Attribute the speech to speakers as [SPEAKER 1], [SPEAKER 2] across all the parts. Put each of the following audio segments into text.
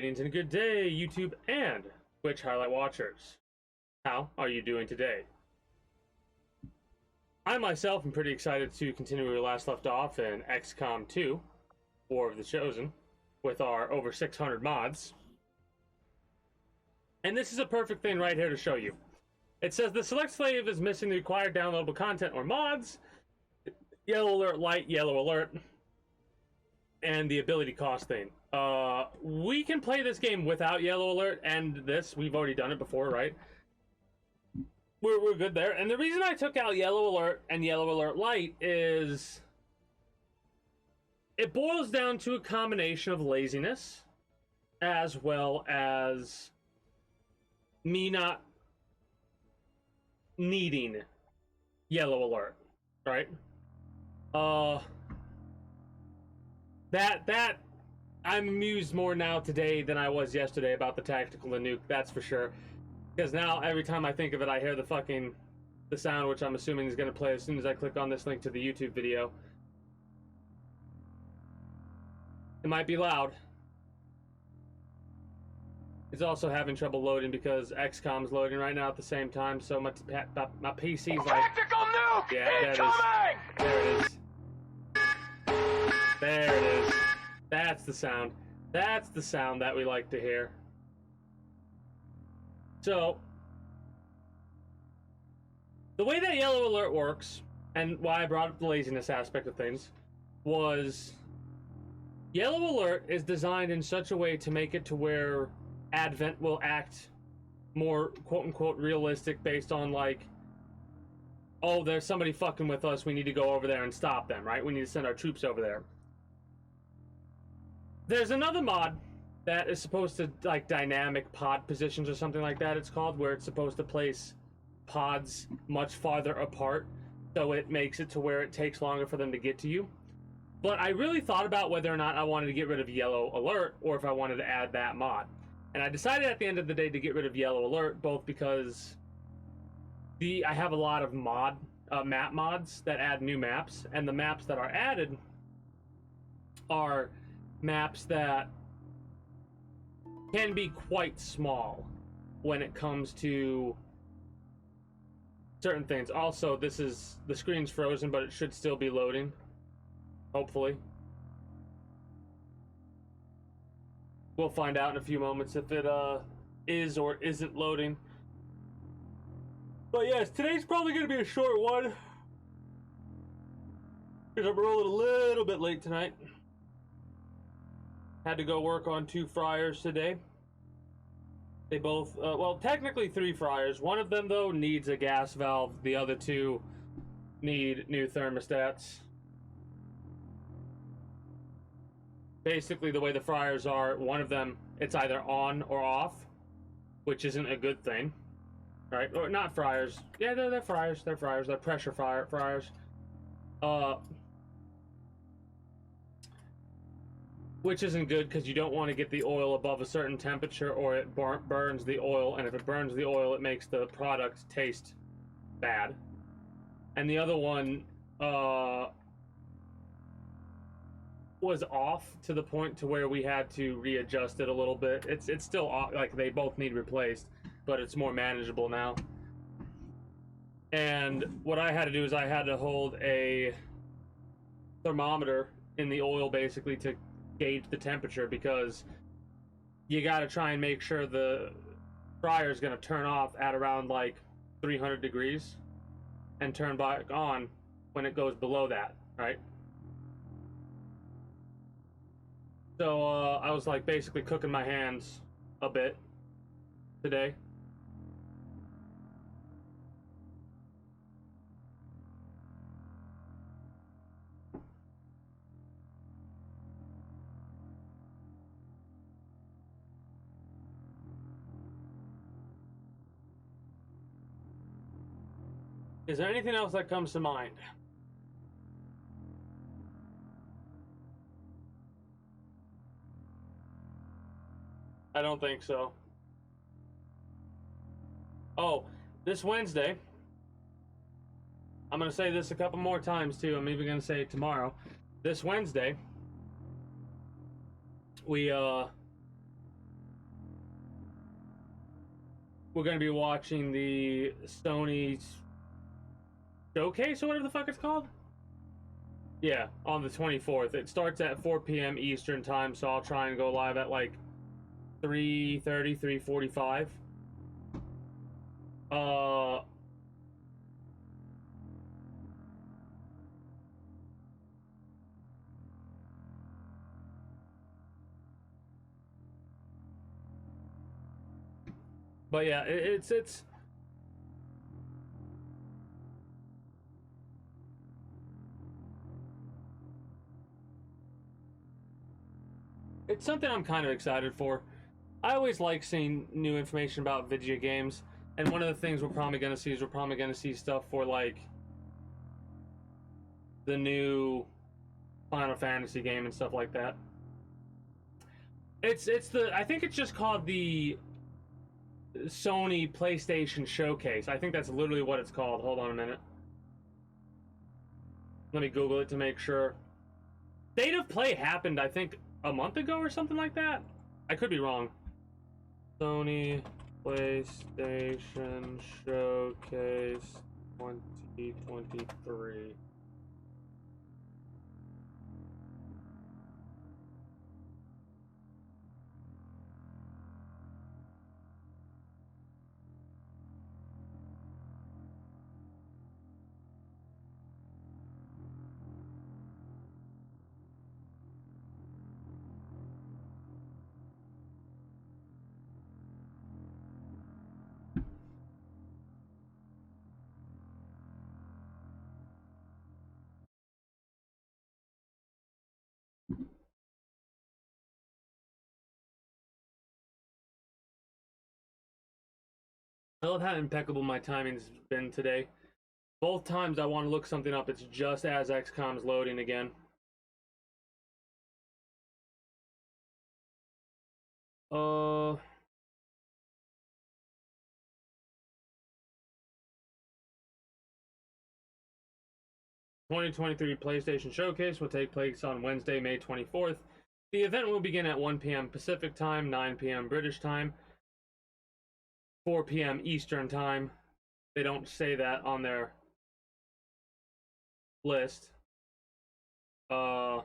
[SPEAKER 1] greetings and good day, YouTube and Twitch highlight watchers. How are you doing today? I myself am pretty excited to continue where we last left off in Xcom 2, War of the Chosen, with our over 600 mods. And this is a perfect thing right here to show you. It says the select slave is missing the required downloadable content or mods. Yellow alert, light, yellow alert. And the ability cost thing. We can play this game without yellow alert and this. We've already done it before, right? We're good there. And the reason I took out yellow alert and yellow alert light is it boils down to a combination of laziness as well as me not needing yellow alert, right? That I'm amused more now today than I was yesterday about the tactical nuke, that's for sure. Because now every time I think of it, I hear the sound, which I'm assuming is going to play as soon as I click on this link to the YouTube video. It might be loud. It's also having trouble loading because XCOM's loading right now at the same time, so my PC's like...
[SPEAKER 2] Tactical nuke!
[SPEAKER 1] Yeah,
[SPEAKER 2] incoming!
[SPEAKER 1] There it is. There it is. That's the sound. That's the sound that we like to hear. So, the way that yellow alert works, and why I brought up the laziness aspect of things, was yellow alert is designed in such a way to make it to where Advent will act more quote-unquote realistic based on like, oh, there's somebody fucking with us, we need to go over there and stop them, right? We need to send our troops over there. There's another mod that is supposed to, like, dynamic pod positions or something like that, it's called, where it's supposed to place pods much farther apart, so it makes it to where it takes longer for them to get to you. But I really thought about whether or not I wanted to get rid of yellow alert, or if I wanted to add that mod. And I decided at the end of the day to get rid of yellow alert, both because I have a lot of map mods that add new maps, and the maps that are added are maps that can be quite small when it comes to certain things. Also, the screen's frozen, but it should still be loading, hopefully. We'll find out in a few moments if it is or isn't loading. But yes, today's probably going to be a short one because I'm rolling a little bit late tonight. Had to go work on 2 fryers today. They both, well, technically 3 fryers. One of them, though, needs a gas valve. The other 2 need new thermostats. Basically, the way the fryers are, one of them, it's either on or off, which isn't a good thing. Right? Or not fryers. Yeah, they're fryers. They're fryers. They're pressure fryers. Which isn't good because you don't want to get the oil above a certain temperature or it burns the oil, and if it burns the oil, it makes the product taste bad. And the other one was off to the point to where we had to readjust it a little bit. It's still off, like they both need replaced, but it's more manageable now. And what I had to do is I had to hold a thermometer in the oil basically to gauge the temperature, because you got to try and make sure the fryer is going to turn off at around like 300 degrees and turn back on when it goes below that, right? So I was like basically cooking my hands a bit today. Is there anything else that comes to mind? I don't think so. Oh, this Wednesday, I'm going to say this a couple more times too. I'm even going to say it tomorrow. This Wednesday, we we're gonna be watching the Sony showcase or whatever the fuck it's called. Yeah, on the 24th. It starts at 4 p.m. Eastern time, so I'll try and go live at like 3:30, 3:45. But yeah, it's something I'm kind of excited for. I always like seeing new information about video games, and one of the things we're probably gonna see is we're probably gonna see stuff for like the new Final Fantasy game and stuff like that. It's the I think it's just called the Sony PlayStation Showcase. I think that's literally what it's called. Hold on a minute. Let me Google it to make sure. State of Play happened, I think, a month ago or something like that. I could be wrong. Sony PlayStation Showcase 2023. I love how impeccable my timing's been today. Both times I want to look something up, it's just as XCOM's loading again. Uh, 2023 PlayStation Showcase will take place on Wednesday, May 24th. The event will begin at 1 p.m. Pacific Time, 9 p.m. British Time, 4 p.m. Eastern Time. They don't say that on their list. And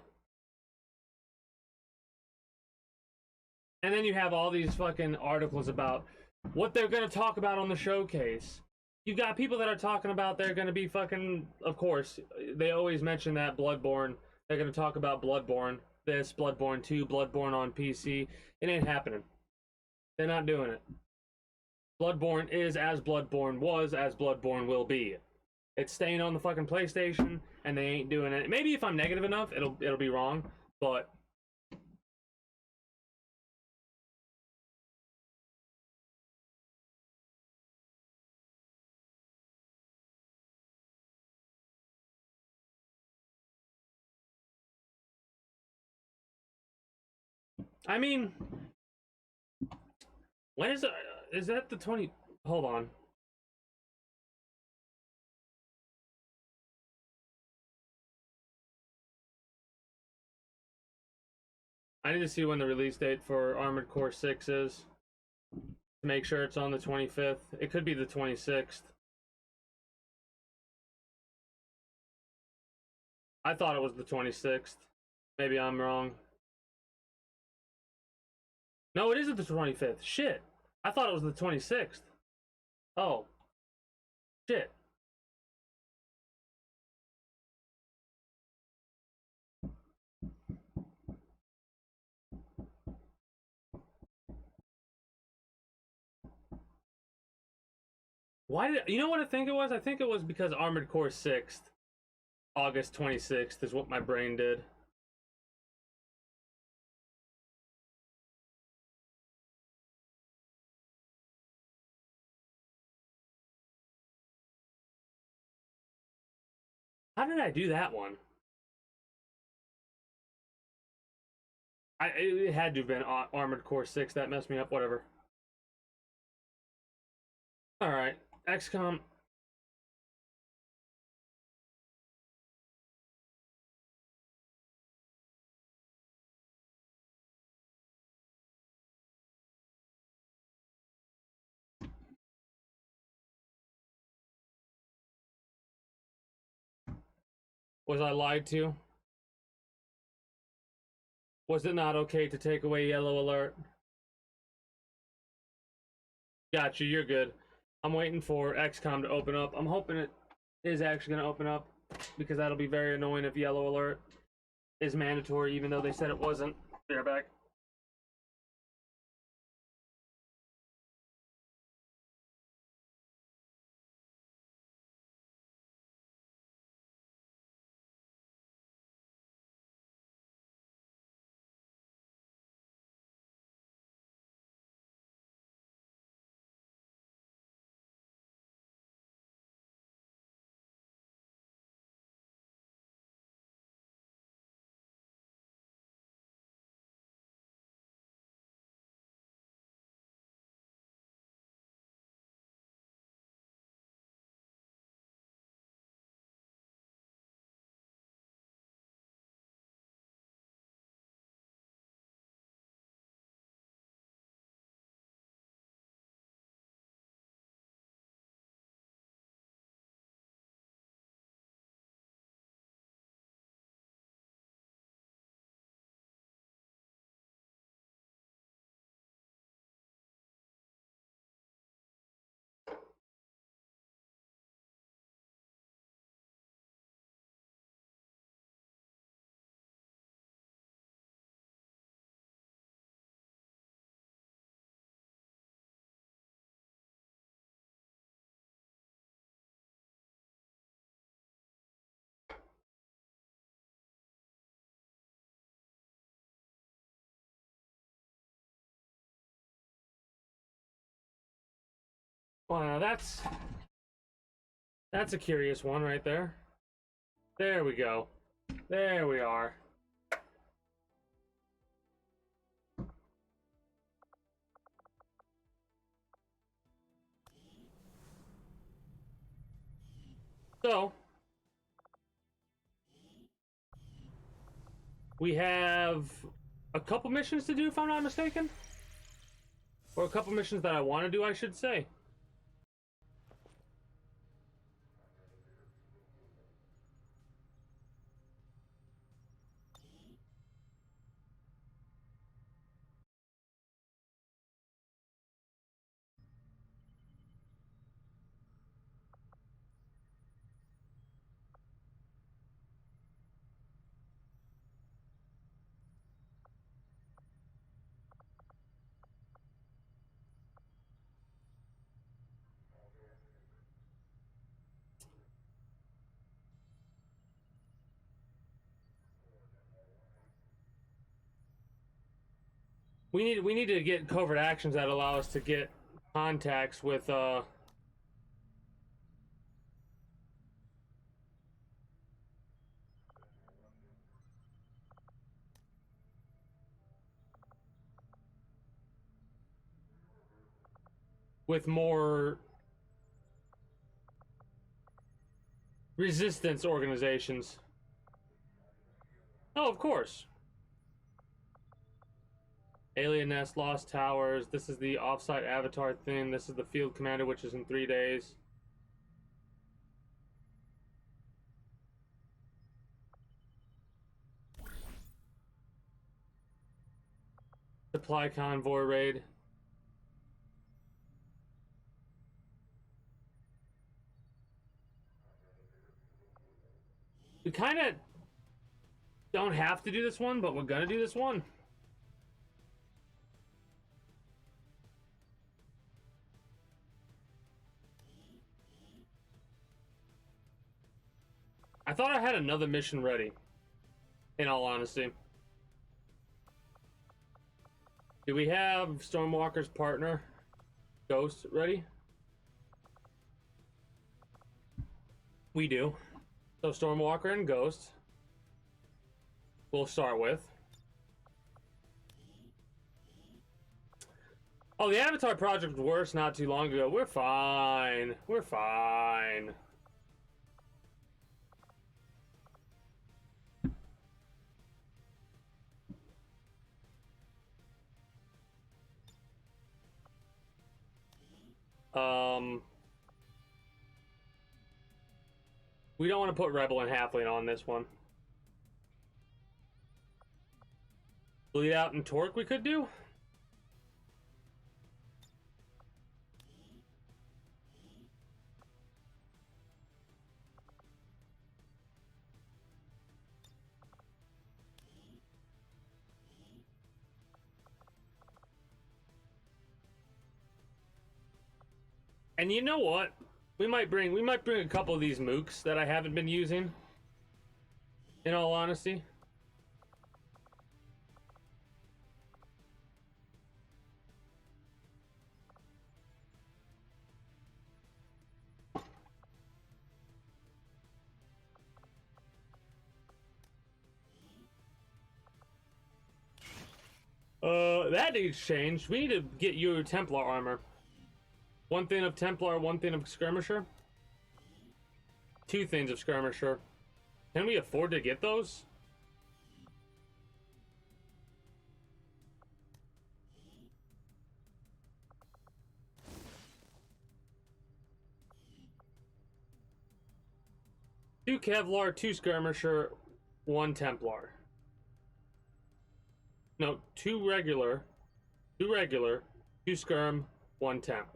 [SPEAKER 1] then you have all these fucking articles about what they're gonna talk about on the showcase. You got people that are talking about they're gonna be fucking. Of course, they always mention that Bloodborne. They're gonna talk about Bloodborne, this Bloodborne 2, Bloodborne on PC. It ain't happening. They're not doing it. Bloodborne is as Bloodborne was, as Bloodborne will be. It's staying on the fucking PlayStation, and they ain't doing it. Maybe if I'm negative enough, it'll be wrong, but I mean, when is it? Is that the 20? Hold on. I need to see when the release date for Armored Core 6 is to make sure it's on the 25th. It could be the 26th. I thought it was the 26th. Maybe I'm wrong. No, it isn't the 25th. Shit. I thought it was the 26th. Oh. Shit. Why did you know what I think it was? I think it was because Armored Core 6th, August 26th is what my brain did. How did I do that one? It had to have been Armored Core 6 that messed me up. Whatever. All right, XCOM. Was I lied to? Was it not okay to take away yellow alert? Gotcha, you're good. I'm waiting for XCOM to open up. I'm hoping it is actually going to open up, because that'll be very annoying if yellow alert is mandatory, even though they said it wasn't. Be right back. Wow, that's a curious one right there. There we go. There we are. So, we have a couple missions to do, if I'm not mistaken. Or a couple missions that I want to do, I should say. We need to get covert actions that allow us to get contacts with more resistance organizations. Oh, of course. Alien Nest, Lost Towers. This is the offsite avatar thing. This is the field commander, which is in 3 days. Supply convoy raid. We kind of don't have to do this one, but we're gonna do this one. I thought I had another mission ready, in all honesty. Do we have Stormwalker's partner, Ghost, ready? We do. So Stormwalker and Ghost we'll start with. Oh, the Avatar project was worse not too long ago. We're fine. We're fine. Um, We don't want to put Rebel and Halfling on this one. Bleed Out and Torque we could do? And you know what? We might bring a couple of these mooks that I haven't been using. In all honesty. That needs changed. We need to get you Templar armor. One thing of Templar, one thing of Skirmisher. Two things of Skirmisher. Can we afford to get those? Two Kevlar, two Skirmisher, one Templar. No, two regular, two Skirm, one Temp.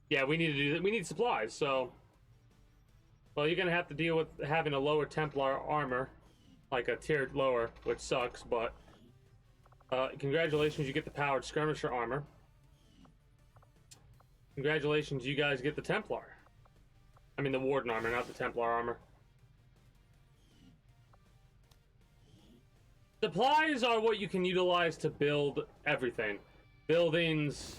[SPEAKER 1] Yeah, we need to do that. We need supplies, so... Well, you're gonna have to deal with having a lower Templar armor. Like a tiered lower, which sucks, but... congratulations, you get the powered Skirmisher armor. Congratulations, you guys get the Templar. I mean the Warden armor, not the Templar armor. Supplies are what you can utilize to build everything. Buildings...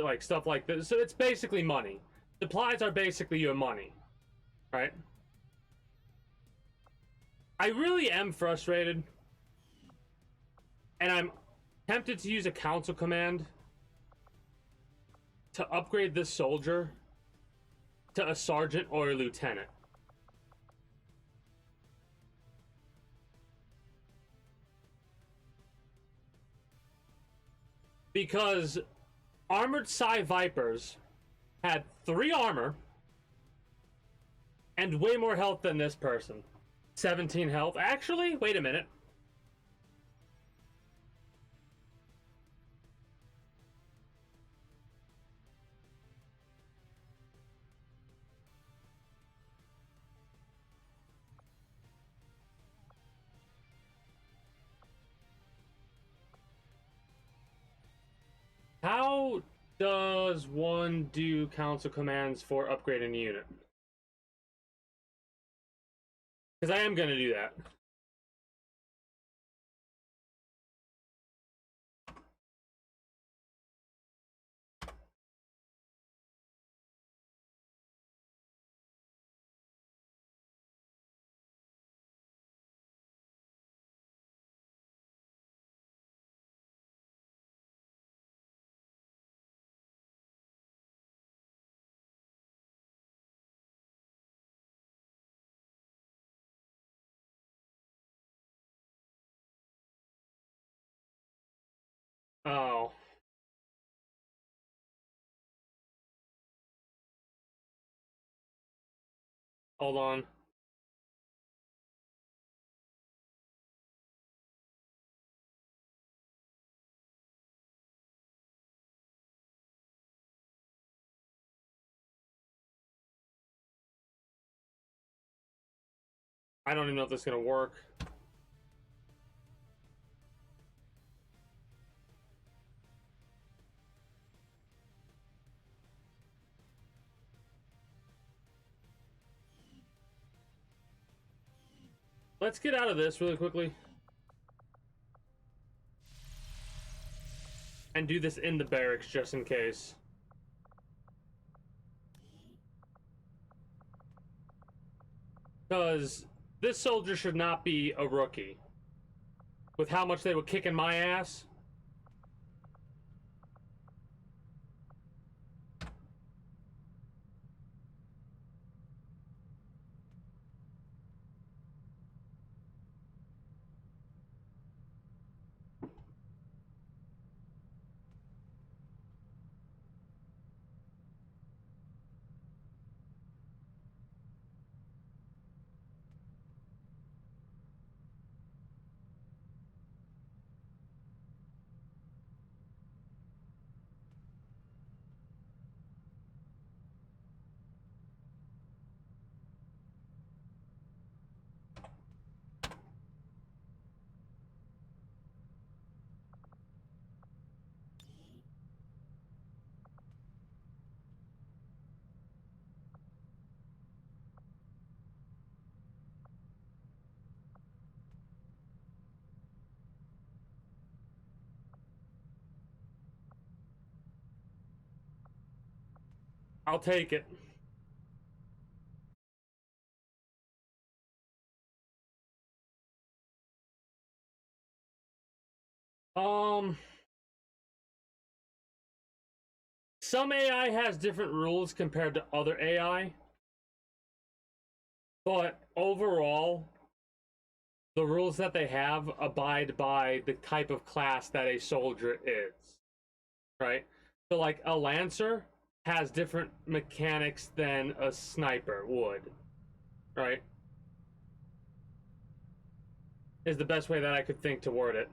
[SPEAKER 1] like stuff like this. So it's basically money. Supplies are basically your money, right? I really am frustrated, and I'm tempted to use a council command to upgrade this soldier to a sergeant or a lieutenant. Because Armored Psi Vipers had 3 armor and way more health than this person. 17 health. Actually, wait a minute. How does one do council commands for upgrading a unit? Because I am going to do that. Oh. Hold on. I don't even know if this is going to work. Let's get out of this really quickly. And do this in the barracks just in case. Because this soldier should not be a rookie. With how much they were kicking my ass. I'll take it. Some AI has different rules compared to other AI, but overall, the rules that they have abide by the type of class that a soldier is, right? So, like, a Lancer has different mechanics than a sniper would, right? Is the best way that I could think to word it.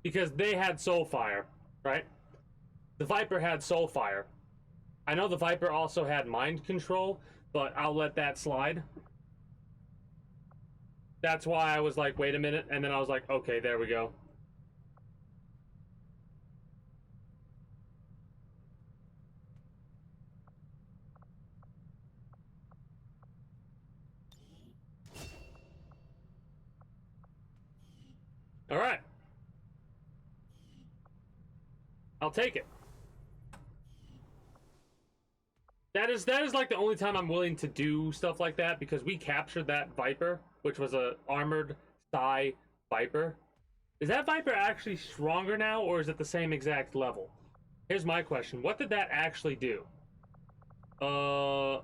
[SPEAKER 1] Because they had Soulfire, right? The Viper had Soulfire. I know the Viper also had mind control, but I'll let that slide. That's why I was like, wait a minute, and then I was like, okay, there we go. All right. I'll take it. That is like the only time I'm willing to do stuff like that, because we captured that Viper, which was a armored Psi Viper. Is that Viper actually stronger now, or is it the same exact level? Here's my question. What did that actually do? Declan?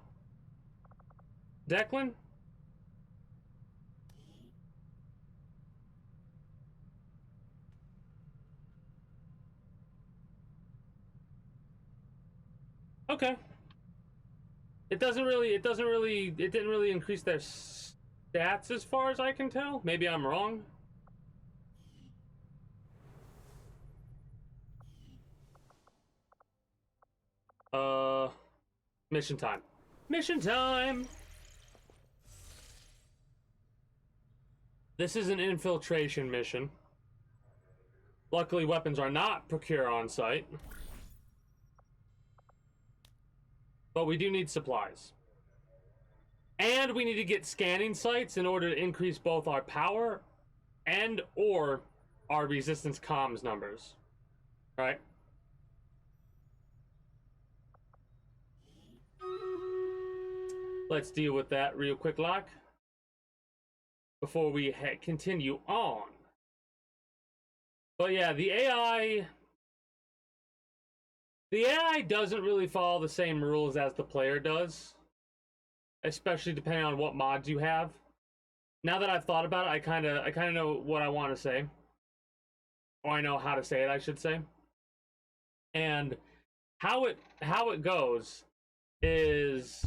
[SPEAKER 1] Okay. It didn't really increase their stats as far as I can tell. Maybe I'm wrong. Mission time. Mission time! This is an infiltration mission. Luckily, weapons are not procured on site. But we do need supplies. And we need to get scanning sites in order to increase both our power and or our resistance comms numbers. Right? Let's deal with that real quick, Lock. Before we continue on. But yeah, the AI doesn't really follow the same rules as the player does, especially depending on what mods you have. Now that I've thought about it, I kind of know what I want to say, or I know how to say it, I should say. And how it goes is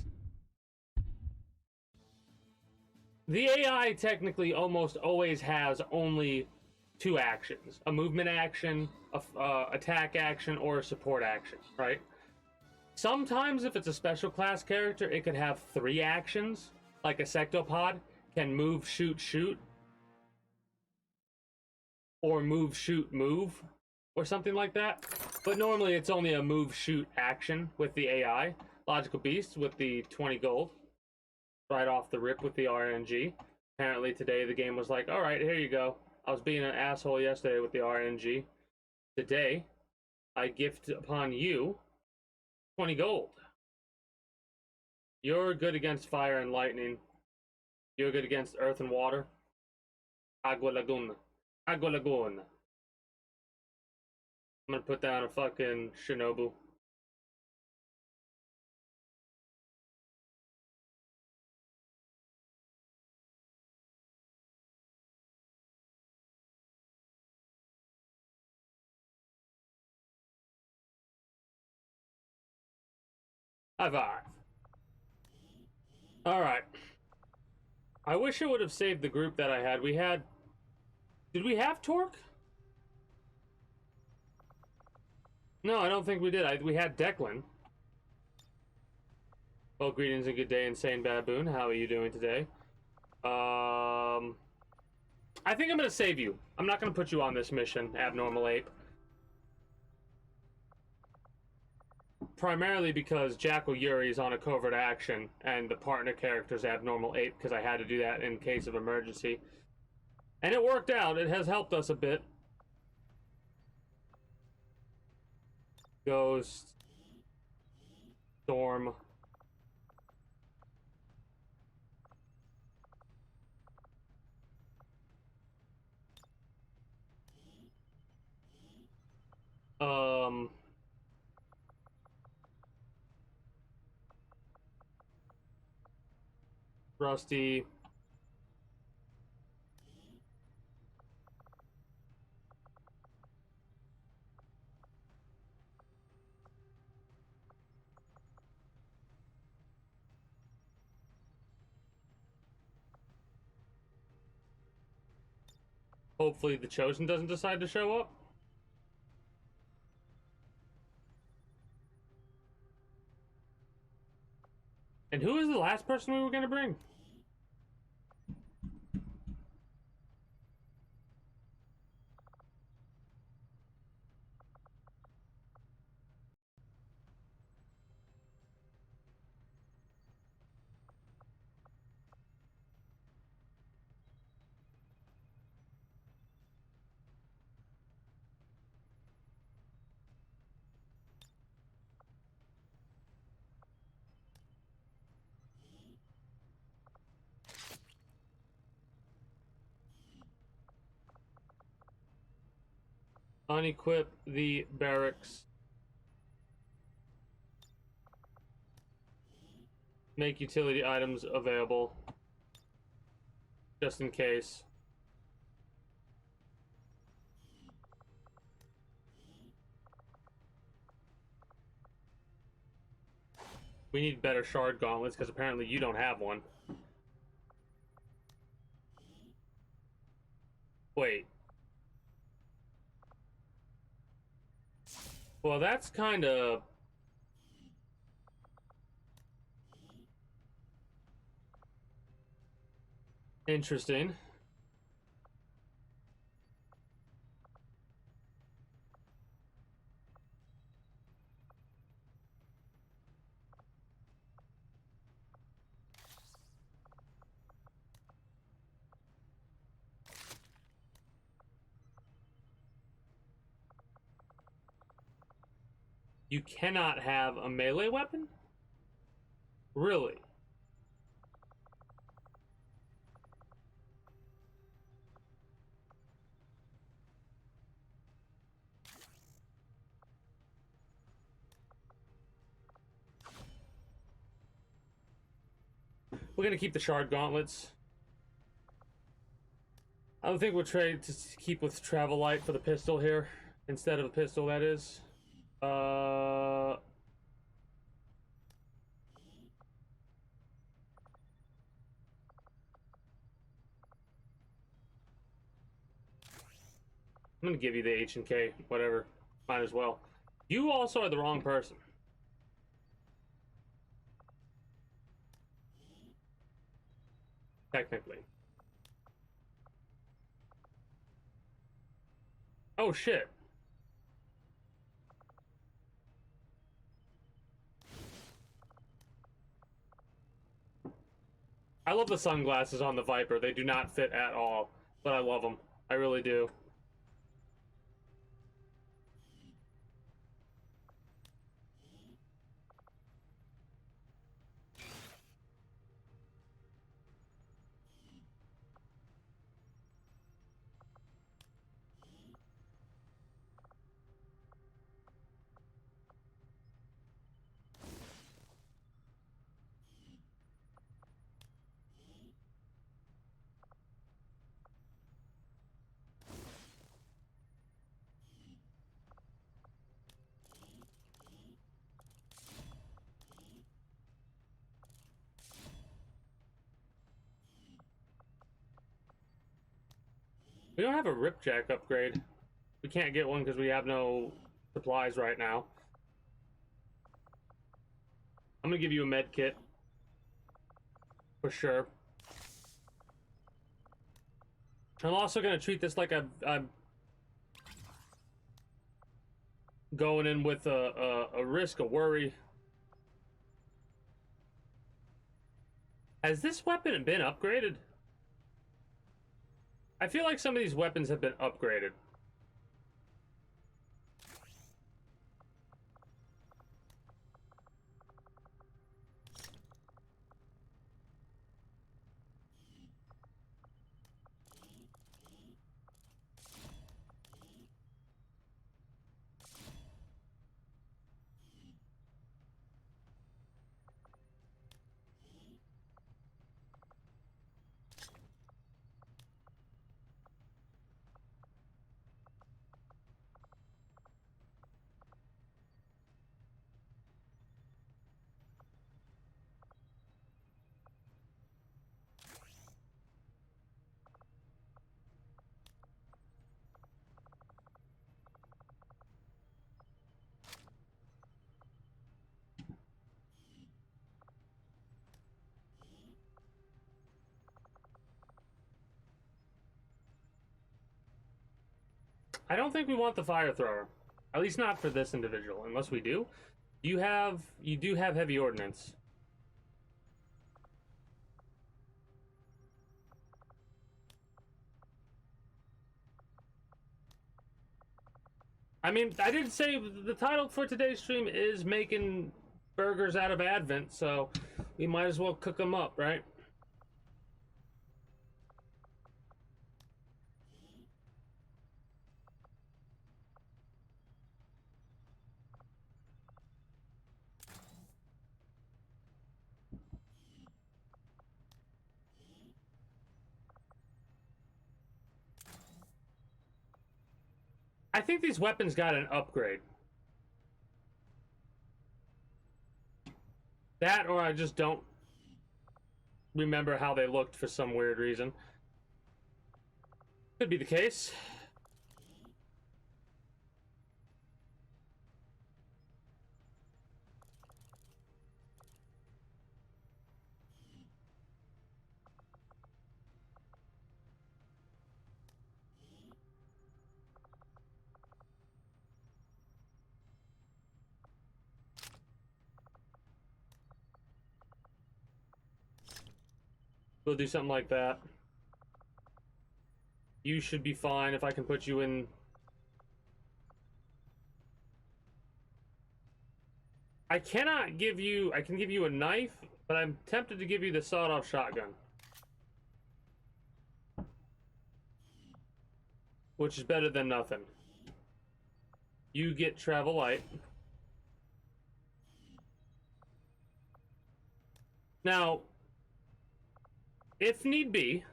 [SPEAKER 1] the AI technically almost always has only two actions: a movement action, a attack action, or a support action, right? Sometimes if it's a special class character, it could have three actions, like a sectopod can move, shoot, shoot, or move, shoot, move, or something like that. But normally it's only a move, shoot action with the AI. Logical Beast with the 20 gold. Right off the rip with the RNG. Apparently today the game was like, alright, here you go. I was being an asshole yesterday with the RNG. Today, I gift upon you 20 gold. You're good against fire and lightning. You're good against earth and water. Agua Laguna. Agua Laguna. I'm gonna put down a fucking Shinobu. High five. Alright. I wish I would have saved the group that I had. We had... Did we have Torque? No, I don't think we did. We had Declan. Well, greetings and good day, Insane Baboon. How are you doing today? I think I'm gonna save you. I'm not gonna put you on this mission, Abnormal Ape. Primarily because Jackal Yuri is on a covert action, and the partner character's Abnormal Ape, because I had to do that in case of emergency. And it worked out. It has helped us a bit. Ghost. Storm. Rusty. Hopefully the Chosen doesn't decide to show up. And who is the last person we were going to bring? Unequip the barracks. Make utility items available. Just in case. We need better shard gauntlets, because apparently you don't have one. Wait. Well, that's kind of... interesting. You cannot have a melee weapon? Really? We're gonna keep the shard gauntlets. I don't think we'll trade to keep with travel light for the pistol here. Instead of a pistol, that is. I'm gonna give you the H and K, whatever. Might as well. You also are the wrong person. technically. Oh shit. I love the sunglasses on the Viper. They do not fit at all, but I love them. I really do. We don't have a Ripjack upgrade. We can't get one because we have no supplies right now. I'm gonna give you a med kit. For sure. I'm also gonna treat this like I'm going in with a risk, a worry. Has this weapon been upgraded? I feel like some of these weapons have been upgraded. I don't think we want the fire thrower. At least not for this individual, unless we do. You do have heavy ordnance. I mean, I did say the title for today's stream is making burgers out of Advent, so we might as well cook them up, right? I think these weapons got an upgrade. That, or I just don't remember how they looked for some weird reason. Could be the case. We'll do something like that. You should be fine if I can put you in. I cannot give you, I can give you a knife, but I'm tempted to give you the sawed-off shotgun. Which is better than nothing. You get travel light. Now, if need be,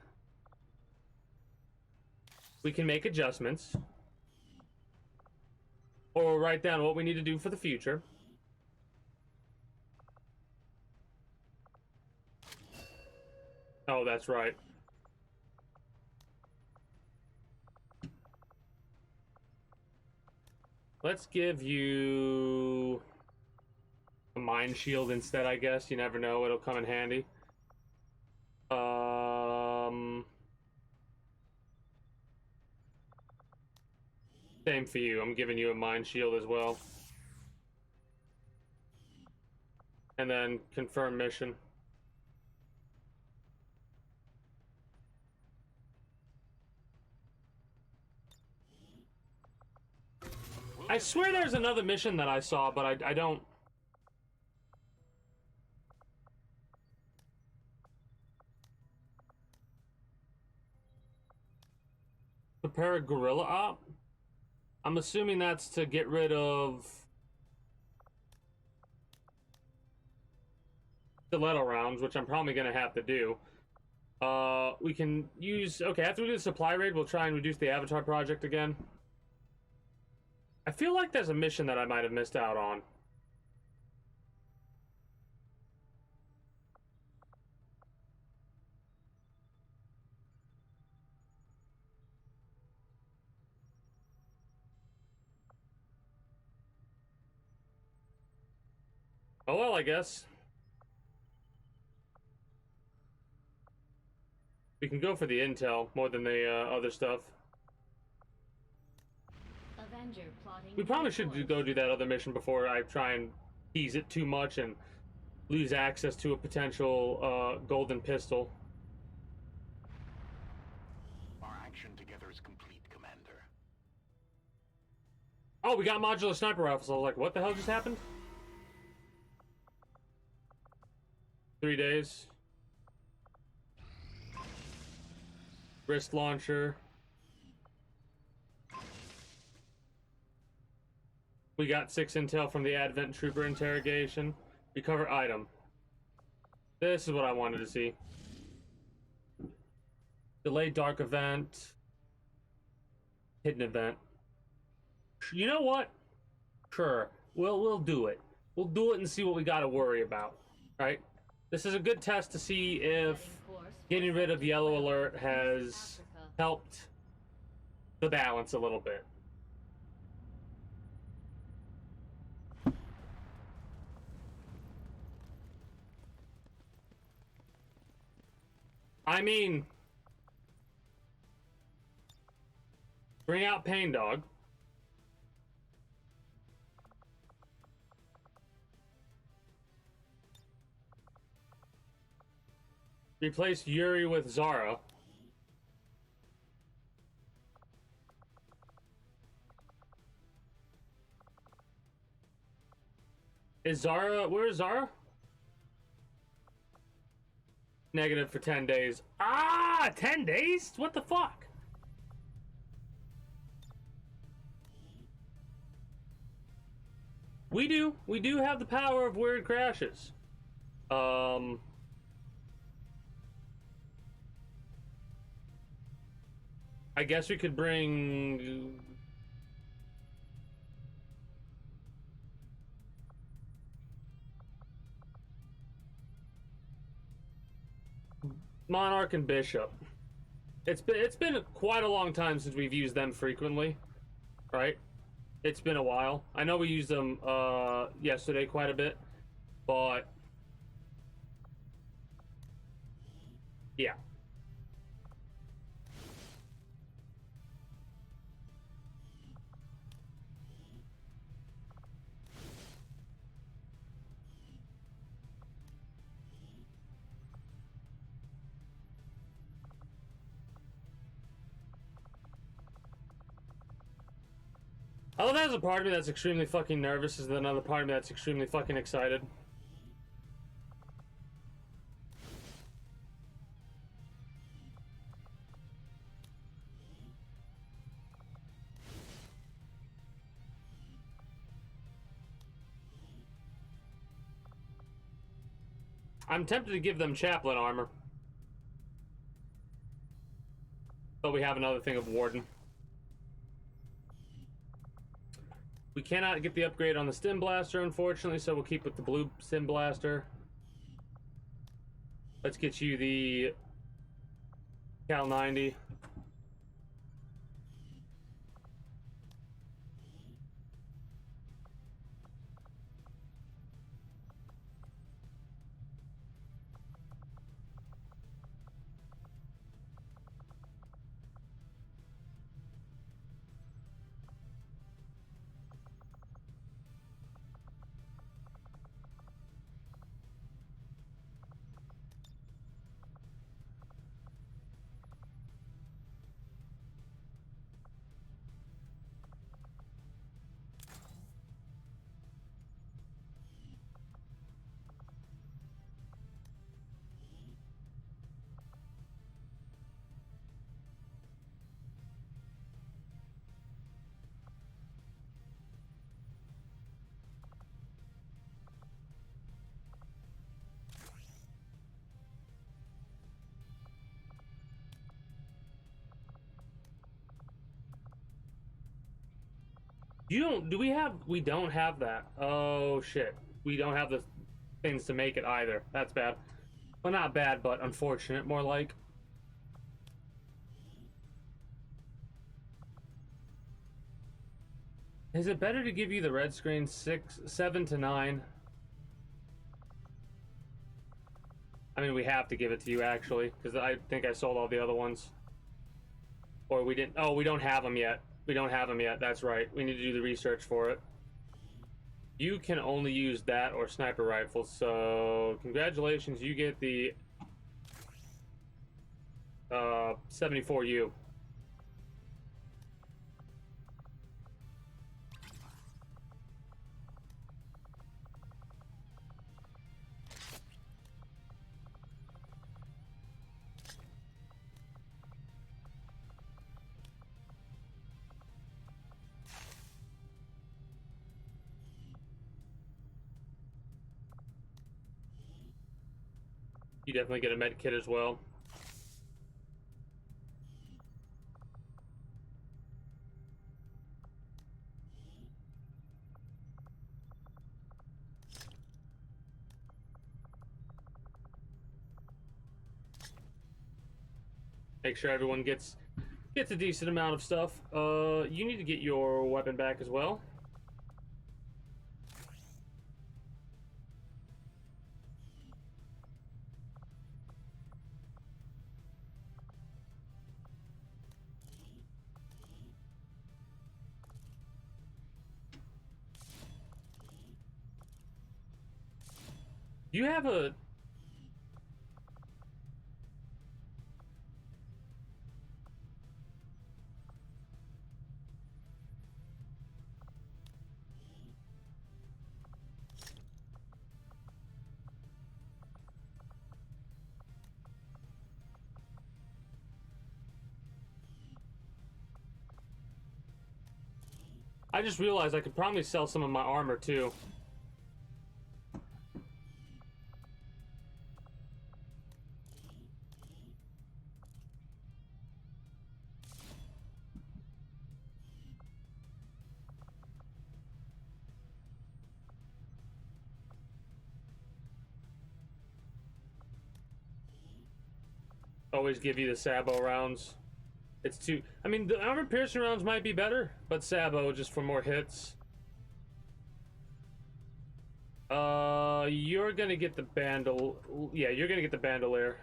[SPEAKER 1] we can make adjustments. Or write down what we need to do for the future. Oh, that's right. Let's give you a mind shield instead, I guess. You never know, it'll come in handy. same for you. I'm giving you a mind shield as well. And then confirm mission. I swear there's another mission that I saw, but I don't... Prepare a guerrilla op? I'm assuming that's to get rid of... stiletto rounds, which I'm probably going to have to do. We can use... Okay, after we do the supply raid, we'll try and reduce the Avatar project again. I feel like there's a mission that I might have missed out on. Oh well, I guess. We can go for the intel more than the other stuff. We probably should go do that other mission before I try and tease it too much and lose access to a potential golden pistol.
[SPEAKER 2] Our action together is complete, Commander.
[SPEAKER 1] Oh, we got modular sniper rifles. I was like, what the hell just happened? 3 days. Wrist launcher. We got 6 intel from the Advent Trooper interrogation. Recover item. This is what I wanted to see. Delayed dark event. Hidden event. You know what? Sure. We'll do it. We'll do it and see what we gotta worry about. Right? This is a good test to see if getting rid of yellow alert has helped the balance a little bit. I mean, bring out Pain Dog. Replace Yuri with Zara. Is Zara... Where is Zara? Negative for 10 days. Ah! 10 days? What the fuck? We do have the power of weird crashes. I guess we could bring... Monarch and Bishop. It's been quite a long time since we've used them frequently, right? It's been a while. I know we used them yesterday quite a bit, but yeah. I love there's a part of me that's extremely fucking nervous, is another part of me that's extremely fucking excited. I'm tempted to give them chaplain armor. But we have another thing of Warden. We cannot get the upgrade on the Stim Blaster, unfortunately, so we'll keep with the blue Stim Blaster. Let's get you the Cal 90. You don't. Do we have? We don't have that. Oh shit. We don't have the things to make it either. That's bad. Well, not bad, but unfortunate. More like. Is it better to give you the red screen 7 to 9? I mean, we have to give it to you actually, because I think I sold all the other ones. Or we didn't. Oh, we don't have them yet. We don't have them yet. That's right. We need to do the research for it. You can only use that or sniper rifles. So congratulations, you get the 74U. You definitely get a med kit as well. Make sure everyone gets a decent amount of stuff. You need to get your weapon back as well. You have a... I just realized I could probably sell some of my armor too. Always give you the Sabo rounds. It's too... I mean, the armor piercing rounds might be better, but Sabo just for more hits. You're gonna get the bandol... Yeah, you're gonna get the bandolier.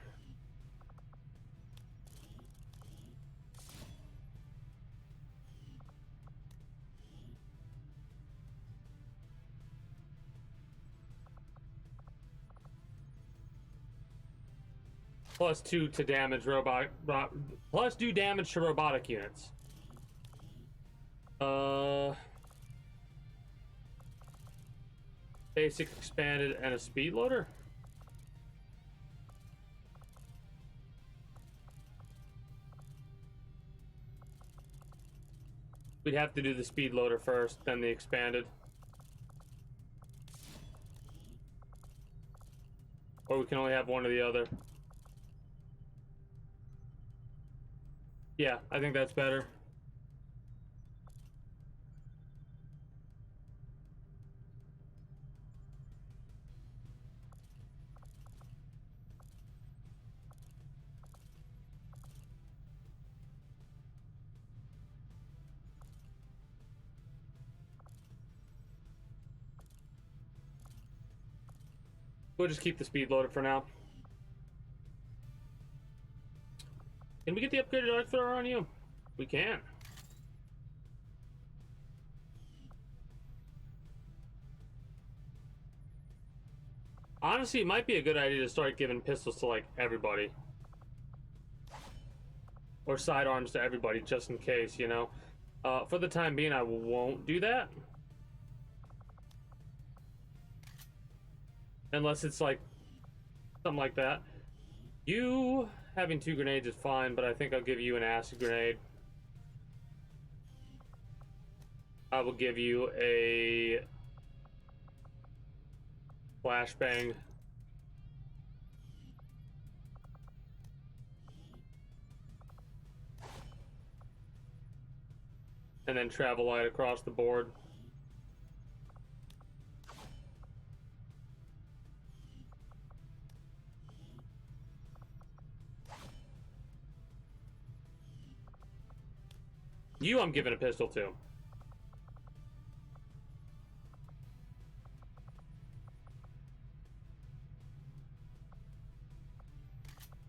[SPEAKER 1] +2 to damage plus do damage to robotic units. Basic, expanded, and a speed loader. We'd have to do the speed loader first, then the expanded. Or we can only have one or the other. Yeah, I think that's better. We'll just keep the speed loader for now. Can we get the upgraded arc thrower on you? We can. Honestly, it might be a good idea to start giving pistols to, like, everybody. Or sidearms to everybody, just in case, you know? For the time being, I won't do that. Unless it's, like, something like that. You having 2 grenades is fine, but I think I'll give you an acid grenade. I will give you a flashbang. and then travel light across the board. You, I'm giving a pistol to.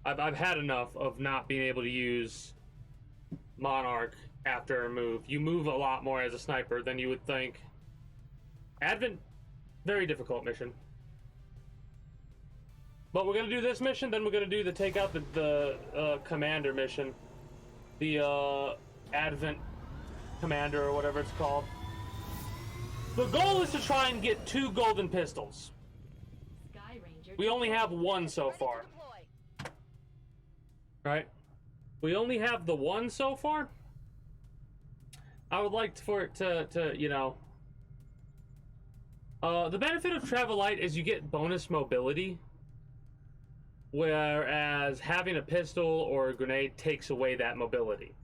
[SPEAKER 1] I've had enough of not being able to use Monarch after a move. You move a lot more as a sniper than you would think. Advent, very difficult mission. But we're gonna do this mission, then we're gonna do the take out the commander mission. The Advent commander or whatever it's called. The goal is to try and get 2 golden pistols.
[SPEAKER 3] Sky Ranger,
[SPEAKER 1] We only have 1 so far. Right? We only have the 1 so far. I would like for it to you know... the benefit of Travel Light is you get bonus mobility. Whereas having a pistol or a grenade takes away that mobility.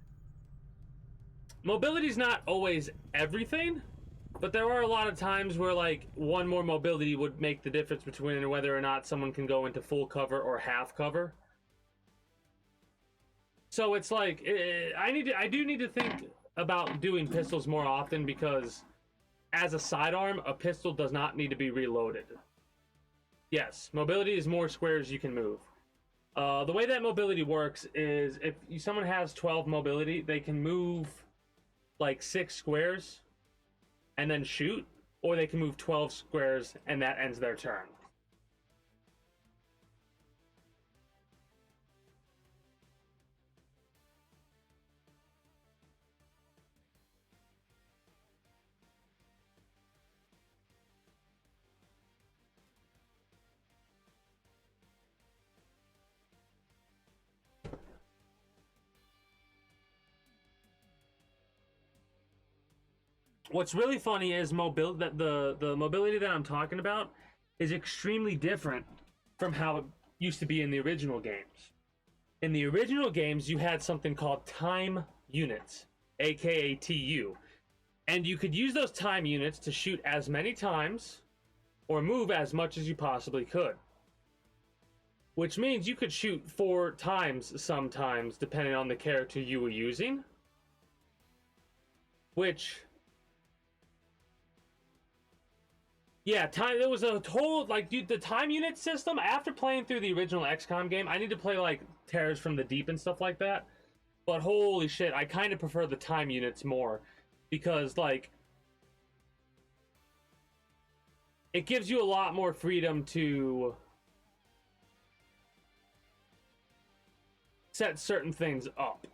[SPEAKER 1] Mobility's not always everything, but there are a lot of times where, like, 1 more mobility would make the difference between whether or not someone can go into full cover or half cover. So it's like, I do need to think about doing pistols more often, because as a sidearm, a pistol does not need to be reloaded. Yes, mobility is more squares you can move. The way that mobility works is if someone has 12 mobility, they can move like 6 squares and then shoot, or they can move 12 squares and that ends their turn. What's really funny is the mobility that I'm talking about is extremely different from how it used to be in the original games. In the original games, you had something called time units, aka TU, and you could use those time units to shoot as many times or move as much as you possibly could. Which means you could shoot 4 times sometimes, depending on the character you were using. Which... yeah, there was a total, like, dude, the time unit system, after playing through the original XCOM game, I need to play, like, Terrors from the Deep and stuff like that. But holy shit, I kind of prefer the time units more. Because, like, it gives you a lot more freedom to set certain things up.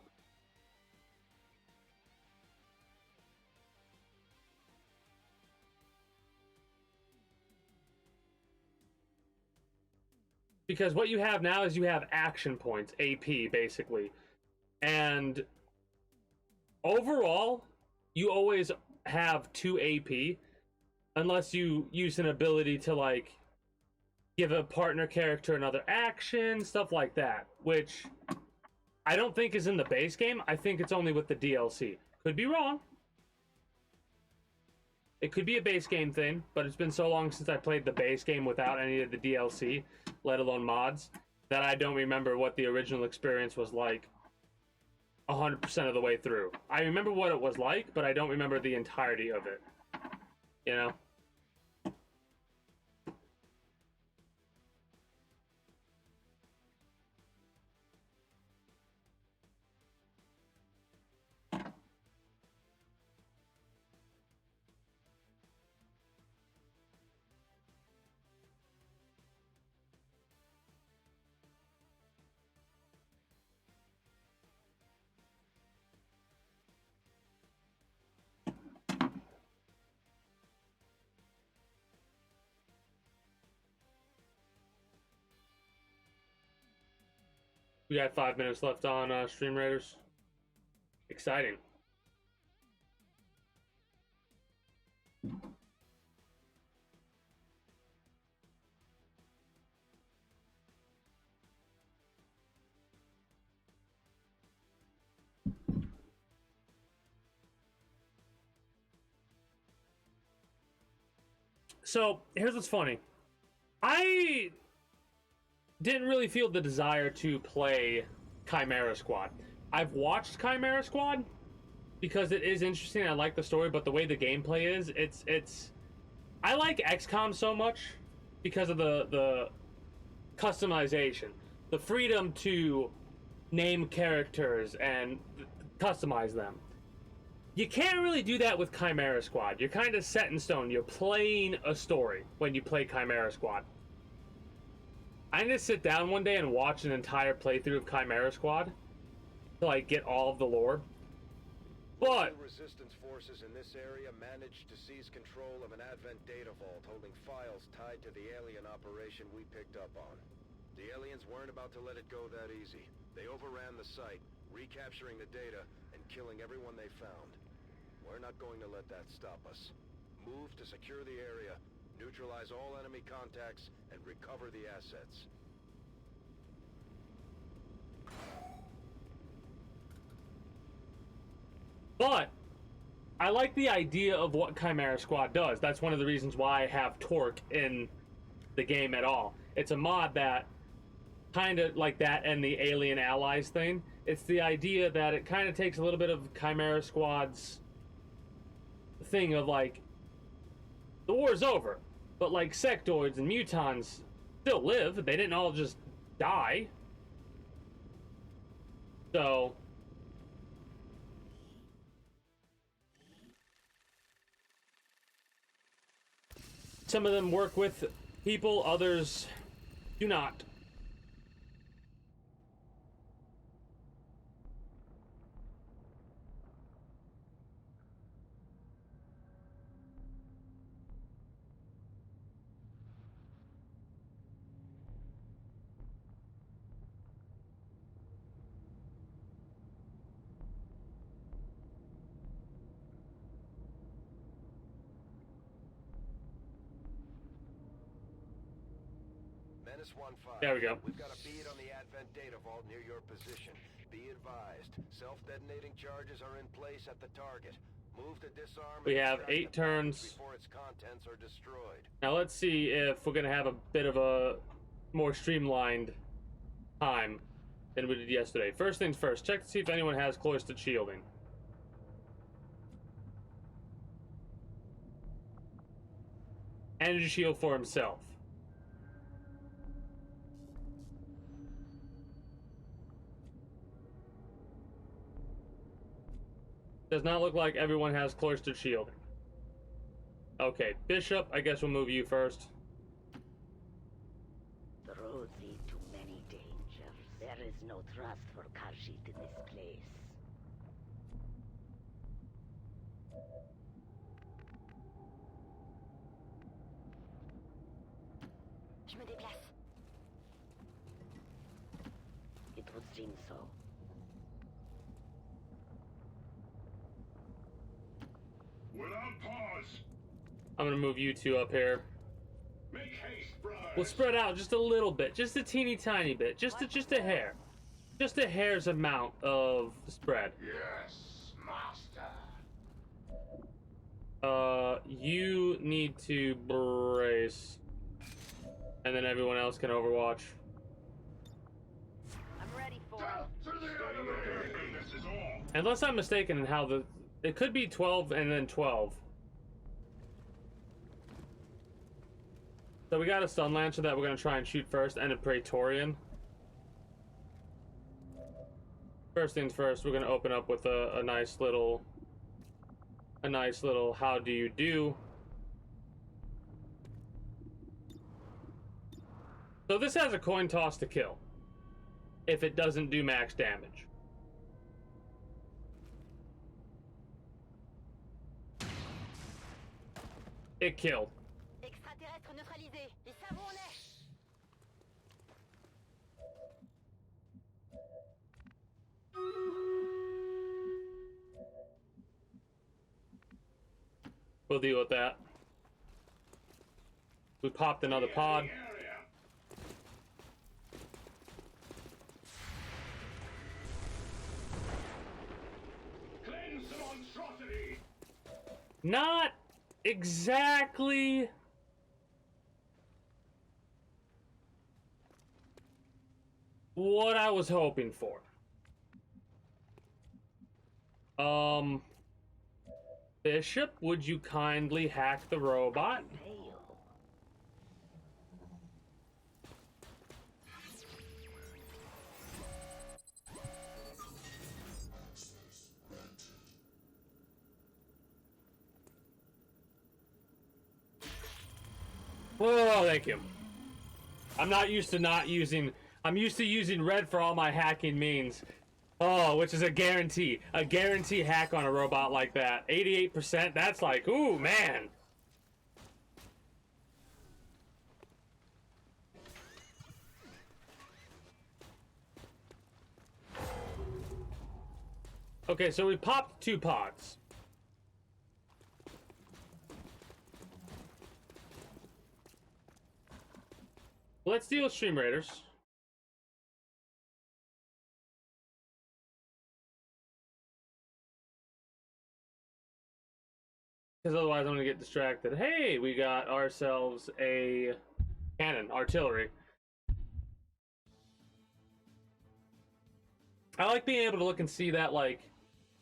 [SPEAKER 1] Because what you have now is you have action points, AP, basically. And overall, you always have 2 AP, unless you use an ability to, like, give a partner character another action, stuff like that. Which I don't think is in the base game. I think it's only with the DLC. Could be wrong. It could be a base game thing, but it's been so long since I played the base game without any of the DLC, let alone mods, that I don't remember what the original experience was like 100% of the way through. I remember what it was like, but I don't remember the entirety of it. You know? We got 5 minutes left on Stream Raiders. Exciting. So here's what's funny. I didn't really feel the desire to play Chimera Squad. I've watched Chimera Squad because it is interesting. I like the story, but the way the gameplay is, it's. I like Xcom so much because of the customization, the freedom to name characters and customize them. You can't really do that with Chimera Squad. You're kind of set in stone. You're playing a story when you play Chimera Squad. I'm gonna sit down one day and watch an entire playthrough of Chimera Squad to like get all of the lore. But
[SPEAKER 4] the resistance forces in this area managed to seize control of an Advent data vault holding files tied to the alien operation we picked up on. The aliens weren't about to let it go that easy. They overran the site, recapturing the data and killing everyone they found. We're not going to let that stop us. Move to secure the area, neutralize all enemy contacts, and recover the assets.
[SPEAKER 1] But I like the idea of what Chimera Squad does. That's one of the reasons why I have Torque in the game at all. It's a mod that kind of like that and the Alien Allies thing. It's the idea that it kind of takes a little bit of Chimera Squad's thing of like, the war's over, but like sectoids and mutons still live. They didn't all just die. So some of them work with people, others do not.
[SPEAKER 4] Menace 1-5.
[SPEAKER 1] There we go.
[SPEAKER 4] We've got a bead on the Advent data vault near your position. Be advised, self-detonating charges are in place at the target. Move to disarm.
[SPEAKER 1] We have 8 turns
[SPEAKER 4] before its contents are destroyed.
[SPEAKER 1] Now let's see if we're gonna have a bit of a more streamlined time than we did yesterday. First things first, check to see if anyone has cloistered shielding. Energy shield for himself. Does not look like everyone has cloistered shielding. Okay, Bishop, I guess we'll move you first.
[SPEAKER 5] The roads lead to many dangers. There is no trust for Khajiit in this place.
[SPEAKER 3] Je me déplace.
[SPEAKER 5] It would seem so.
[SPEAKER 2] Without pause.
[SPEAKER 1] I'm gonna move you two up here.
[SPEAKER 2] Make haste, brothers.
[SPEAKER 1] We'll spread out just a little bit, just a teeny tiny bit, just a hair, just a hair's amount of spread.
[SPEAKER 2] Yes, master.
[SPEAKER 1] You need to brace, and then everyone else can overwatch.
[SPEAKER 3] I'm ready for
[SPEAKER 2] Death to the enemy. This is all.
[SPEAKER 1] Unless I'm mistaken in how it could be 12 and then 12. So we got a stun lancer that we're gonna try and shoot first, and a Praetorian. First things first, we're gonna open up with a nice little how do you do. So this has a coin toss to kill if it doesn't do max damage. It killed.
[SPEAKER 3] extraterrestre neutralisé. Ils savent où on est.
[SPEAKER 1] We'll deal with that. We popped another pod.
[SPEAKER 2] Cleanse the monstrosity.
[SPEAKER 1] Not exactly what I was hoping for. Bishop, would you kindly hack the robot?
[SPEAKER 5] Fail.
[SPEAKER 1] Oh, thank you. I'm not used to not using... I'm used to using red for all my hacking means. Oh, which is a guarantee. A guarantee hack on a robot like that. 88%, that's like, ooh, man. Okay, so we popped 2 pods. Let's deal with Stream Raiders. Because otherwise I'm going to get distracted. Hey, we got ourselves a cannon, artillery. I like being able to look and see that, like,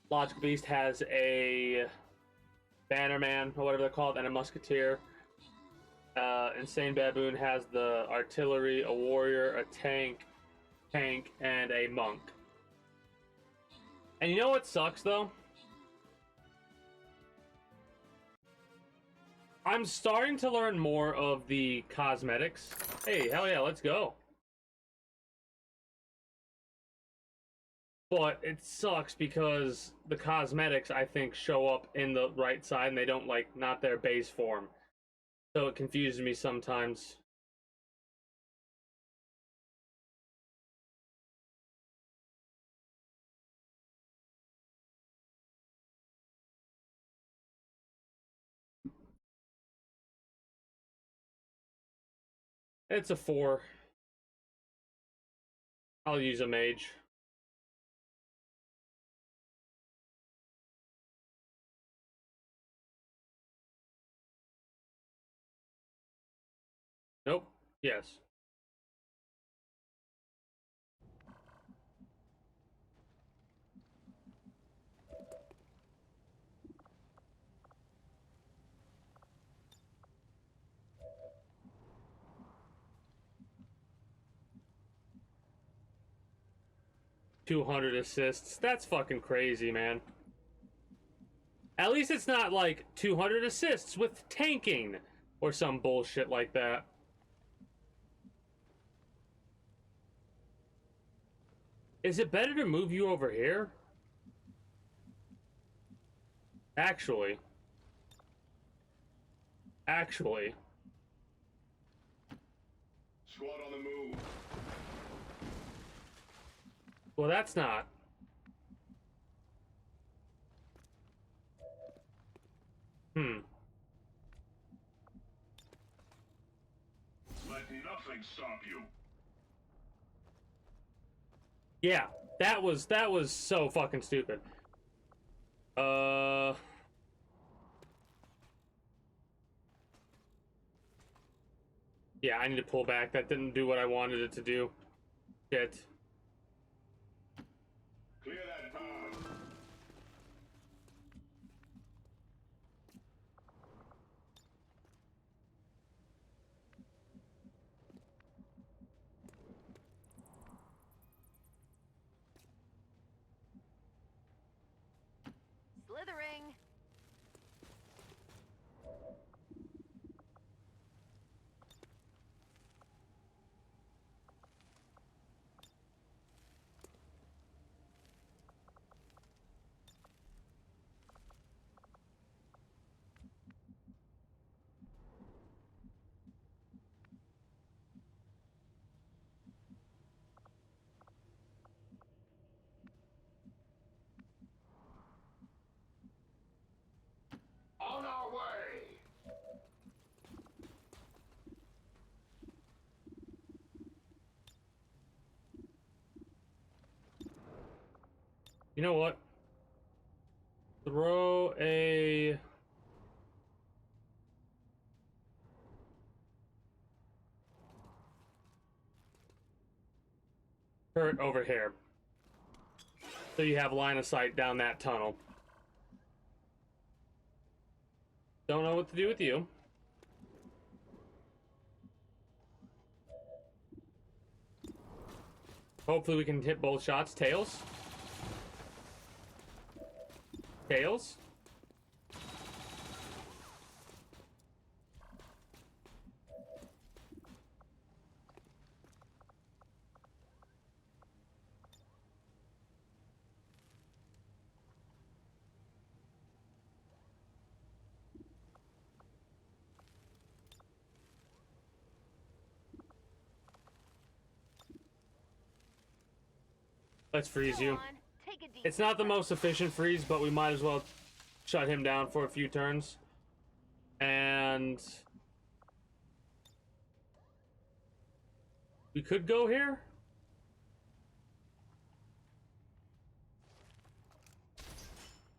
[SPEAKER 1] Logical Beast has a Bannerman, or whatever they're called, and a Musketeer. Insane Baboon has the artillery, a warrior, a tank, and a monk. And you know what sucks, though? I'm starting to learn more of the cosmetics. Hey, hell yeah, let's go. But it sucks because the cosmetics, I think, show up in the right side and they don't, like, not their base form. So it confuses me sometimes. It's a 4. I'll use a mage. Nope. Yes. $200 assists. That's fucking crazy, man. At least it's not like 200 assists with tanking or some bullshit like that. Is it better to move you over here? Actually.
[SPEAKER 2] Squad on the move.
[SPEAKER 1] Well, that's not.
[SPEAKER 2] Let nothing stop you.
[SPEAKER 1] Yeah, that was so fucking stupid. Yeah, I need to pull back. That didn't do what I wanted it to do. Shit.
[SPEAKER 2] Clear that pod.
[SPEAKER 3] Slithering.
[SPEAKER 2] On our way.
[SPEAKER 1] You know what? Throw a... turret over here. So you have line of sight down that tunnel. Don't know what to do with you. Hopefully we can hit both shots. Tails. Tails. Let's freeze
[SPEAKER 3] Go
[SPEAKER 1] you.
[SPEAKER 3] on, take a deep
[SPEAKER 1] It's not the most efficient freeze, but we might as well shut him down for a few turns. And we could go here.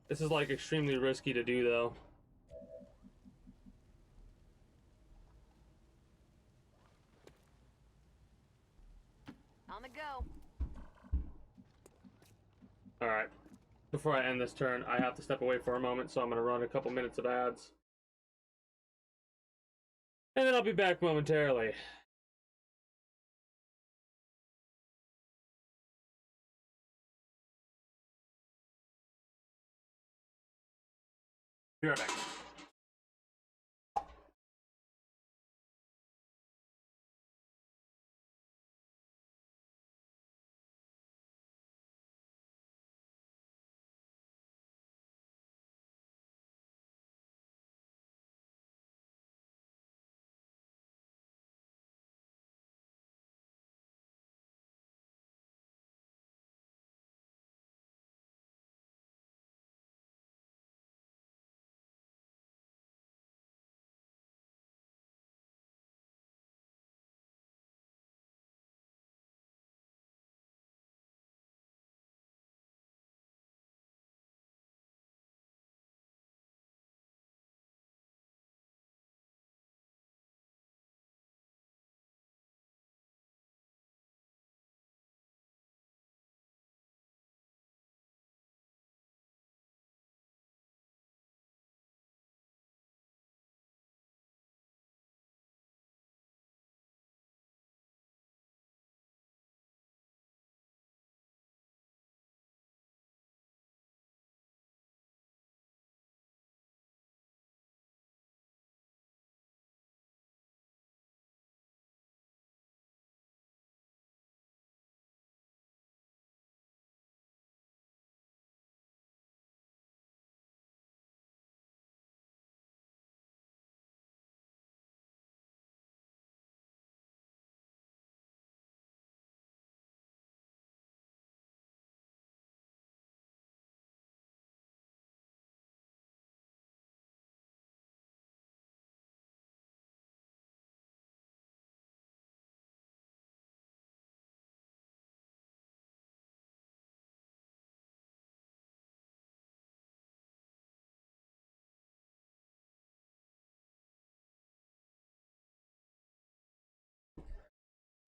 [SPEAKER 1] This is like extremely risky to do though.
[SPEAKER 3] On the go.
[SPEAKER 1] Alright. Before I end this turn, I have to step away for a moment, so I'm going to run a couple minutes of ads. And then I'll be back momentarily. Be right back.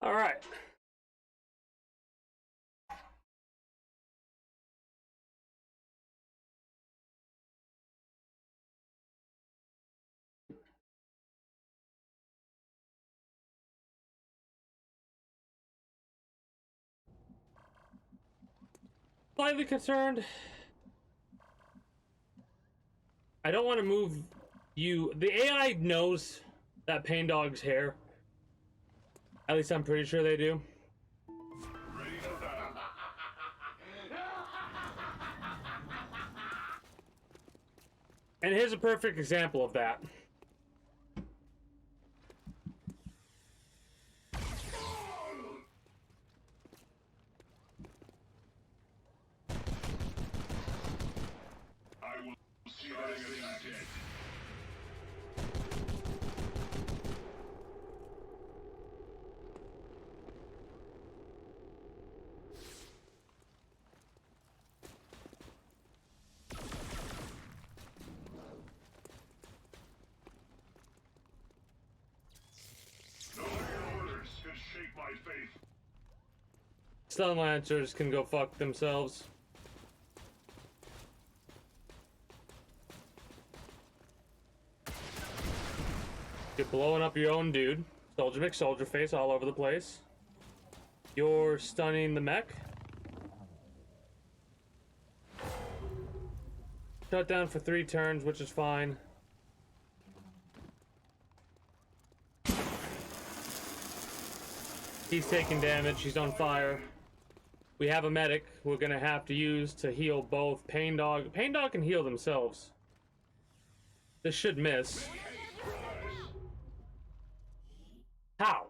[SPEAKER 1] All right. Slightly concerned. I don't want to move you. The AI knows that Pain Dog's here. At least I'm pretty sure they do.
[SPEAKER 2] Ready for battle.
[SPEAKER 1] And here's a perfect example of that.
[SPEAKER 2] I will see that everything I did. Knowing your orders can shake my faith.
[SPEAKER 1] Stun Lancers can go fuck themselves. You're blowing up your own dude. Soldier McSoldier face all over the place. You're stunning the mech. Shut down for 3 turns, which is fine. He's taking damage. He's on fire. We have a medic we're gonna have to use to heal both Pain Dog. Pain Dog can heal themselves. This should miss. How?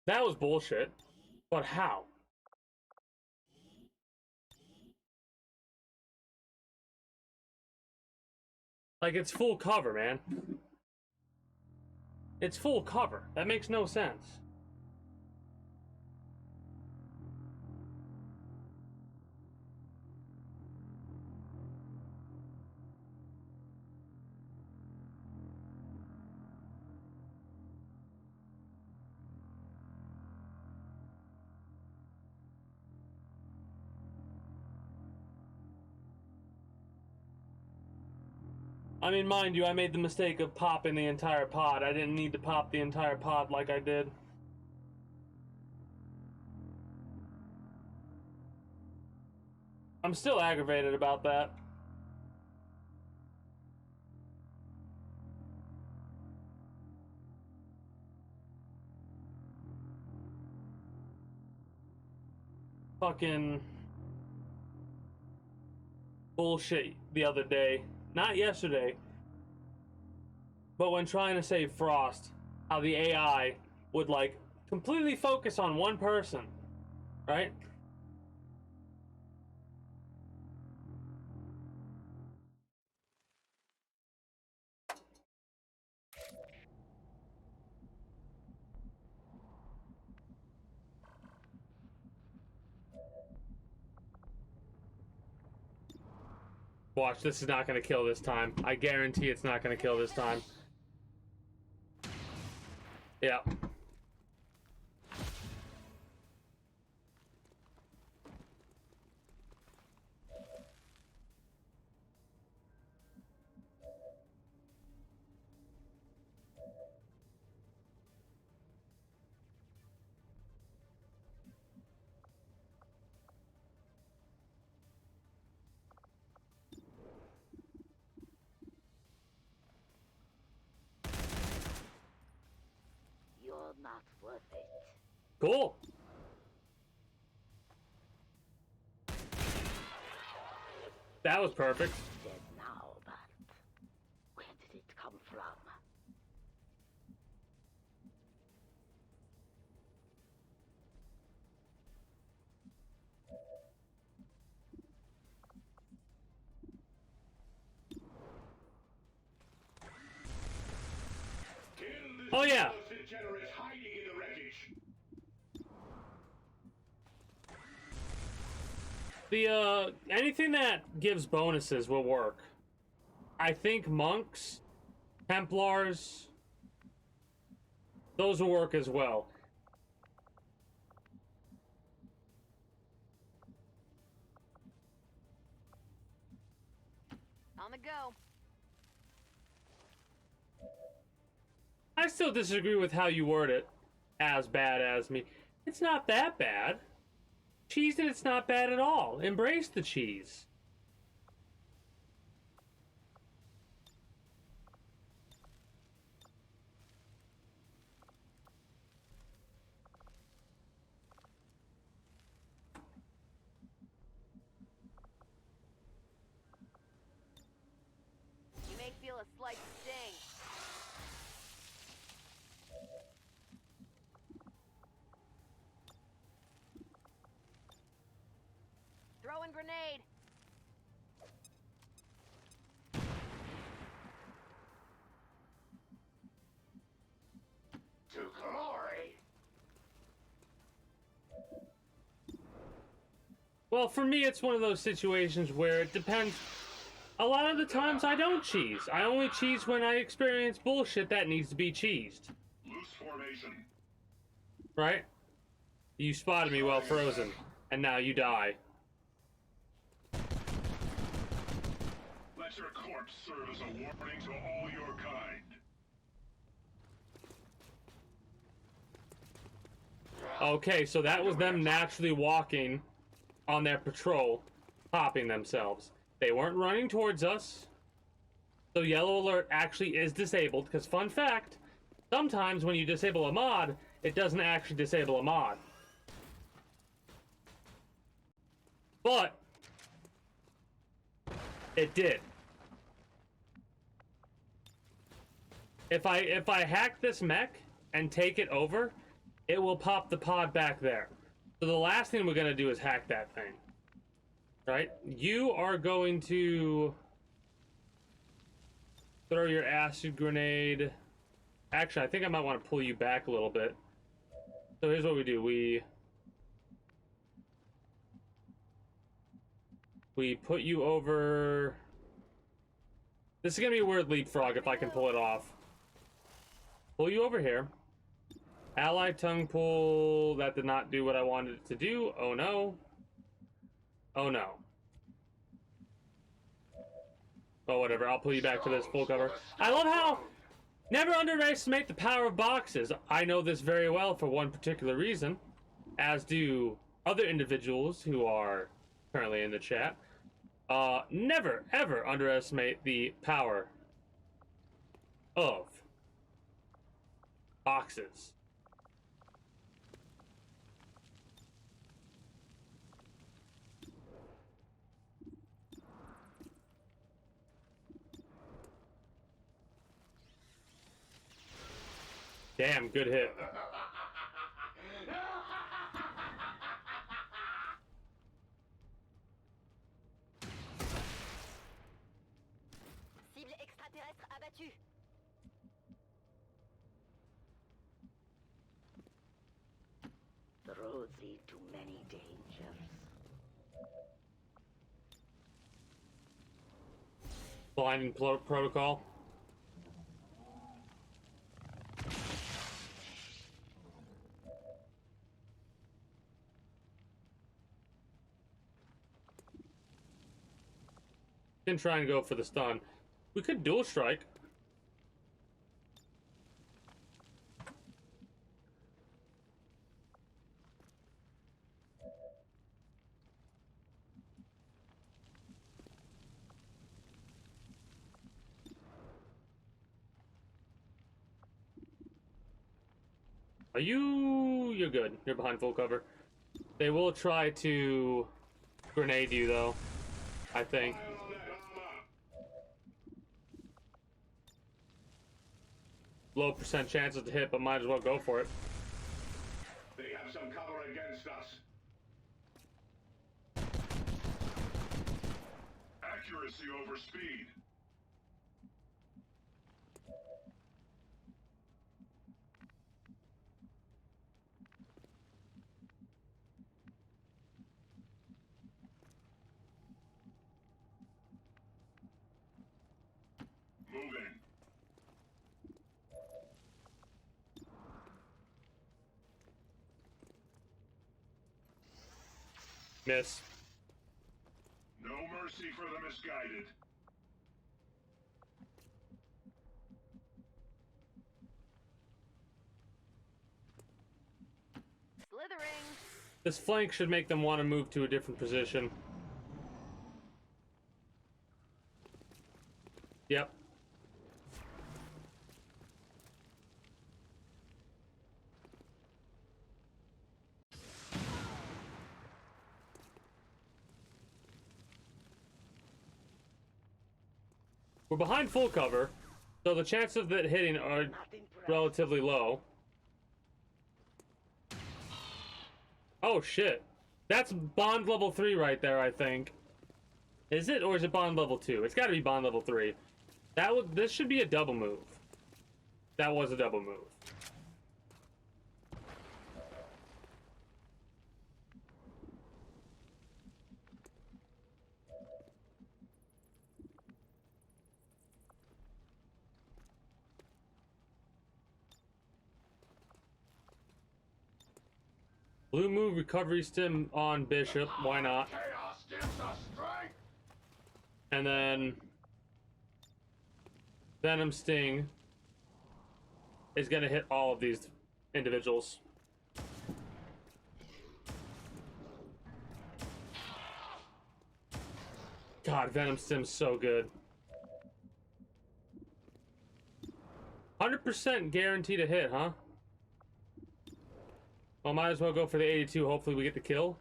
[SPEAKER 1] That was bullshit. But how? Like, it's full cover, man. It's full cover. That makes no sense. I mean, mind you, I made the mistake of popping the entire pod. I didn't need to pop the entire pod like I did. I'm still aggravated about that. Fucking bullshit the other day. Not yesterday, but when trying to save Frost, how the AI would, like, completely focus on one person, right? Watch, this is not going to kill this time. I guarantee it's not going to kill this time. Yeah.
[SPEAKER 5] You're not worth it.
[SPEAKER 1] Cool. That was perfect.
[SPEAKER 5] Dead now, but where did it come from?
[SPEAKER 1] Oh yeah.
[SPEAKER 2] Degenerates hiding in the wreckage.
[SPEAKER 1] The anything that gives bonuses will work. I think monks, Templars, those will work as well.
[SPEAKER 3] On the go.
[SPEAKER 1] I still disagree with how you word it. As bad as me. It's not that bad. Cheese and it's not bad at all. Embrace the cheese.
[SPEAKER 3] You may feel a slight sting. Throwing grenade.
[SPEAKER 2] To glory.
[SPEAKER 1] Well, for me, it's one of those situations where it depends. A lot of the times I don't cheese. I only cheese when I experience bullshit that needs to be cheesed.
[SPEAKER 2] Loose formation.
[SPEAKER 1] Right? You spotted me while frozen, and now you die.
[SPEAKER 2] Let your corpse serve as a warning to all your kind.
[SPEAKER 1] Okay, so that was them naturally walking on their patrol, popping themselves. They weren't running towards us. So yellow alert actually is disabled, because fun fact, sometimes when you disable a mod, it doesn't actually disable a mod. But it did. If I hack this mech and take it over, it will pop the pod back there. So the last thing we're gonna do is hack that thing. Right? You are going to throw your acid grenade. Actually, I think I might want to pull you back a little bit. So here's what we do. We put you over. This is gonna be a weird leapfrog if I can pull it off. Pull you over here. Ally tongue pull. That did not do what I wanted it to do. Oh no. Oh no. Oh, whatever. I'll pull you back to this full cover. I love how. Never underestimate the power of boxes. I know this very well for one particular reason, as do other individuals who are currently in the chat. Never, ever underestimate the power of boxes. Damn, good hit.
[SPEAKER 3] Cible extraterrestre abattue.
[SPEAKER 5] The roads lead to many dangers.
[SPEAKER 1] Blinding protocol. Can try and go for the stun. We could dual strike. Are you... You're good. You're behind full cover. They will try to grenade you, though. I think.
[SPEAKER 2] Pile on that armor.
[SPEAKER 1] Low percent chances to hit, but might as well go for it.
[SPEAKER 2] They have some cover against us. Accuracy over speed. Moving.
[SPEAKER 1] Miss.
[SPEAKER 2] No mercy for the misguided.
[SPEAKER 3] Slithering.
[SPEAKER 1] This flank should make them want to move to a different position. Yep. We're behind full cover, so the chances of it hitting are relatively low. Oh shit. That's bond level 3 right there, I think. Is it, or is it bond level 2? It's gotta be bond level 3. This should be a double move. That was a double move. Blue move recovery stim on Bishop. Why not?
[SPEAKER 2] Chaos gives us strength.
[SPEAKER 1] And then Venom Sting is going to hit all of these individuals. God, Venom Stim's so good. 100% guarantee to hit, huh? Well, might as well go for the 82. Hopefully we get the kill.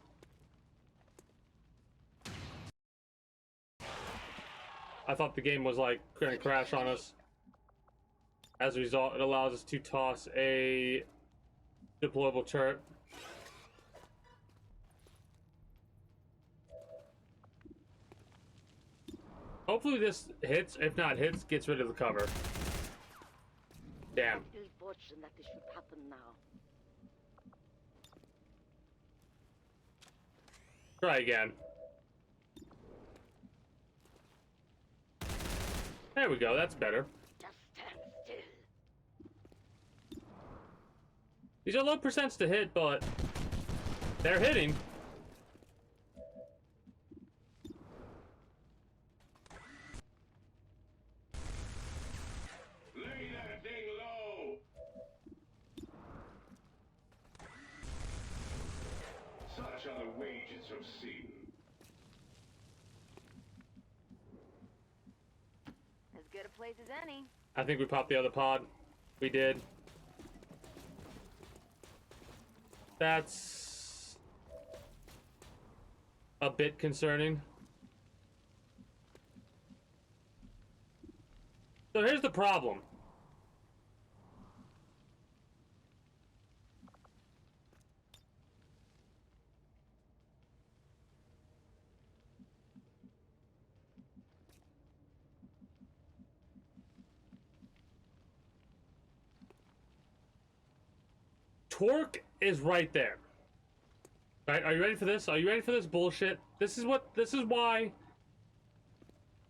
[SPEAKER 1] I thought the game was like gonna crash on us. As a result, it allows us to toss a deployable turret. Hopefully this hits. If not hits, gets rid of the cover. Damn.
[SPEAKER 5] Ill fortune that this should happen now.
[SPEAKER 1] Try again. There we go, that's better.
[SPEAKER 5] Just stand still.
[SPEAKER 1] These are low percents to hit, but they're hitting.
[SPEAKER 2] Lay that thing low. Such are the wages of sin.
[SPEAKER 3] As good a place as any.
[SPEAKER 1] I think we popped the other pod. We did. That's a bit concerning. So here's the problem. Torque is right there. Right? Are you ready for this? Are you ready for this bullshit? This is why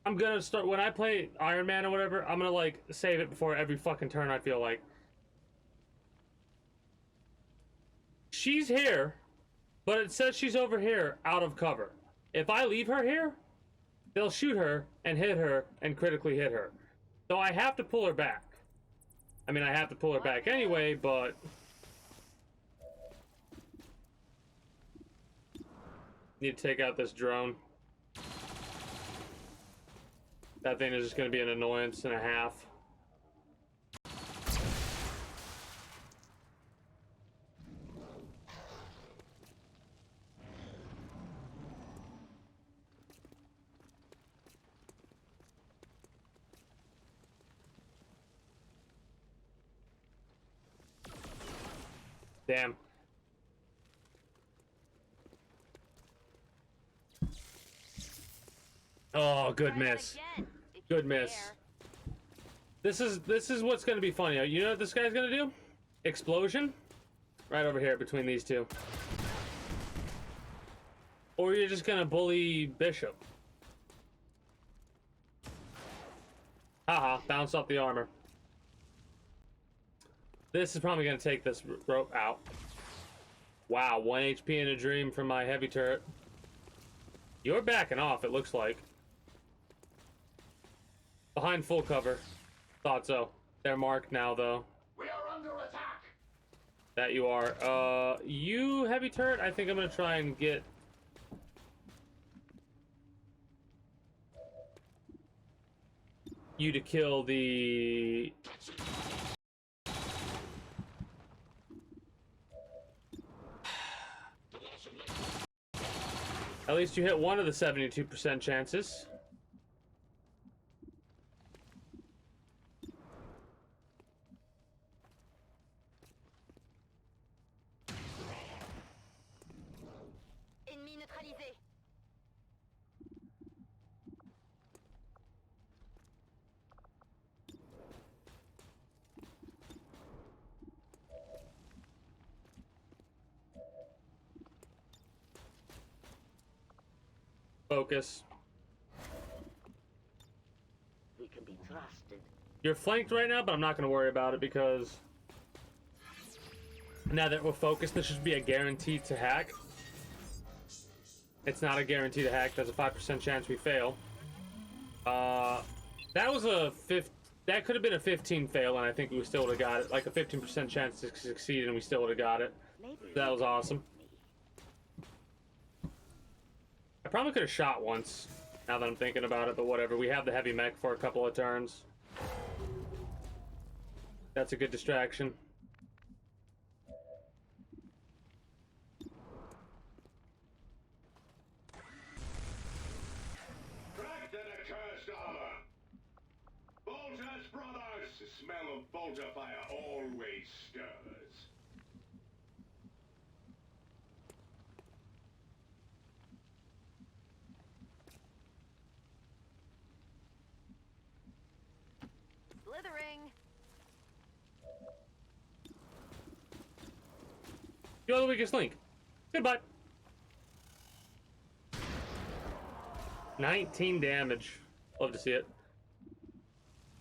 [SPEAKER 1] I'm gonna start when I play Iron Man or whatever, I'm gonna like save it before every fucking turn, I feel like. She's here, but it says she's over here out of cover. If I leave her here, they'll shoot her and hit her and critically hit her. So I have to pull her back. I mean, I have to pull her back anyway, but need to take out this drone. That thing is just going to be an annoyance and a half. Damn. Oh, good miss. Good miss. This is what's gonna be funny. You know what this guy's gonna do? Explosion? Right over here between these two. Or you're just gonna bully Bishop. Haha, bounce off the armor. This is probably gonna take this rope out. Wow, 1 HP in a dream from my heavy turret. You're backing off, it looks like. Behind full cover. Thought so. They're marked now, though.
[SPEAKER 2] We are under attack.
[SPEAKER 1] That you are. You heavy turret, I think I'm gonna try and get... you to kill the... At least you hit one of the 72% chances.
[SPEAKER 3] Ennemi neutralisé.
[SPEAKER 1] Focus.
[SPEAKER 5] We can be trusted.
[SPEAKER 1] You're flanked right now, but I'm not going to worry about it because Now that we're focused, this should be a guarantee to hack. It's not a guarantee to hack. There's a 5% chance we fail. That was a that could have been a 15 fail, and I think we still would have got it. Like a 15% chance to succeed, and we still would have got it. That was awesome. I probably could have shot once, now that I'm thinking about it, but whatever. We have the heavy mech for a couple of turns. That's a good distraction.
[SPEAKER 2] Cracked and accursed armor. Bolter's brothers. The smell of bolter fire always stirs.
[SPEAKER 3] Slithering.
[SPEAKER 1] You're the weakest link. Goodbye. 19 damage. Love to see it.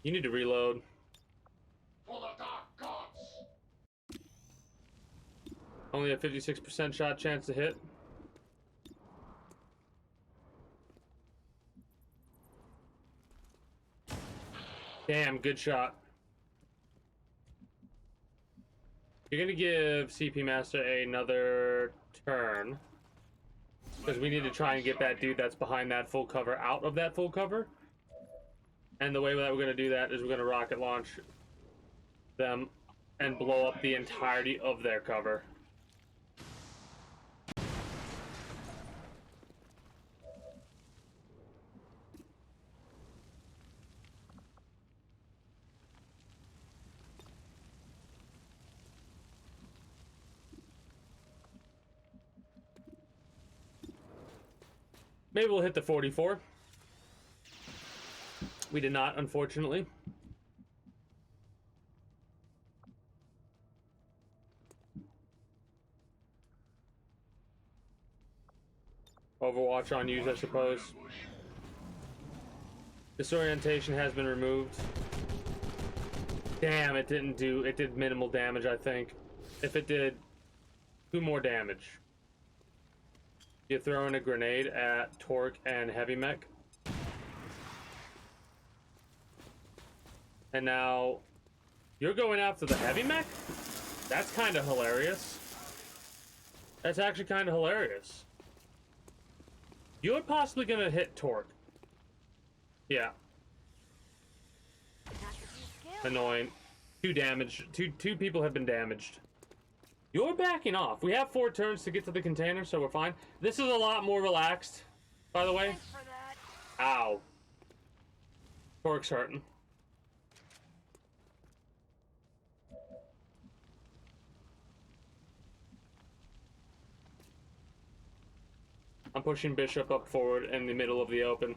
[SPEAKER 1] You need to reload.
[SPEAKER 2] For the dark gods.
[SPEAKER 1] Only a 56% shot chance to hit. Damn, good shot. You're gonna give CP Master another turn. Because we need to try and get that dude that's behind that full cover out of that full cover. And the way that we're gonna do that is we're gonna rocket launch them and blow up the entirety of their cover. Maybe we'll hit the 44. We did not, unfortunately. Overwatch on use, I suppose. Disorientation has been removed. Damn, it did minimal damage, I think. If it did 2 more damage. You throw in a grenade at Torque and Heavy Mech. And now you're going after the Heavy Mech? That's kind of hilarious. That's actually kind of hilarious. You're possibly gonna hit Torque. Yeah. Annoying. 2 damage. Two people have been damaged. You're backing off. We have 4 turns to get to the container, so we're fine. This is a lot more relaxed, by the way.
[SPEAKER 3] Thanks for that.
[SPEAKER 1] Ow. Torque's hurting. I'm pushing Bishop up forward in the middle of the open.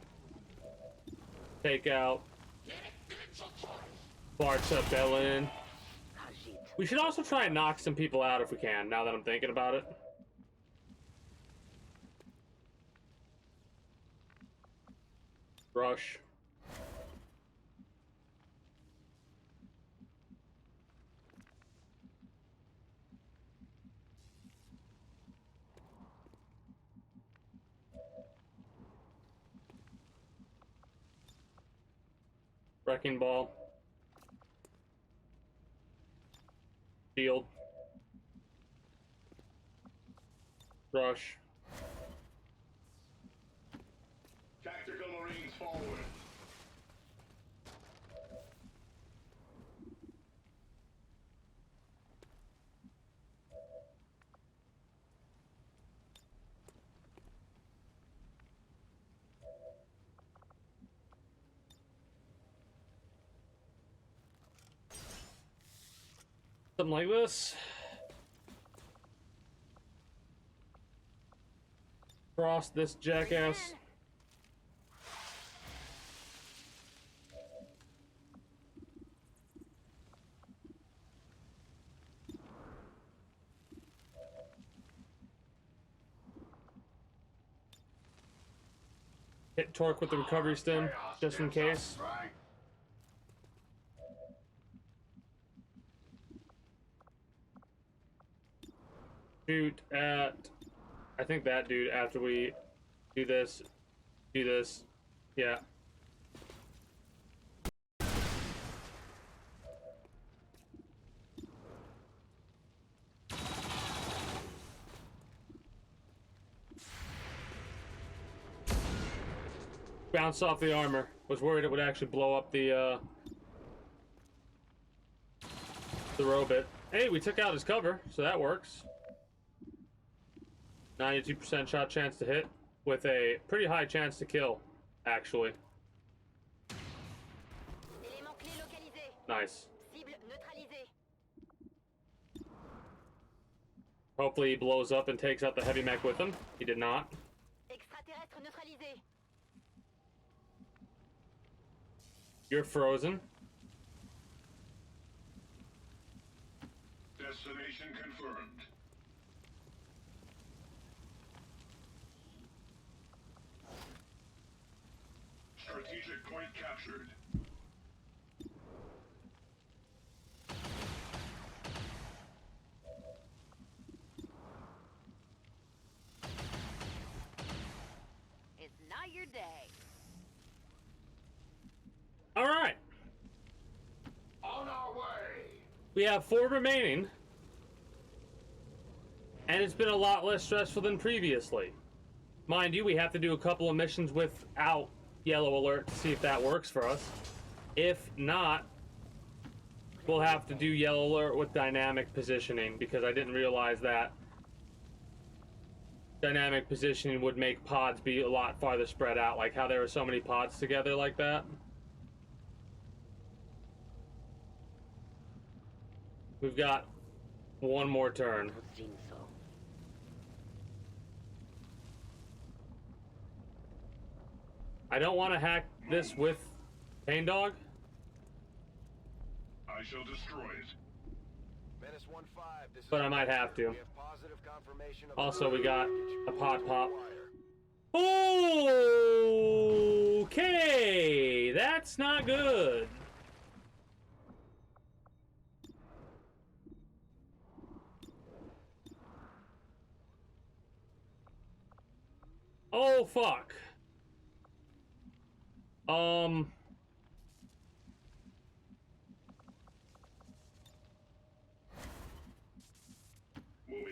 [SPEAKER 1] Take out Bart's Bellin. We should also try and knock some people out if we can, now that I'm thinking about it. Rush. Wrecking Ball. Shield. Rush.
[SPEAKER 2] Tactical Marines forward.
[SPEAKER 1] Something like this. Cross this jackass. Hit Torque with the recovery stim, just in case. shoot at, I think that dude after we do this. Yeah. Bounced off the armor. Was worried it would actually blow up the robot. Hey, we took out his cover, so that works. 92% shot chance to hit with a pretty high chance to kill, actually.
[SPEAKER 3] Élément clé localisé.
[SPEAKER 1] Nice.
[SPEAKER 3] Cible neutralisée.
[SPEAKER 1] Hopefully he blows up and takes out the heavy mech with him. He did not.
[SPEAKER 3] Extraterrestre neutralisé.
[SPEAKER 1] You're frozen.
[SPEAKER 2] Destination confirmed. Strategic point captured.
[SPEAKER 3] It's not your day.
[SPEAKER 1] All right.
[SPEAKER 2] On our way.
[SPEAKER 1] We have 4 remaining. And it's been a lot less stressful than previously. Mind you, we have to do a couple of missions without yellow alert to see if that works for us. If not, we'll have to do yellow alert with dynamic positioning, because I didn't realize that dynamic positioning would make pods be a lot farther spread out, like how there are so many pods together like that. We've got one more turn.
[SPEAKER 5] Would seem so.
[SPEAKER 1] I don't want to hack this with Pain Dog.
[SPEAKER 2] I shall destroy it.
[SPEAKER 4] Menace 1-5, this is
[SPEAKER 1] But I might have to.
[SPEAKER 4] We have positive confirmation of
[SPEAKER 1] Also, we got a pod pop.
[SPEAKER 4] Wire.
[SPEAKER 1] Okay, that's not good. Oh, fuck.
[SPEAKER 2] Moving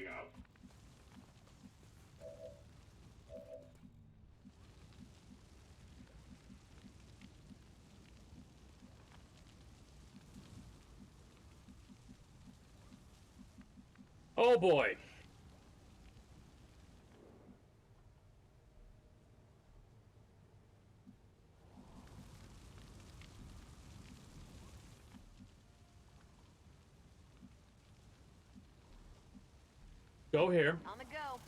[SPEAKER 2] out.
[SPEAKER 1] Oh, boy. Go here.
[SPEAKER 3] On the go.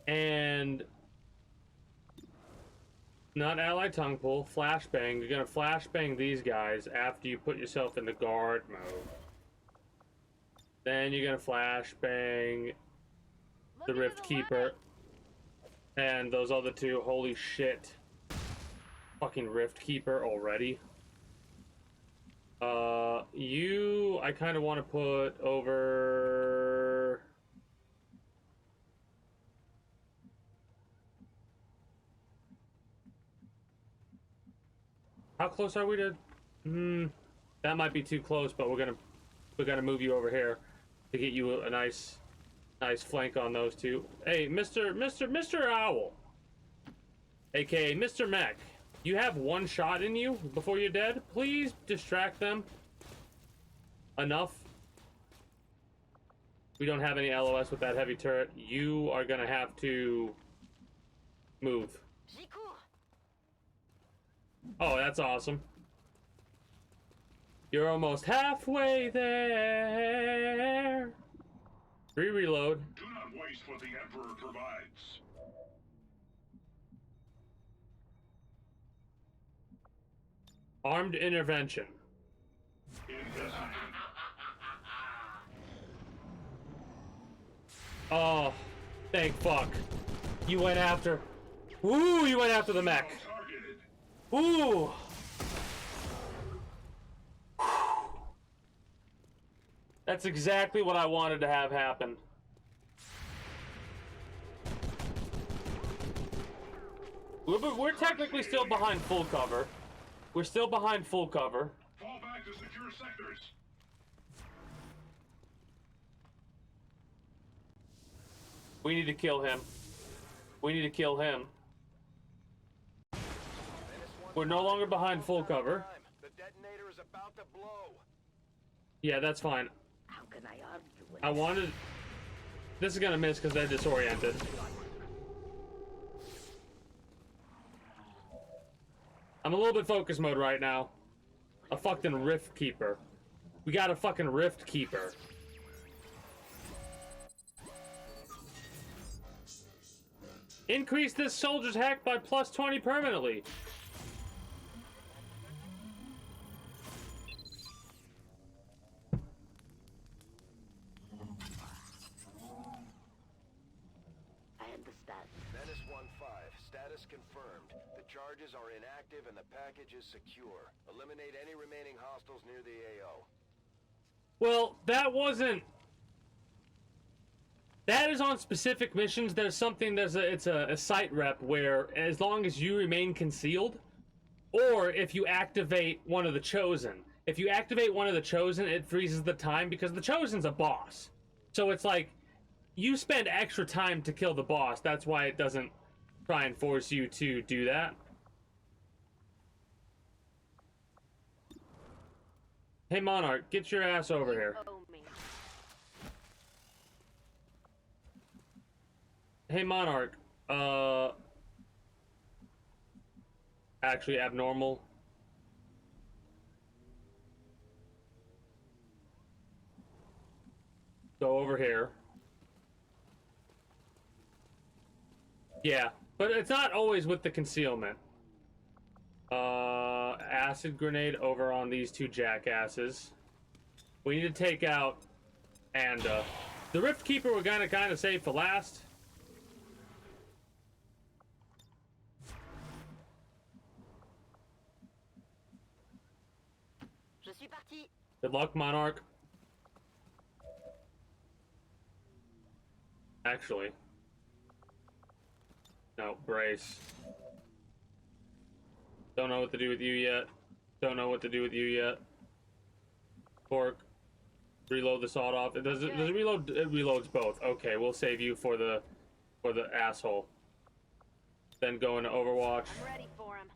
[SPEAKER 1] And not ally tongue pull, flashbang. You're gonna flashbang these guys after you put yourself into guard mode. Then you're gonna flashbang the
[SPEAKER 3] Looking
[SPEAKER 1] Rift
[SPEAKER 3] to the
[SPEAKER 1] Keeper
[SPEAKER 3] left.
[SPEAKER 1] and those other two. Holy shit. Fucking Rift Keeper already. You I kinda wanna put over how close are we to that might be too close, but we're gonna move you over here to get you a nice flank on those two. Hey, Mr. Owl, aka Mr. Mech, you have one shot in you before you're dead. Please distract them enough. We don't have any LOS with that heavy turret. You are gonna have to move.
[SPEAKER 3] J'y cours.
[SPEAKER 1] Oh, that's awesome. You're almost halfway there. Reload.
[SPEAKER 2] Do not waste what the Emperor provides.
[SPEAKER 1] Armed intervention. Oh, thank fuck. You went after. Ooh, you went after the mech.
[SPEAKER 2] Targeted.
[SPEAKER 1] Ooh. That's exactly what I wanted to have happen. We're technically still behind full cover. We're still behind full cover.
[SPEAKER 2] Fall back to secure sectors.
[SPEAKER 1] We need to kill him. We need to kill him. We're no longer behind full cover.
[SPEAKER 4] The detonator is about to blow.
[SPEAKER 1] Yeah, that's fine.
[SPEAKER 5] How can I argue with
[SPEAKER 1] I wanted... This is gonna miss because they're disoriented. I'm a little bit focus mode right now. A fucking Rift Keeper. We got a fucking Rift Keeper. Increase this soldier's hack by plus 20 permanently.
[SPEAKER 5] I understand.
[SPEAKER 4] Menace 1-5, status confirmed. The charges are inactive and the package is secure. Eliminate any remaining hostiles near the AO.
[SPEAKER 1] Well, that wasn't... That is on specific missions. There's something, it's a site rep where as long as you remain concealed, or if you activate one of the Chosen. If you activate one of the Chosen, it freezes the time because the Chosen's a boss. So it's like, you spend extra time to kill the boss. That's why it doesn't try and force you to do that. Hey Monarch, get your ass over here.
[SPEAKER 3] Oh, me.
[SPEAKER 1] Hey Monarch, actually abnormal. Go over here. Yeah, but it's not always with the concealment. Acid grenade over on these two jackasses. We need to take out Anda. The Rift Keeper we're gonna kind of save for last.
[SPEAKER 3] Je suis parti.
[SPEAKER 1] Good luck, Monarch. Actually. No, brace. Don't know what to do with you yet. Don't know what to do with you yet. Fork. Reload the sawed off. Does it reload? It reloads both. Okay, we'll save you for the asshole. Then go into Overwatch.
[SPEAKER 3] I'm ready for him.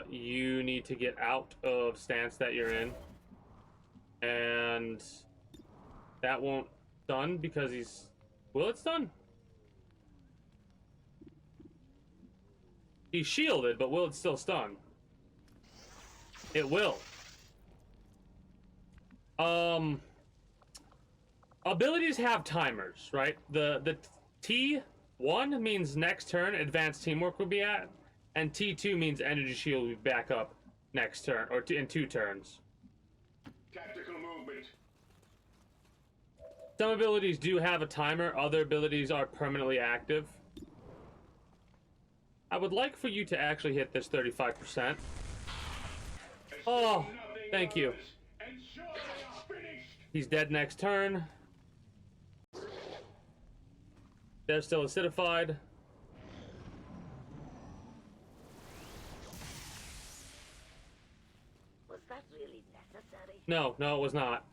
[SPEAKER 1] You need to get out of stance that you're in. And that won't stun because he's... Will it stun? He's shielded, but will it still stun? It will. Abilities have timers, right? The T1 means next turn, advanced teamwork will be at, and T2 means energy shield will be back up next turn, or in 2 turns.
[SPEAKER 2] Tactical movement.
[SPEAKER 1] Some abilities do have a timer, other abilities are permanently active. I would like for you to actually hit this 35%. Oh, thank you.
[SPEAKER 2] Ensure they are finished.
[SPEAKER 1] He's dead next turn. They're still acidified.
[SPEAKER 5] Was that really necessary?
[SPEAKER 1] No, it was not.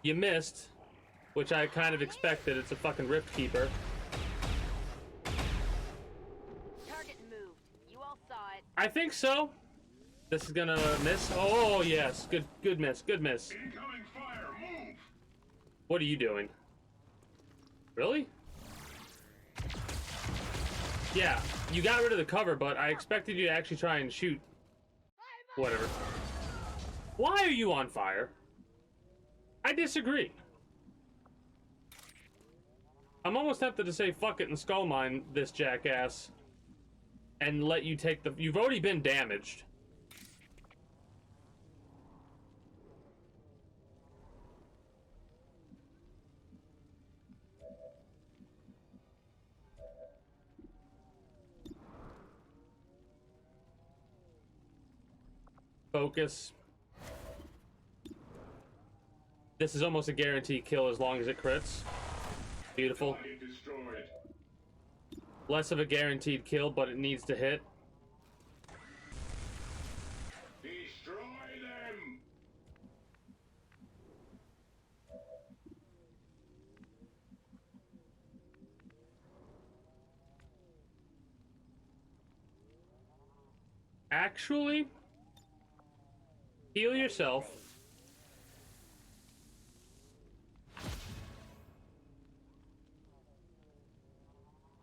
[SPEAKER 1] You missed, which I kind of expected. It's a fucking Rift Keeper.
[SPEAKER 3] Target moved. You all saw it.
[SPEAKER 1] I think so. This is gonna miss. Oh yes, good miss, good miss.
[SPEAKER 2] Incoming fire. Move.
[SPEAKER 1] What are you doing? Really? Yeah, you got rid of the cover, but I expected you to actually try and shoot. Whatever. Why are you on fire? I disagree. I'm almost tempted to say fuck it and skull mine this jackass and let you take the... You've already been damaged. Focus. This is almost a guaranteed kill as long as it crits. Beautiful.
[SPEAKER 2] Target destroyed.
[SPEAKER 1] Less of a guaranteed kill, but it needs to hit.
[SPEAKER 2] Destroy them!
[SPEAKER 1] Actually, heal yourself.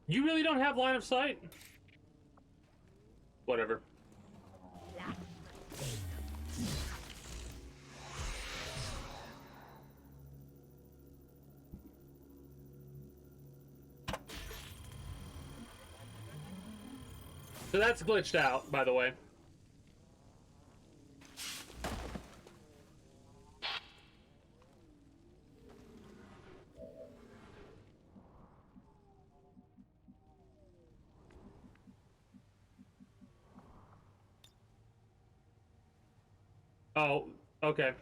[SPEAKER 1] You really don't have line of sight? Whatever. So that's glitched out, by the way. Oh, okay.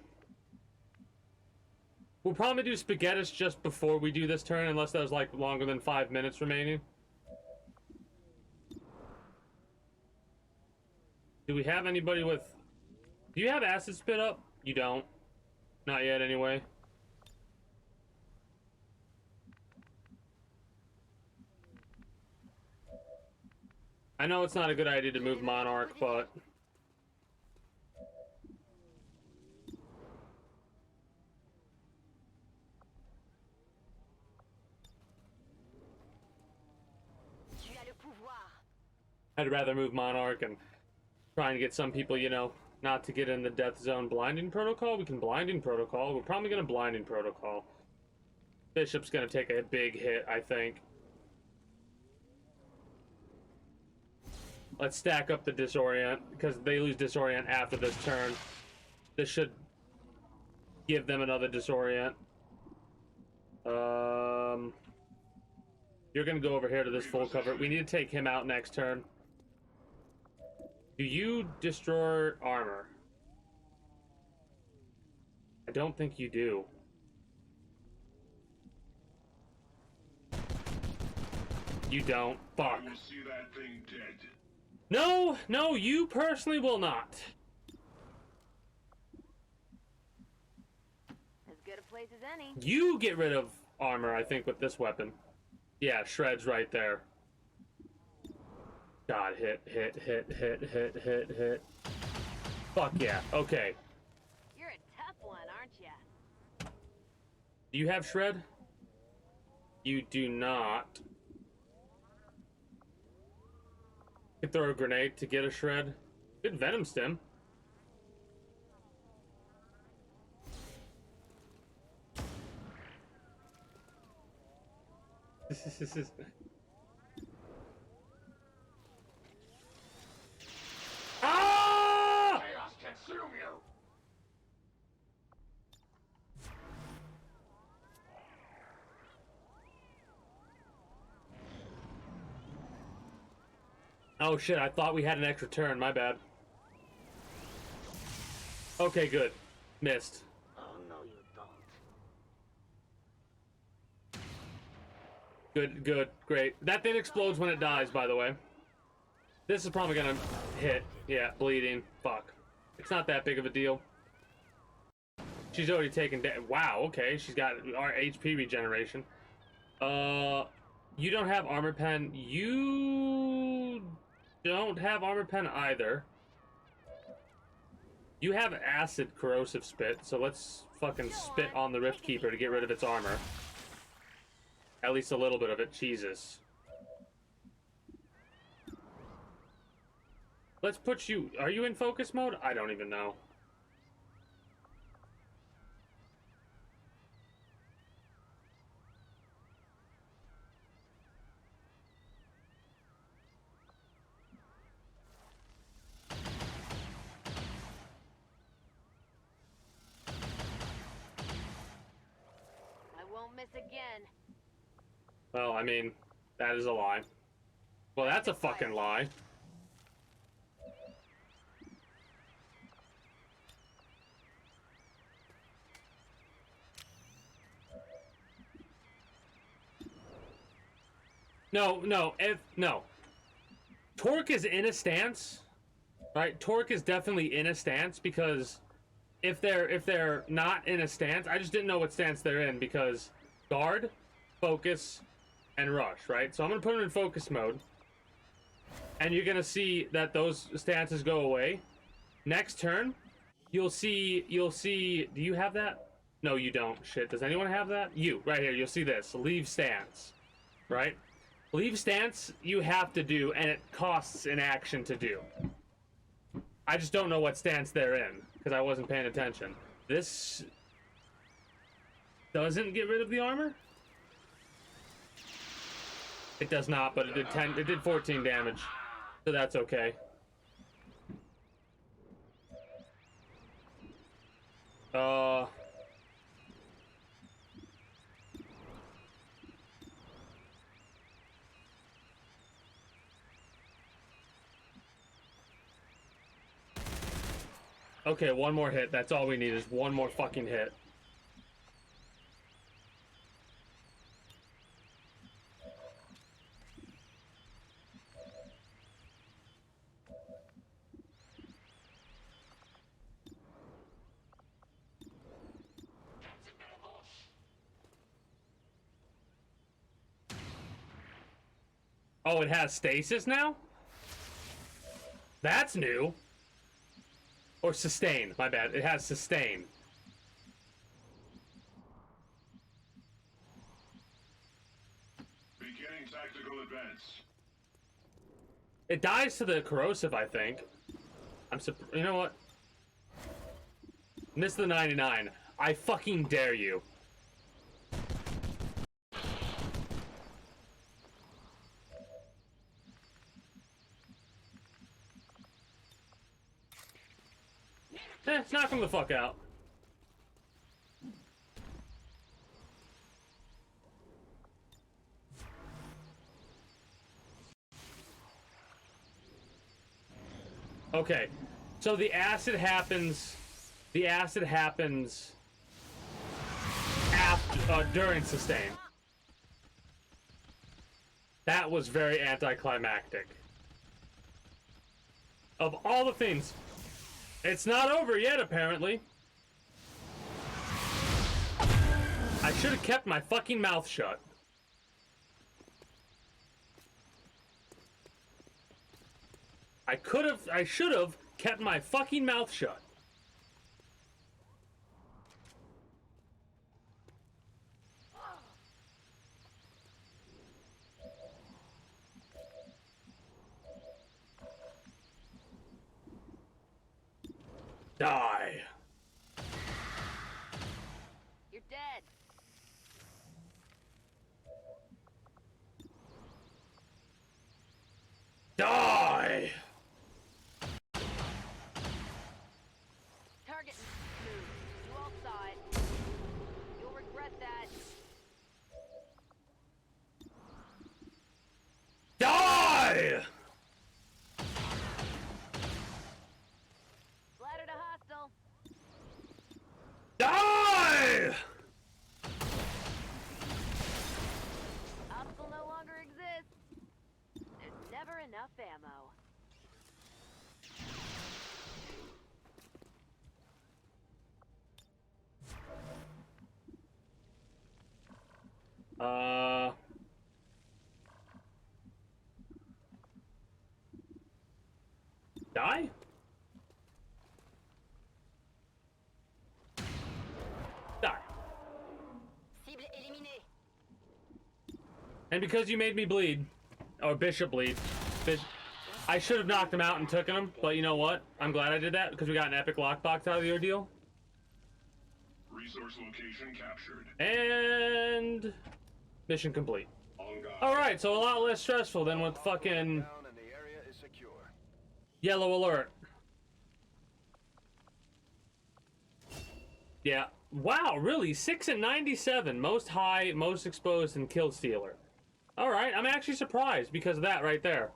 [SPEAKER 1] We'll probably do Spaghettis just before we do this turn, unless there's like longer than 5 minutes remaining. Do we have anybody with... Do you have acid spit up? You don't. Not yet, anyway. I know it's not a good idea to move Monarch, but...
[SPEAKER 3] Tu as le pouvoir.
[SPEAKER 1] I'd rather move Monarch and try and get some people, you know, not to get in the death zone. Blinding protocol? We can blinding protocol. We're probably gonna blinding protocol. Bishop's gonna take a big hit, I think. Let's stack up the disorient, because they lose disorient after this turn. This should give them another disorient. You're gonna go over here to this full cover. We need to take him out next turn. Do you destroy armor? I don't think you do. You don't. Fuck.
[SPEAKER 2] You see that thing dead?
[SPEAKER 1] No, no, you personally will not.
[SPEAKER 3] As good a place as any.
[SPEAKER 1] You get rid of armor, I think, with this weapon. Yeah, Shred's right there. God, hit. Fuck yeah, okay.
[SPEAKER 3] You're a tough one, aren't ya?
[SPEAKER 1] Do you have Shred? You do not. You can throw a grenade to get a Shred. Good Venom Stem. Ah!
[SPEAKER 2] Chaos consume you!
[SPEAKER 1] Oh shit, I thought we had an extra turn, my bad. Okay, good. Missed.
[SPEAKER 5] Oh, no, you don't.
[SPEAKER 1] Good, great. That thing explodes when it dies, by the way. This is probably gonna hit. Yeah, bleeding. Fuck. It's not that big of a deal. She's already taken damage. Wow, okay. She's got our HP regeneration. You don't have armor pen. You don't have armor pen either. You have acid corrosive spit, so let's fucking spit on the Rift Keeper to get rid of its armor. At least a little bit of it. Jesus. Let's put you... Are you in focus mode? I don't even know.
[SPEAKER 3] I won't miss again.
[SPEAKER 1] Well, I mean, that is a lie. Well, that's a fucking lie. No. Torque is in a stance, right? Torque is definitely in a stance because if they're not in a stance, I just didn't know what stance they're in because guard, focus, and rush, right? So I'm gonna put them in focus mode, and you're gonna see that those stances go away. Next turn, you'll see. Do you have that? No, you don't. Shit. Does anyone have that? You right here. You'll see this. Leave stance, right? Leave stance. You have to do, and it costs an action to do. I just don't know what stance they're in because I wasn't paying attention. This doesn't get rid of the armor. It does not, but it did 10. It did 14 damage, so that's okay. Okay, one more hit. That's all we need is one more fucking hit. Oh, it has stasis now? That's new. Or sustain, my bad. It has sustain.
[SPEAKER 2] Beginning tactical advance.
[SPEAKER 1] It dies to the corrosive, I think. You know what? Miss the 99. I fucking dare you. Knock him the fuck out. Okay, so the acid happens. The acid happens after, during sustain. That was very anticlimactic. Of all the things. It's not over yet, apparently. I should have kept my fucking mouth shut. I should have kept my fucking mouth shut. Die.
[SPEAKER 3] You're dead.
[SPEAKER 1] Die.
[SPEAKER 3] Target move. You all saw it. You'll regret that.
[SPEAKER 1] Die.
[SPEAKER 3] Splattered a hostile.
[SPEAKER 1] Die.
[SPEAKER 3] Hostile no longer exists. There's never enough ammo. Die? Die. Cible éliminée.
[SPEAKER 1] And because you made me bleed, or Bishop bleed, I should have knocked him out and taken him, but you know what? I'm glad I did that because we got an epic lockbox out of the ordeal.
[SPEAKER 2] Resource location captured.
[SPEAKER 1] And mission complete.
[SPEAKER 2] On guard.
[SPEAKER 1] Alright, so a lot less stressful than with fucking
[SPEAKER 4] Down and the area is secure.
[SPEAKER 1] yellow alert. Yeah. Wow, really? 6 and 97. Most high, most exposed, and kill stealer. Alright, I'm actually surprised because of that right there.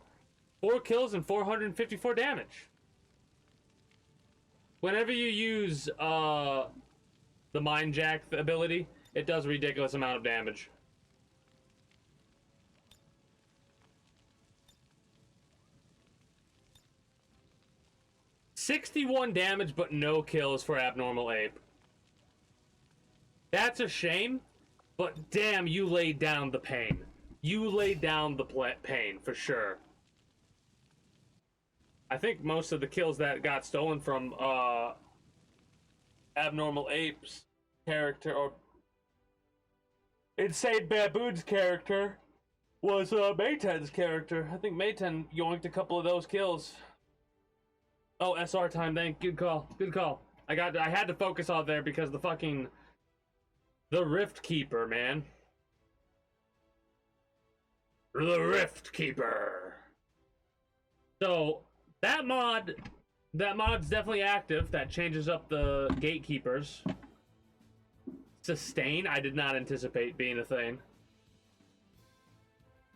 [SPEAKER 1] 4 kills and 454 damage. Whenever you use the Mind Jack ability, it does a ridiculous amount of damage. 61 damage, but no kills for Abnormal Ape. That's a shame, but damn, you laid down the pain. You laid down the pain, for sure. I think most of the kills that got stolen from Abnormal Ape's character, or Insane Baboon's character, was Mayten's character. I think Mayten yoinked a couple of those kills. Oh, SR time, thank you. Good call. Good call. I had to focus on there because the Rift Keeper, man. The Rift Keeper. So that mod's definitely active. That changes up the gatekeepers. Sustain, I did not anticipate being a thing.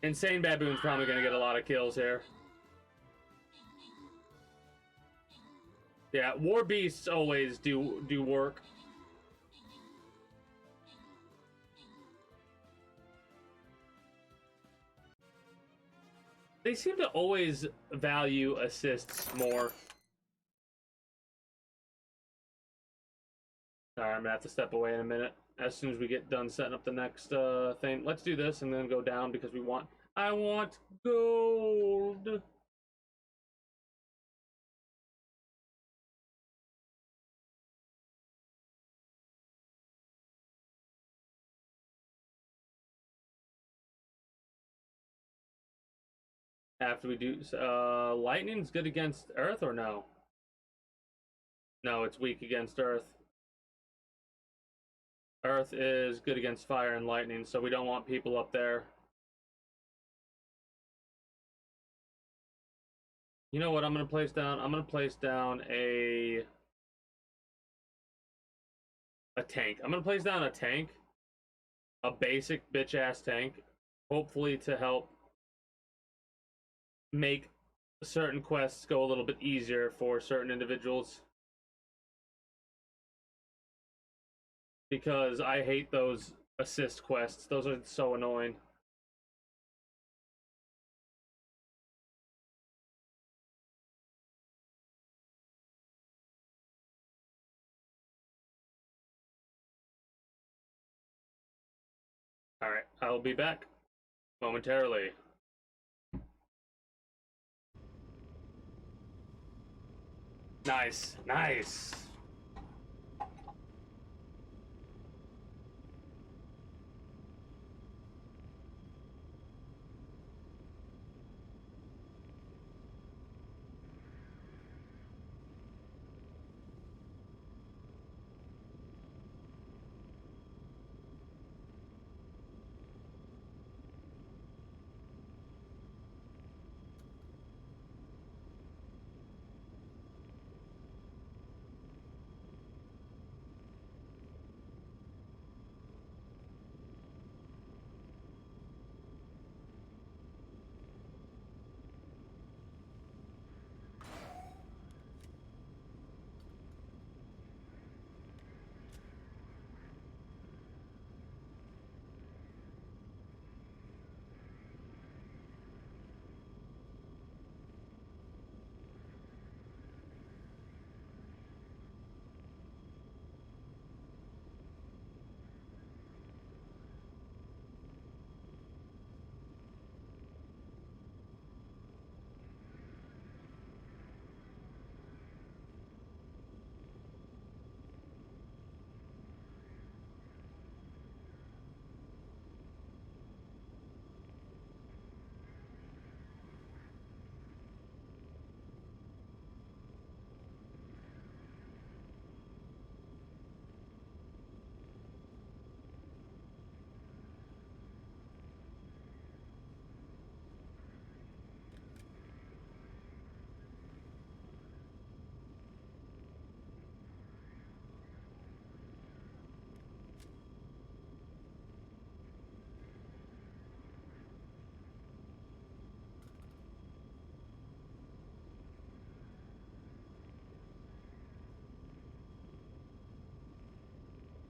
[SPEAKER 1] Insane Baboon's probably gonna get a lot of kills here. Yeah, War Beasts always do work. They seem to always value assists more. Alright, I'm gonna have to step away in a minute. As soon as we get done setting up the next thing. Let's do this and then go down because I want gold. After we do, lightning's good against Earth or no? No, it's weak against Earth. Earth is good against fire and lightning, so we don't want people up there. You know what I'm gonna place down? I'm gonna place down a tank. I'm gonna place down a tank. A basic bitch-ass tank. Hopefully to help make certain quests go a little bit easier for certain individuals. Because I hate those assist quests. Those are so annoying. Alright, I'll be back momentarily. Nice, nice.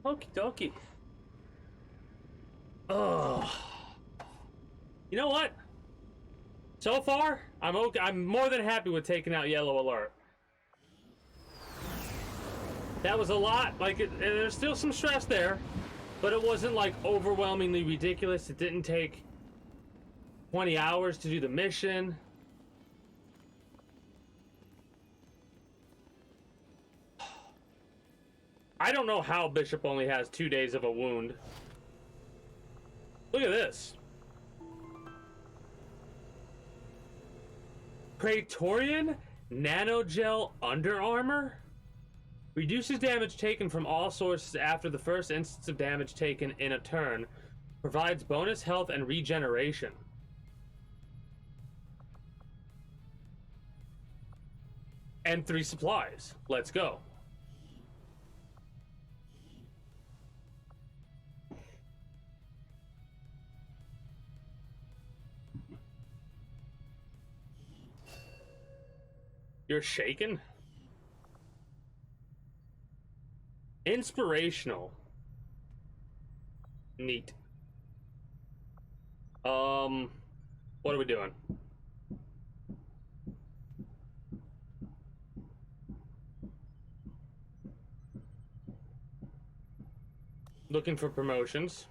[SPEAKER 1] Okie dokie. Oh. You know what? So far, I'm okay. I'm more than happy with taking out Yellow Alert. That was a lot. Like, there's still some stress there, but it wasn't like overwhelmingly ridiculous. It didn't take 20 hours to do the mission. I don't know how Bishop only has 2 days of a wound. Look at this. Praetorian Nanogel Under Armor? Reduces damage taken from all sources after the first instance of damage taken in a turn. Provides bonus health and regeneration. And 3 supplies. Let's go. You're shaken? Inspirational. Neat. What are we doing? Looking for promotions.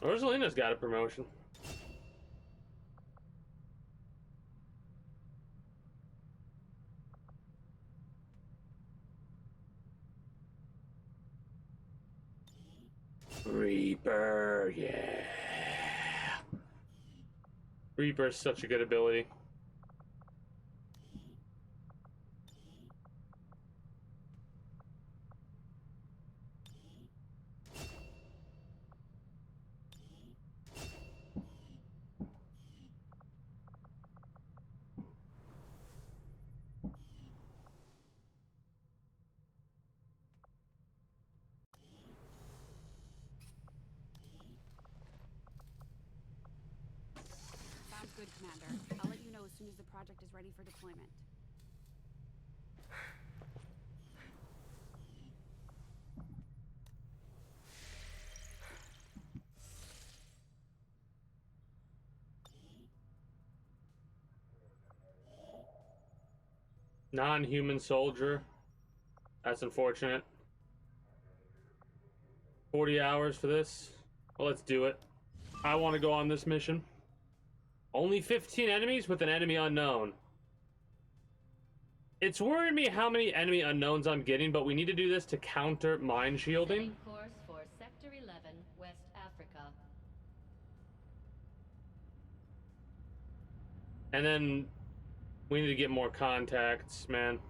[SPEAKER 1] Rosalina's got a promotion. Reaper, yeah. Reaper's such a good ability.
[SPEAKER 6] Sounds good, Commander. I'll let you know as soon as the project is ready for deployment.
[SPEAKER 1] Non-human soldier. That's unfortunate. 40 hours for this? Well, let's do it. I want to go on this mission. Only 15 enemies with an enemy unknown. It's worrying me how many enemy unknowns I'm getting, but we need to do this to counter mine shielding.
[SPEAKER 7] Setting course for Sector 11, West Africa.
[SPEAKER 1] And then we need to get more contacts, man.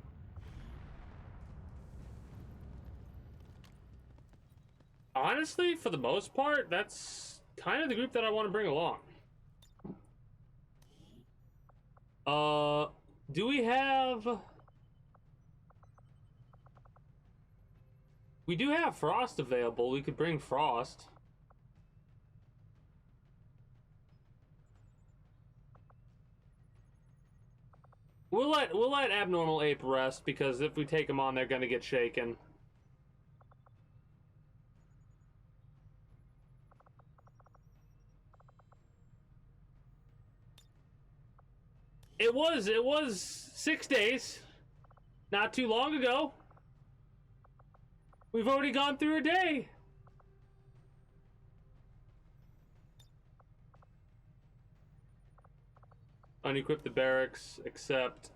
[SPEAKER 1] Honestly, for the most part, that's kind of the group that I want to bring along. Do we have... We do have Frost available. We could bring Frost. We'll let Abnormal Ape rest, because if we take him on, they're gonna get shaken. It was 6 days. Not too long ago. We've already gone through a day. Unequip the barracks, except...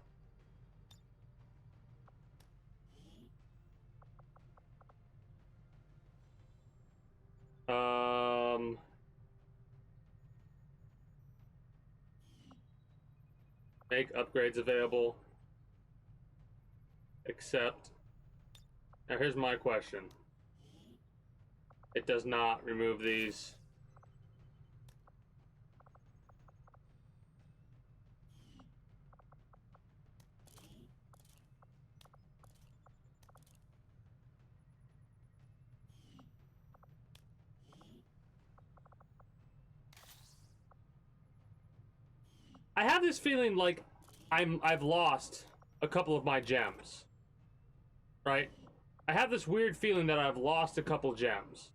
[SPEAKER 1] Make upgrades available. Except... Now here's my question. It does not remove these. I have this feeling like I've lost a couple of my gems. Right? I have this weird feeling that I've lost a couple gems.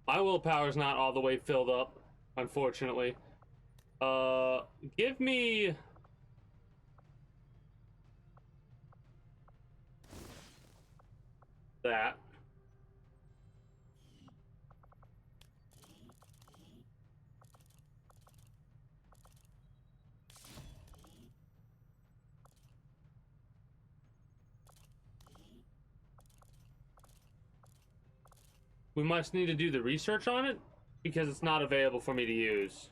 [SPEAKER 1] My willpower's not all the way filled up, unfortunately. Give me... that. We must need to do the research on it because it's not available for me to use.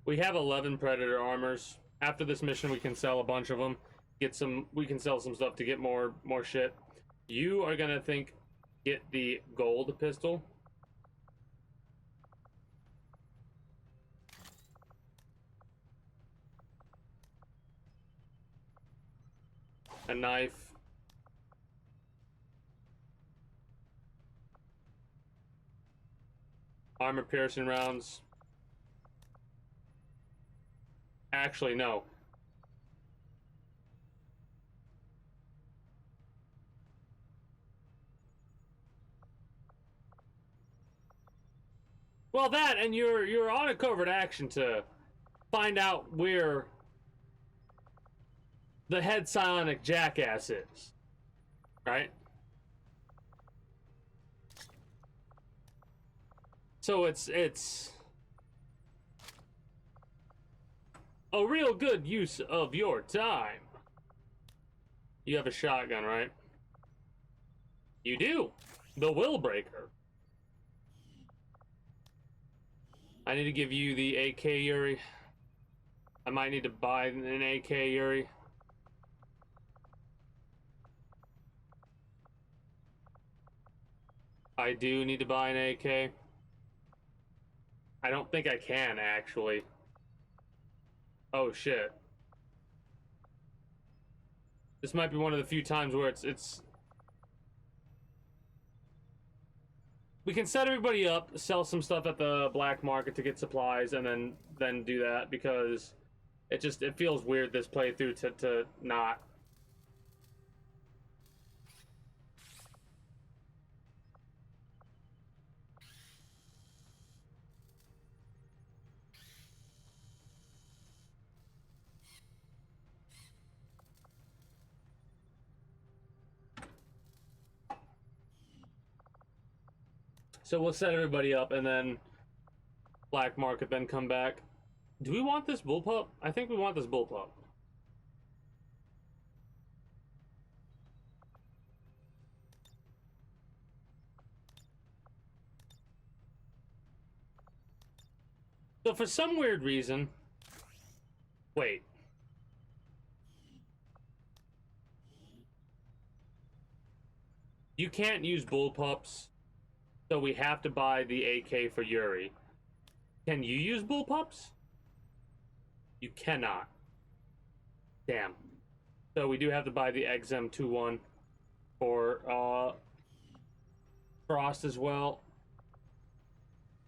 [SPEAKER 1] We have 11 predator armors. After this mission, we can sell a bunch of them. We can sell some stuff to get more shit. You are gonna get the gold pistol. A knife. Armor piercing rounds. Actually, no. Well, that and you're on a covert action to find out where the head psionic jackass is, right? So it's a real good use of your time. You have a shotgun, right? You do. The Will Breaker. I need to give you the AK, Yuri. I might need to buy an AK, Yuri. I do need to buy an AK. I don't think I can, actually. Oh, shit. This might be one of the few times where it's... We can set everybody up, sell some stuff at the black market to get supplies, and then do that, because it feels weird this playthrough to not. So we'll set everybody up, and then black market, then come back. Do we want this bullpup? I think we want this bullpup. So for some weird reason... Wait. You can't use bullpups, so we have to buy the AK for Yuri. Can you use bullpups? You cannot. Damn. So we do have to buy the Xcom 2-1 for Frost as well.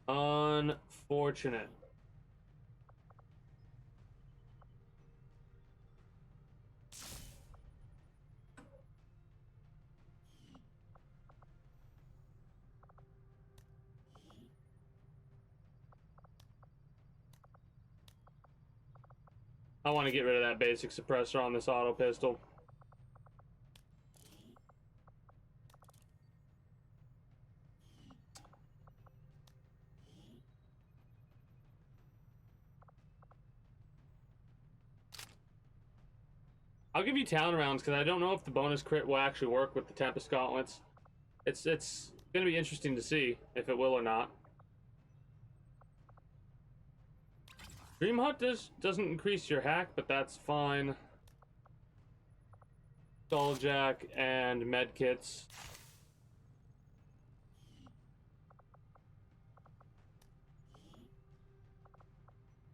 [SPEAKER 1] Unfortunate. I want to get rid of that basic suppressor on this auto pistol. I'll give you town rounds because I don't know if the bonus crit will actually work with the Tempest Gauntlets. It's going to be interesting to see if it will or not. Dream Hut doesn't increase your hack, but that's fine. Skull Jack and med kits.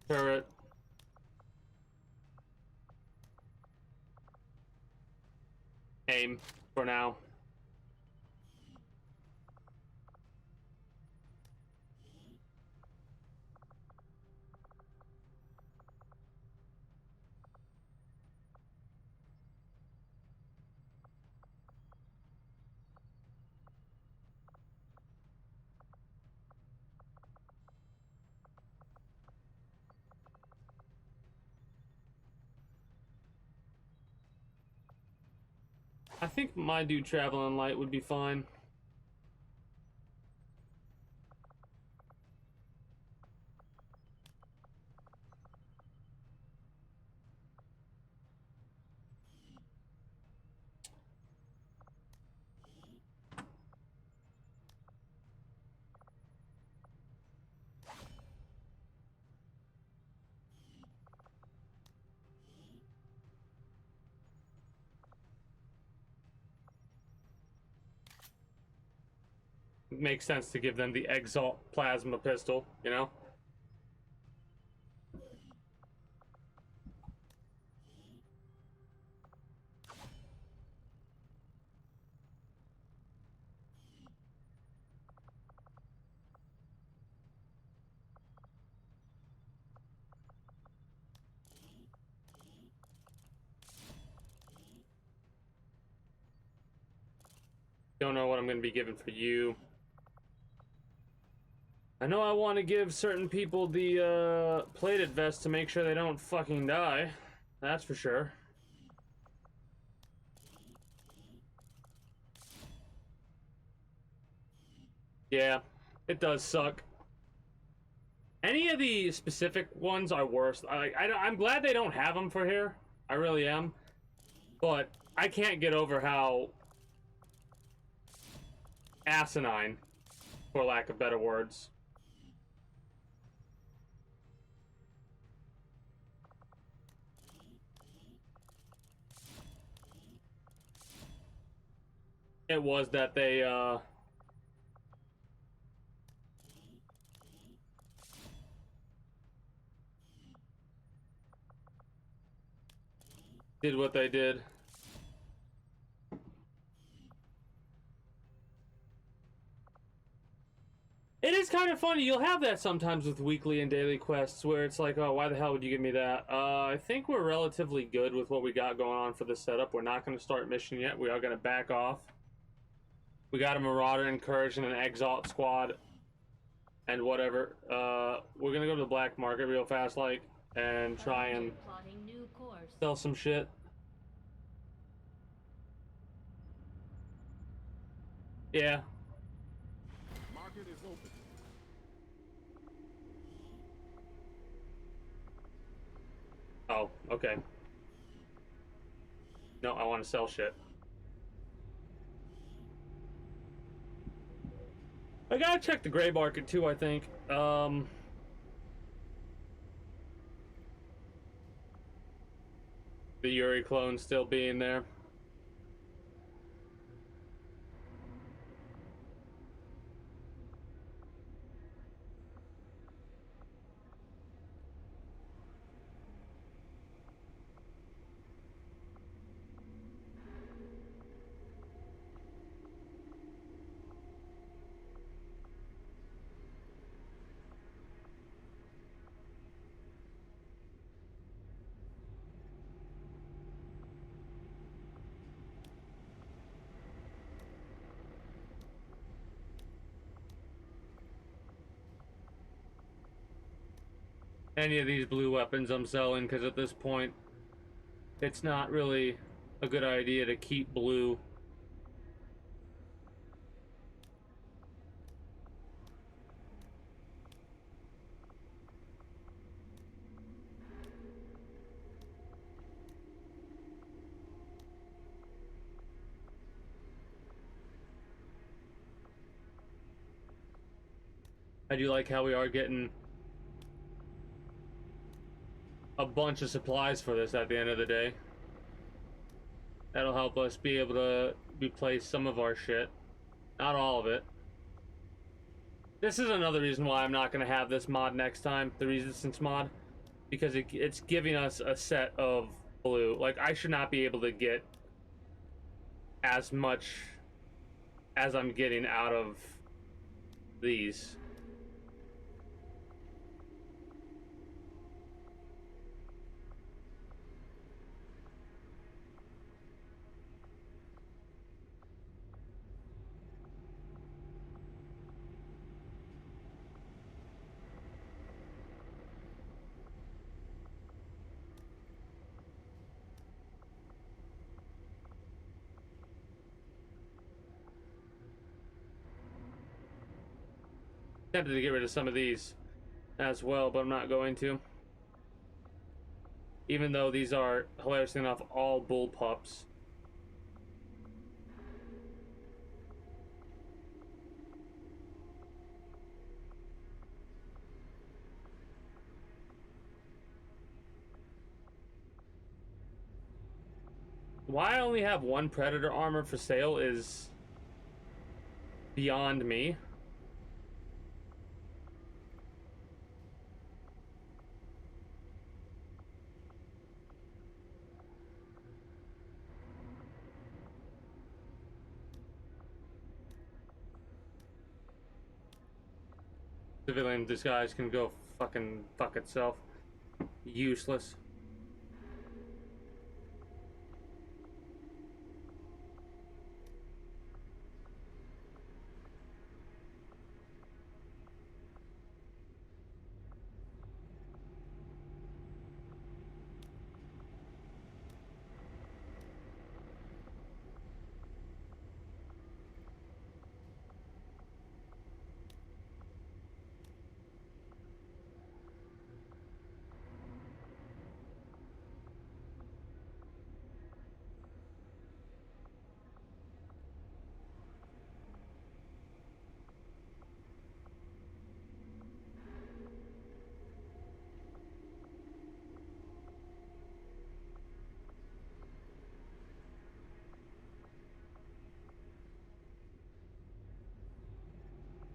[SPEAKER 1] Turret. Aim for now. I think my dude traveling light would be fine. It makes sense to give them the Exalt plasma pistol, you know? Don't know what I'm going to be giving for you. I know I want to give certain people the plated vest to make sure they don't fucking die. That's for sure. Yeah, it does suck. Any of the specific ones are worse. I'm glad they don't have them for here. I really am. But I can't get over how asinine, for lack of better words. It was that they, did what they did. It is kind of funny. You'll have that sometimes with weekly and daily quests where it's like, oh, why the hell would you give me that? I think we're relatively good with what we got going on for this setup. We're not going to start mission yet. We are going to back off. We got a Marauder, Incursion, and an Exalt squad, and whatever. We're going to go to the black market real fast, like, and try and
[SPEAKER 7] Plotting new course.
[SPEAKER 1] sell some shit. Yeah.
[SPEAKER 2] Market is open.
[SPEAKER 1] Oh, okay. No, I want to sell shit. I gotta check the gray market too, I think. The Yuri clone still being there. Any of these blue weapons I'm selling, because at this point it's not really a good idea to keep blue. I do like how we are getting a bunch of supplies for this at the end of the day. That'll help us be able to replace some of our shit. Not all of it. This is another reason why I'm not going to have this mod next time, the resistance mod, because it's giving us a set of blue. Like, I should not be able to get as much as I'm getting out of these. Tempted to get rid of some of these as well, but I'm not going to. Even though these are, hilariously enough, all bull pups. Why I only have one Predator armor for sale is beyond me. Civilian disguise can go fucking fuck itself. Useless.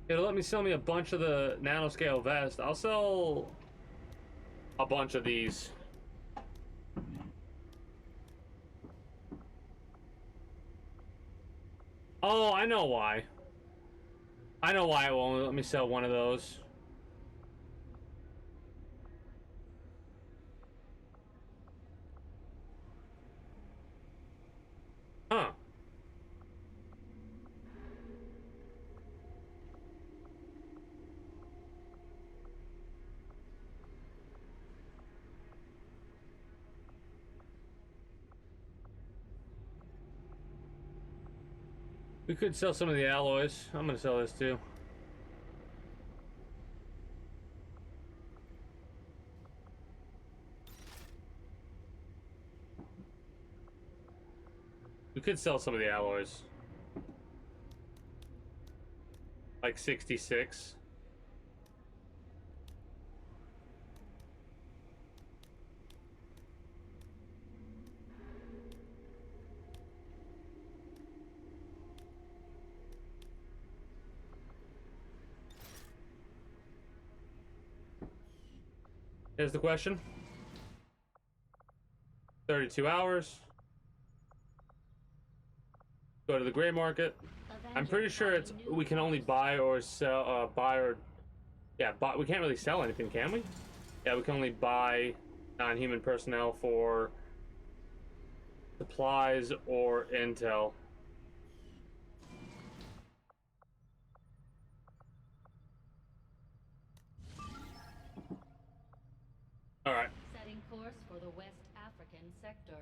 [SPEAKER 1] It'll let me sell me a bunch of the nanoscale vest. I'll sell a bunch of these. Oh, I know why. I know why it will only let me sell one of those. Huh. We could sell some of the alloys. I'm gonna sell this too. We could sell some of the alloys. Like 66. Here's the question. 32 hours. Go to the gray market. I'm pretty sure it's we can only buy or sell, we can't really sell anything, can we? Yeah, we can only buy non-human personnel for supplies or intel. All right.
[SPEAKER 7] Setting course for the West African sector.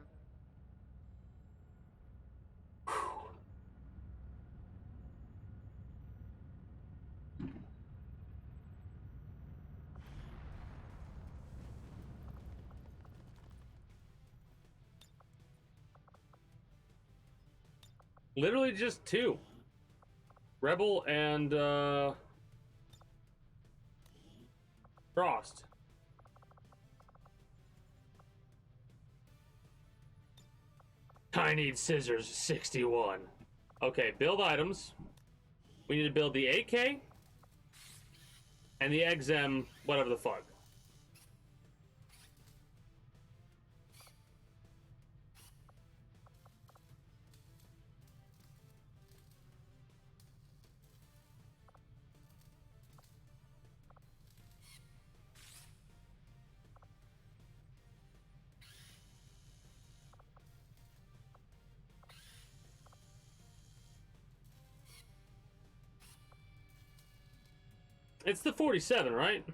[SPEAKER 1] Literally just two. Rebel and Frost. I need scissors 61. Okay, build items. We need to build the AK and the Xm, whatever the fuck. It's the 47, right?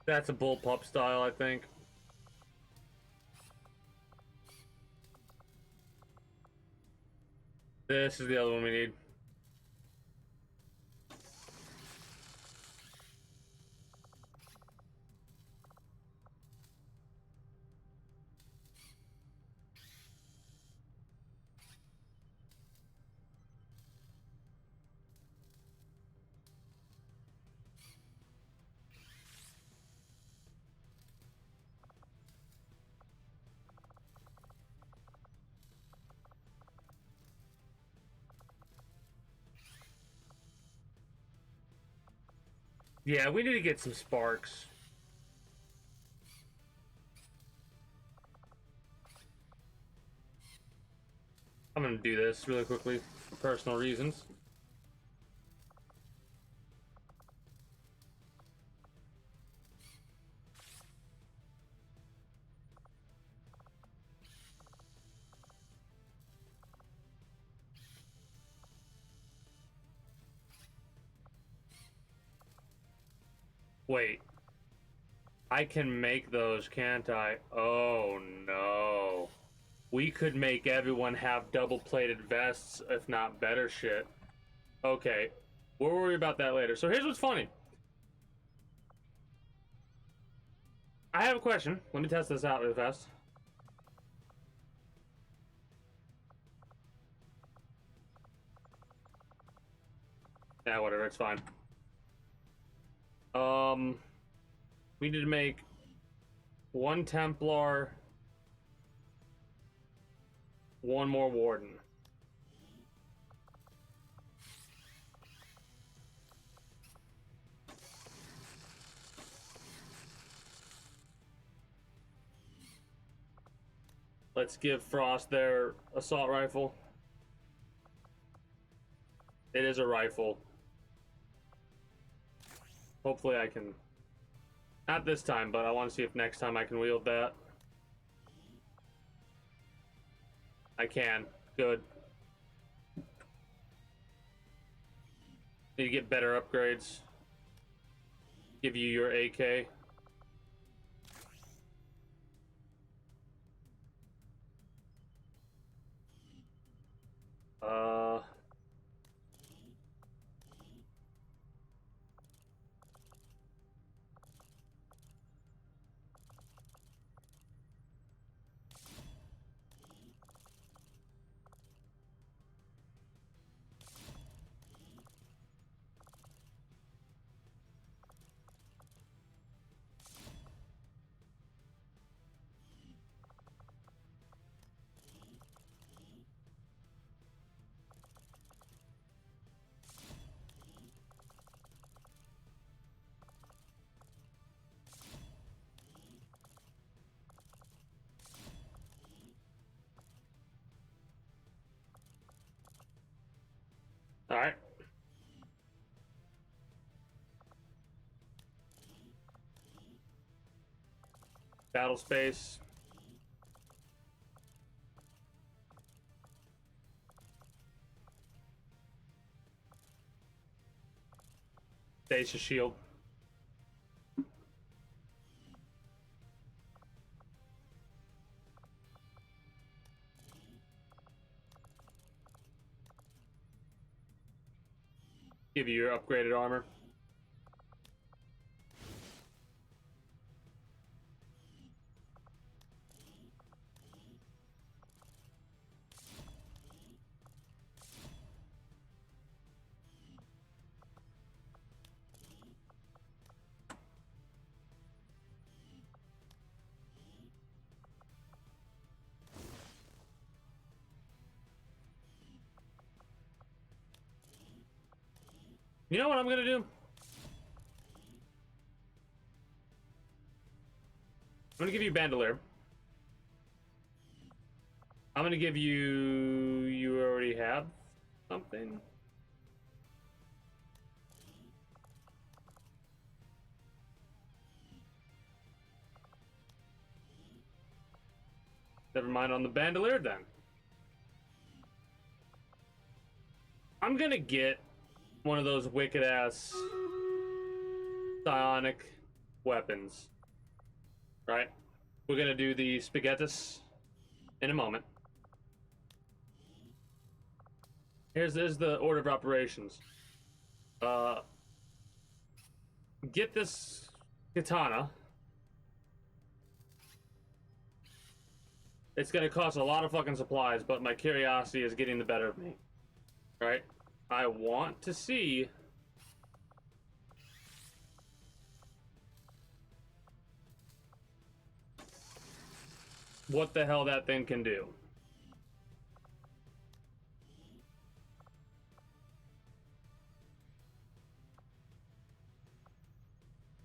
[SPEAKER 1] That's a bullpup style, I think. This is the other one we need. Yeah, we need to get some sparks. I'm gonna do this really quickly for personal reasons. Wait. I can make those, can't I? Oh no. We could make everyone have double-plated vests, if not better shit. Okay. We'll worry about that later. So here's what's funny. I have a question. Let me test this out really fast. Yeah, whatever, it's fine. We need to make one Templar, one more Warden. Let's give Frost their assault rifle. It is a rifle. Hopefully I can... Not this time, but I want to see if next time I can wield that. I can. Good. Need to get better upgrades. Give you your AK. Battle space. Stasis shield. Give you your upgraded armor. You know what I'm gonna do? I'm gonna give you Bandolier. I'm gonna give you... You already have something? Never mind on the Bandolier then. I'm gonna get one of those wicked-ass psionic weapons. Right? We're gonna do the Spaghettis in a moment. Here's the order of operations. Get this katana. It's gonna cost a lot of fucking supplies, but my curiosity is getting the better of me. Right? I want to see what the hell that thing can do.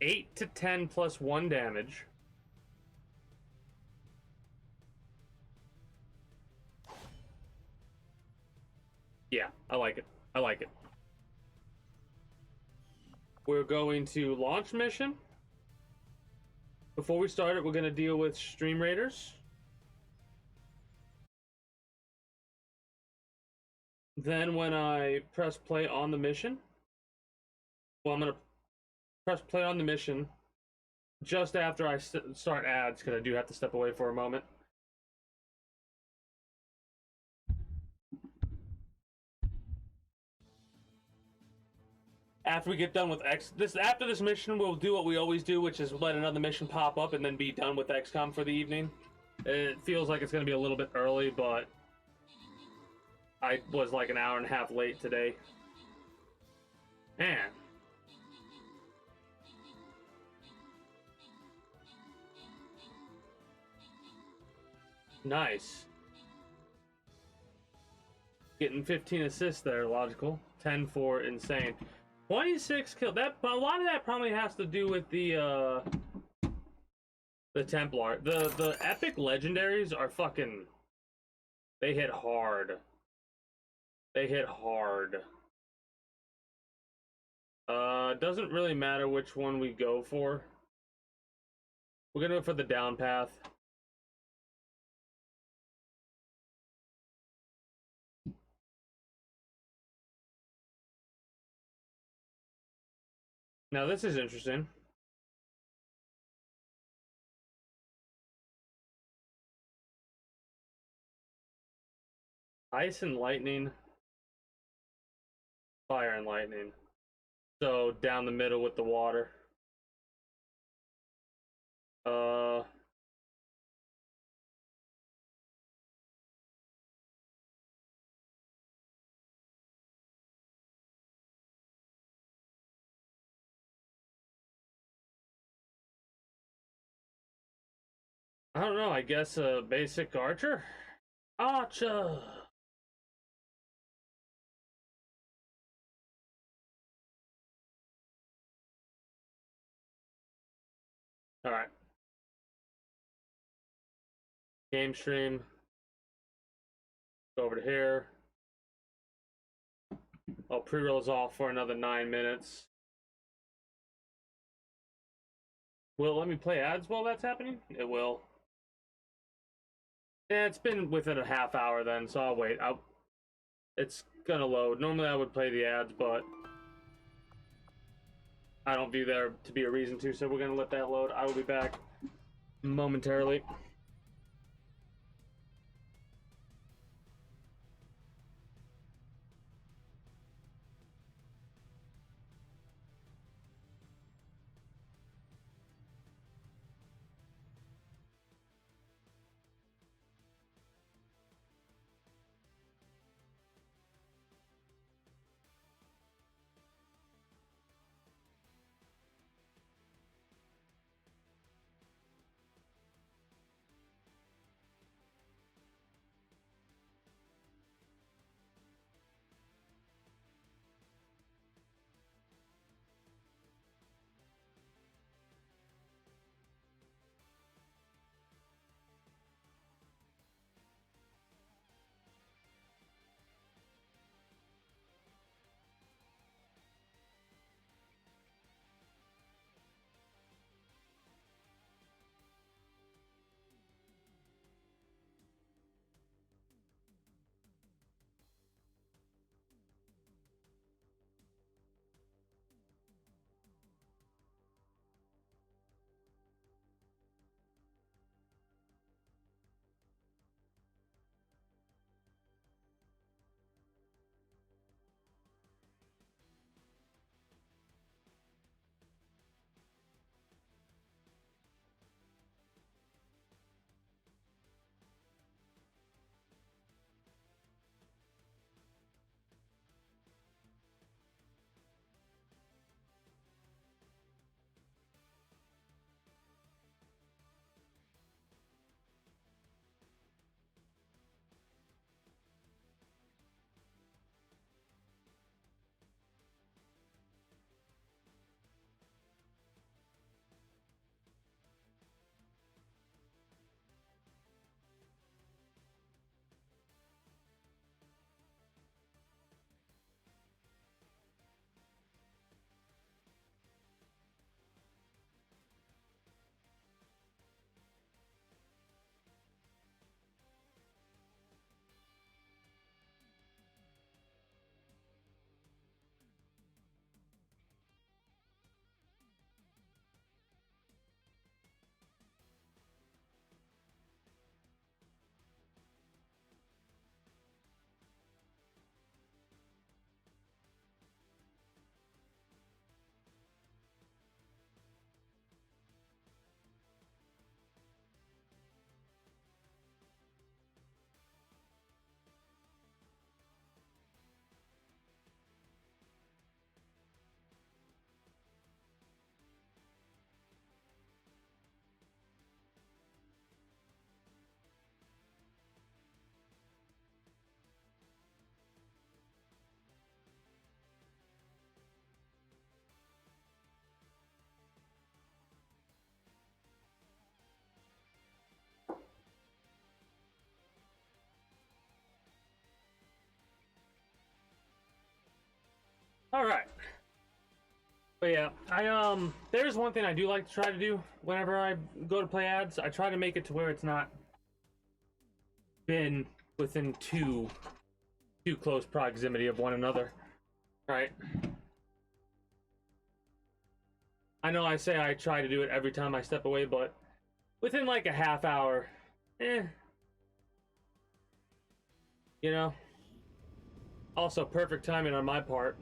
[SPEAKER 1] Eight to 10 plus 1 damage. Yeah, I like it. I like it. We're going to launch mission. Before we start it, we're going to deal with Stream Raiders. Then when I press play on the mission, well, I'm going to press play on the mission just after I start ads, because I do have to step away for a moment. After we get done with after this mission, we'll do what we always do, which is let another mission pop up and then be done with XCOM for the evening. It feels like it's going to be a little bit early, but I was like an hour and a half late today. Man. Nice. Getting 15 assists there, logical. 10 for insane. 26 kill. That a lot of that probably has to do with the Templar. The epic legendaries are fucking. They hit hard. They hit hard. Doesn't really matter which one we go for. We're gonna go for the down path. Now this is interesting. Ice and lightning. Fire and lightning. So down the middle with the water. I don't know, I guess a basic archer? Archer! Alright. Game stream. Go over to here. I'll pre-rolls off for another 9 minutes. Will it let me play ads while that's happening? It will. Yeah, it's been within a half hour then, so I'll wait. It's gonna load. Normally I would play the ads, but I don't view there to be a reason to, so we're gonna let that load. I will be back momentarily. All right. But yeah, there's one thing I do like to try to do whenever I go to play ads. I try to make it to where it's not been within too close proximity of one another, right? I know I say I try to do it every time I step away, but within like a half hour, you know. Also, perfect timing on my part.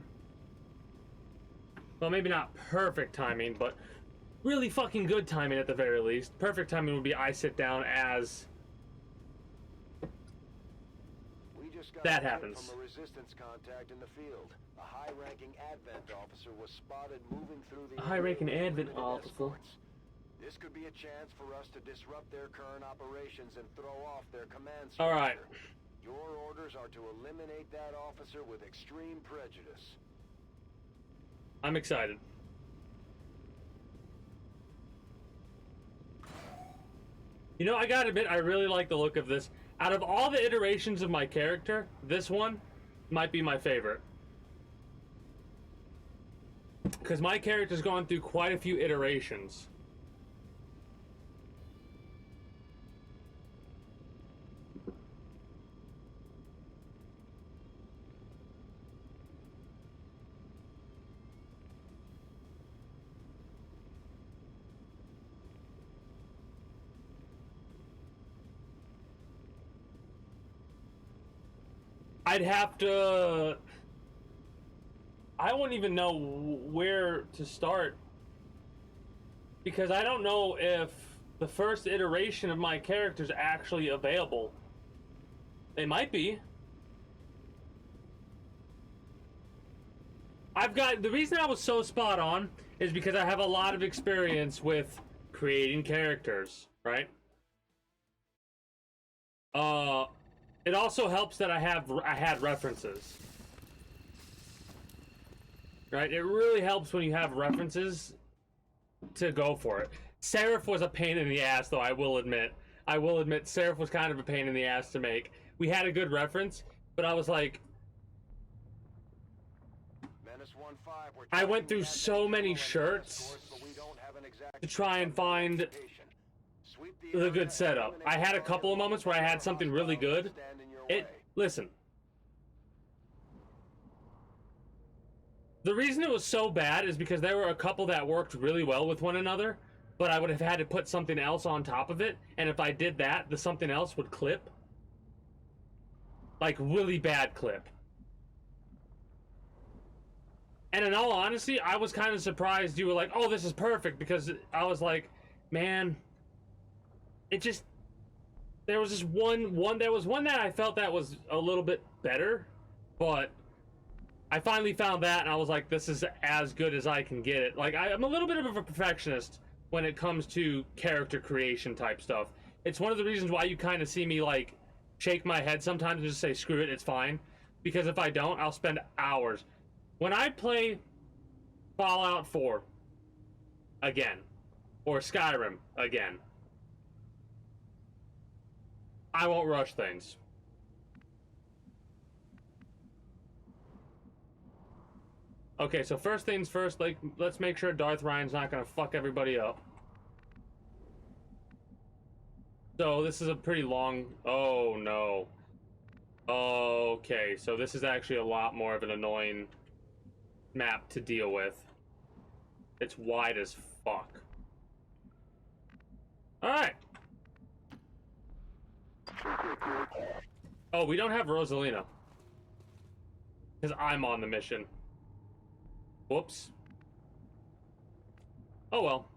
[SPEAKER 1] Well, maybe not perfect timing, but really fucking good timing at the very least. Perfect timing would be I sit down as that happens.
[SPEAKER 4] From a resistance contact in the field. A high-ranking Advent officer was spotted moving through the
[SPEAKER 1] high-ranking
[SPEAKER 4] area with
[SPEAKER 1] Advent
[SPEAKER 4] limited
[SPEAKER 1] officer.
[SPEAKER 4] escorts. This could be a chance for us to disrupt their current operations and throw off their command structure.
[SPEAKER 1] All right.
[SPEAKER 4] Your orders are to eliminate that officer with extreme prejudice.
[SPEAKER 1] I'm excited. You know, I gotta admit, I really like the look of this. Out of all the iterations of my character, this one might be my favorite. Because my character's gone through quite a few iterations. I'd have to... I wouldn't even know where to start. Because I don't know if the first iteration of my character's actually available. They might be. The reason I was so spot on is because I have a lot of experience with creating characters, right? It also helps that I had references. Right? It really helps when you have references to go for it. Seraph was a pain in the ass, though, I will admit. I will admit Seraph was kind of a pain in the ass to make. We had a good reference, but I was like... I went through so many shirts to try and find the good setup. I had a couple of moments where I had something really good. Listen. The reason it was so bad is because there were a couple that worked really well with one another, but I would have had to put something else on top of it, and if I did that, the something else would clip. Like, really bad clip. And in all honesty, I was kind of surprised you were like, oh, this is perfect, because I was like, man, it just... There was just there was one that I felt that was a little bit better, but I finally found that, and I was like, this is as good as I can get it. Like, I'm a little bit of a perfectionist when it comes to character creation type stuff. It's one of the reasons why you kind of see me, like, shake my head sometimes and just say, screw it, it's fine. Because if I don't, I'll spend hours. When I play Fallout 4 again, or Skyrim again, I won't rush things. Okay, so first things first, like, let's make sure Darth Ryan's not gonna fuck everybody up. So this is a pretty long... Oh, no. Okay, so this is actually a lot more of an annoying map to deal with. It's wide as fuck. Alright. Oh, we don't have Rosalina. Because I'm on the mission. Whoops. Oh well.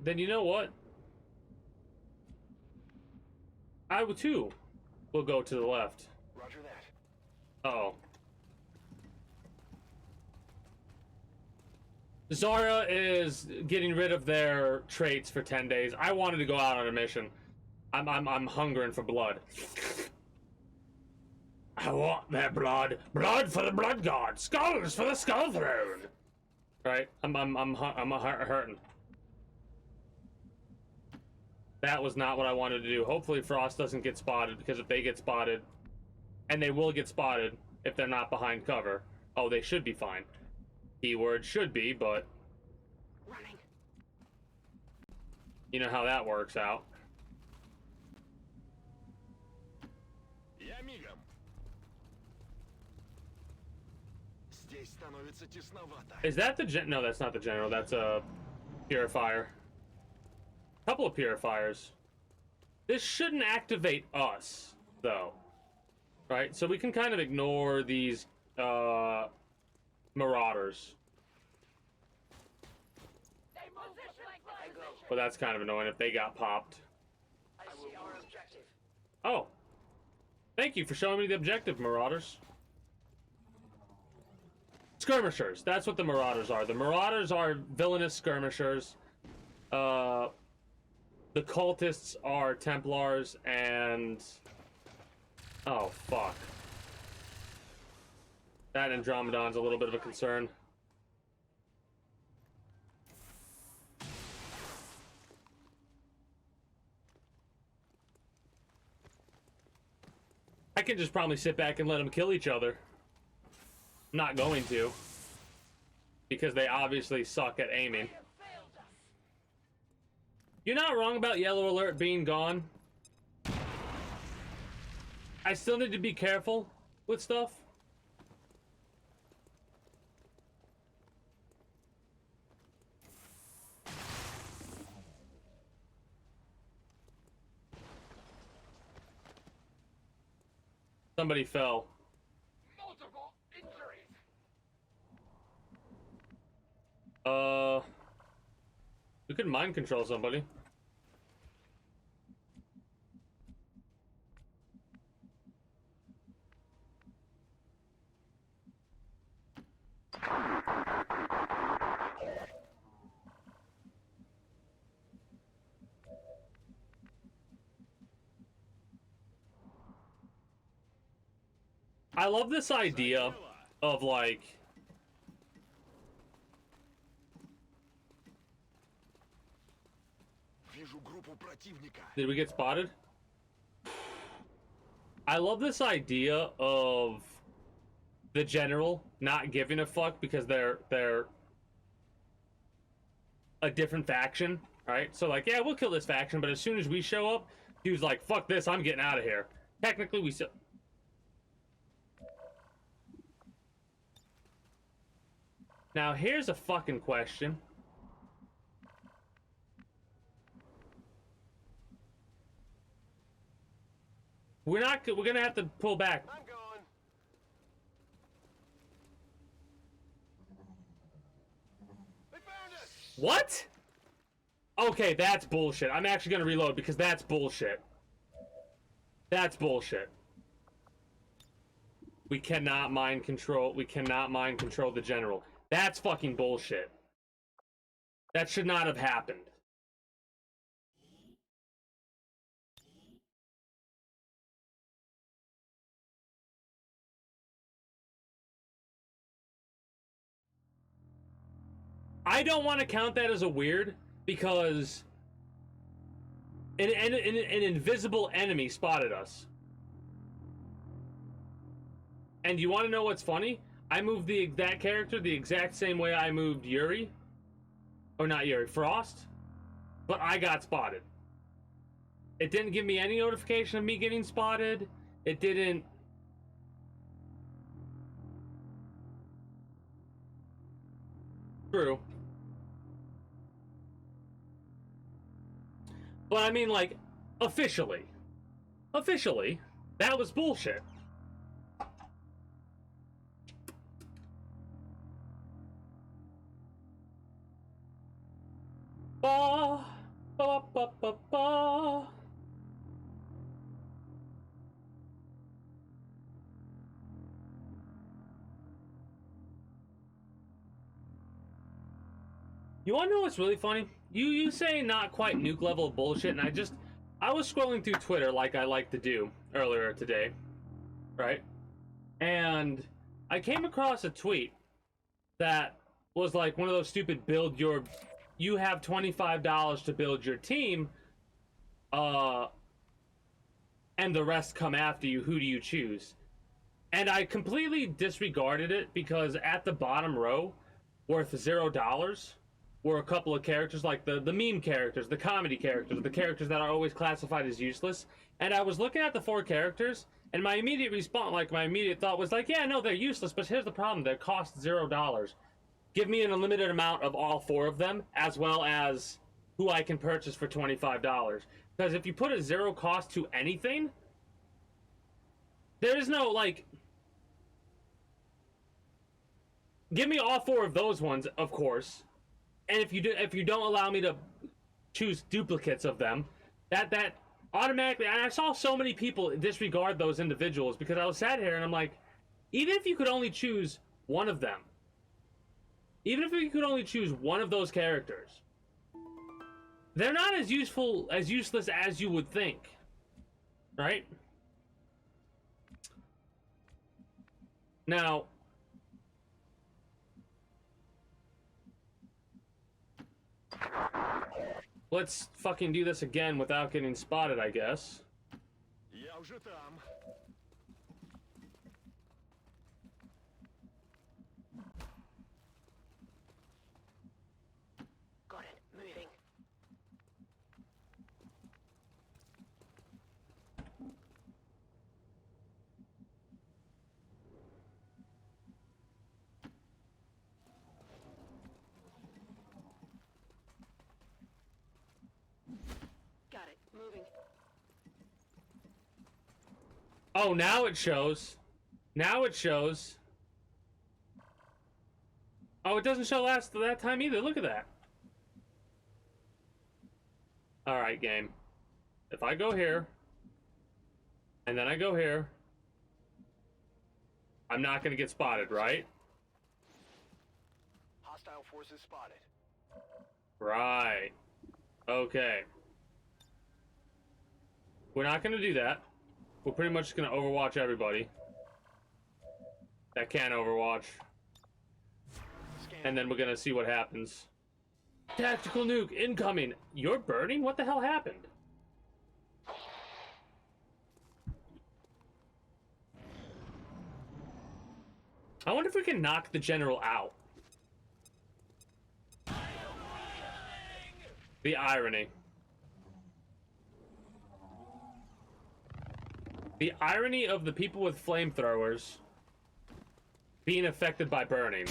[SPEAKER 1] Then you know what? I too will go to the left.
[SPEAKER 4] Roger that.
[SPEAKER 1] Uh-oh. Zara is getting rid of their traits for 10 days. I wanted to go out on a mission. I'm hungering for blood. I want their blood. Blood for the blood god. Skulls for the skull throne. Right? I'm hurting. That was not what I wanted to do. Hopefully Frost doesn't get spotted, because if they get spotted, and they will get spotted if they're not behind cover. Oh, they should be fine. Keyword should be, but
[SPEAKER 5] Running.
[SPEAKER 1] you know how that works out. Is that the no, that's not the general. That's a purifier. Couple of purifiers. This shouldn't activate us, though. Right? So we can kind of ignore these marauders. But that's kind of annoying if they got popped. Oh. Thank you for showing me the objective, marauders. Skirmishers. That's what the marauders are. The marauders are villainous skirmishers. The cultists are Templars, and... Oh, fuck. That Andromedon's a little bit of a concern. I can just probably sit back and let them kill each other. I'm not going to. Because they obviously suck at aiming. You're not wrong about Yellow Alert being gone. I still need to be careful with stuff. Somebody fell.
[SPEAKER 2] Multiple injuries.
[SPEAKER 1] We could mind control somebody. I love this idea of like did we get spotted? I love this idea of the general not giving a fuck because they're a different faction, right? So like, yeah, we'll kill this faction, but as soon as we show up, he was like, fuck this, I'm getting out of here. Technically, we still... Now, here's a fucking question. We're gonna have to pull back.
[SPEAKER 4] I'm going. They found us.
[SPEAKER 1] What? Okay, that's bullshit. I'm actually gonna reload because that's bullshit. That's bullshit. We cannot mind control. We cannot mind control the general. That's fucking bullshit. That should not have happened. I don't want to count that as a weird because an invisible enemy spotted us. And you want to know what's funny? I moved that character the exact same way I moved Yuri. Or not Yuri, Frost. But I got spotted. It didn't give me any notification of me getting spotted. It didn't... True. But I mean, like, officially, that was bullshit. Ba, ba, ba, ba, ba. You wanna know what's really funny? You say not quite nuke level bullshit, and I was scrolling through Twitter like I like to do earlier today, right? And I came across a tweet that was like one of those stupid you have $25 to build your team, and the rest come after you, who do you choose? And I completely disregarded it because at the bottom row, worth $0, were a couple of characters like the meme characters, the comedy characters, the characters that are always classified as useless. And I was looking at the 4 characters, and my immediate response, like my immediate thought was like, yeah, no, they're useless, but here's the problem, they cost $0. Give me an unlimited amount of all 4 of them, as well as who I can purchase for $25. Because if you put a 0 cost to anything, there is no, like... Give me all 4 of those ones, of course. And if you don't allow me to choose duplicates of them, that automatically, and I saw so many people disregard those individuals because I was sat here and I'm like, even if you could only choose one of them, even if you could only choose one of those characters, they're not as useless as you would think, right? Now, let's fucking do this again without getting spotted, I guess.
[SPEAKER 4] Я уже там.
[SPEAKER 5] Got it. Moving. Got it. Moving.
[SPEAKER 1] Oh, now it shows. Now it shows. Oh, it doesn't show that time either. Look at that. Alright, game. If I go here, and then I go here, I'm not gonna get spotted, right?
[SPEAKER 4] Hostile forces spotted.
[SPEAKER 1] Right. Okay. We're not gonna do that. We're pretty much just gonna overwatch everybody that can overwatch. And then we're gonna see what happens. Tactical nuke incoming! You're burning? What the hell happened? I wonder if we can knock the general out. The irony. The irony of the people with flamethrowers being affected by burning.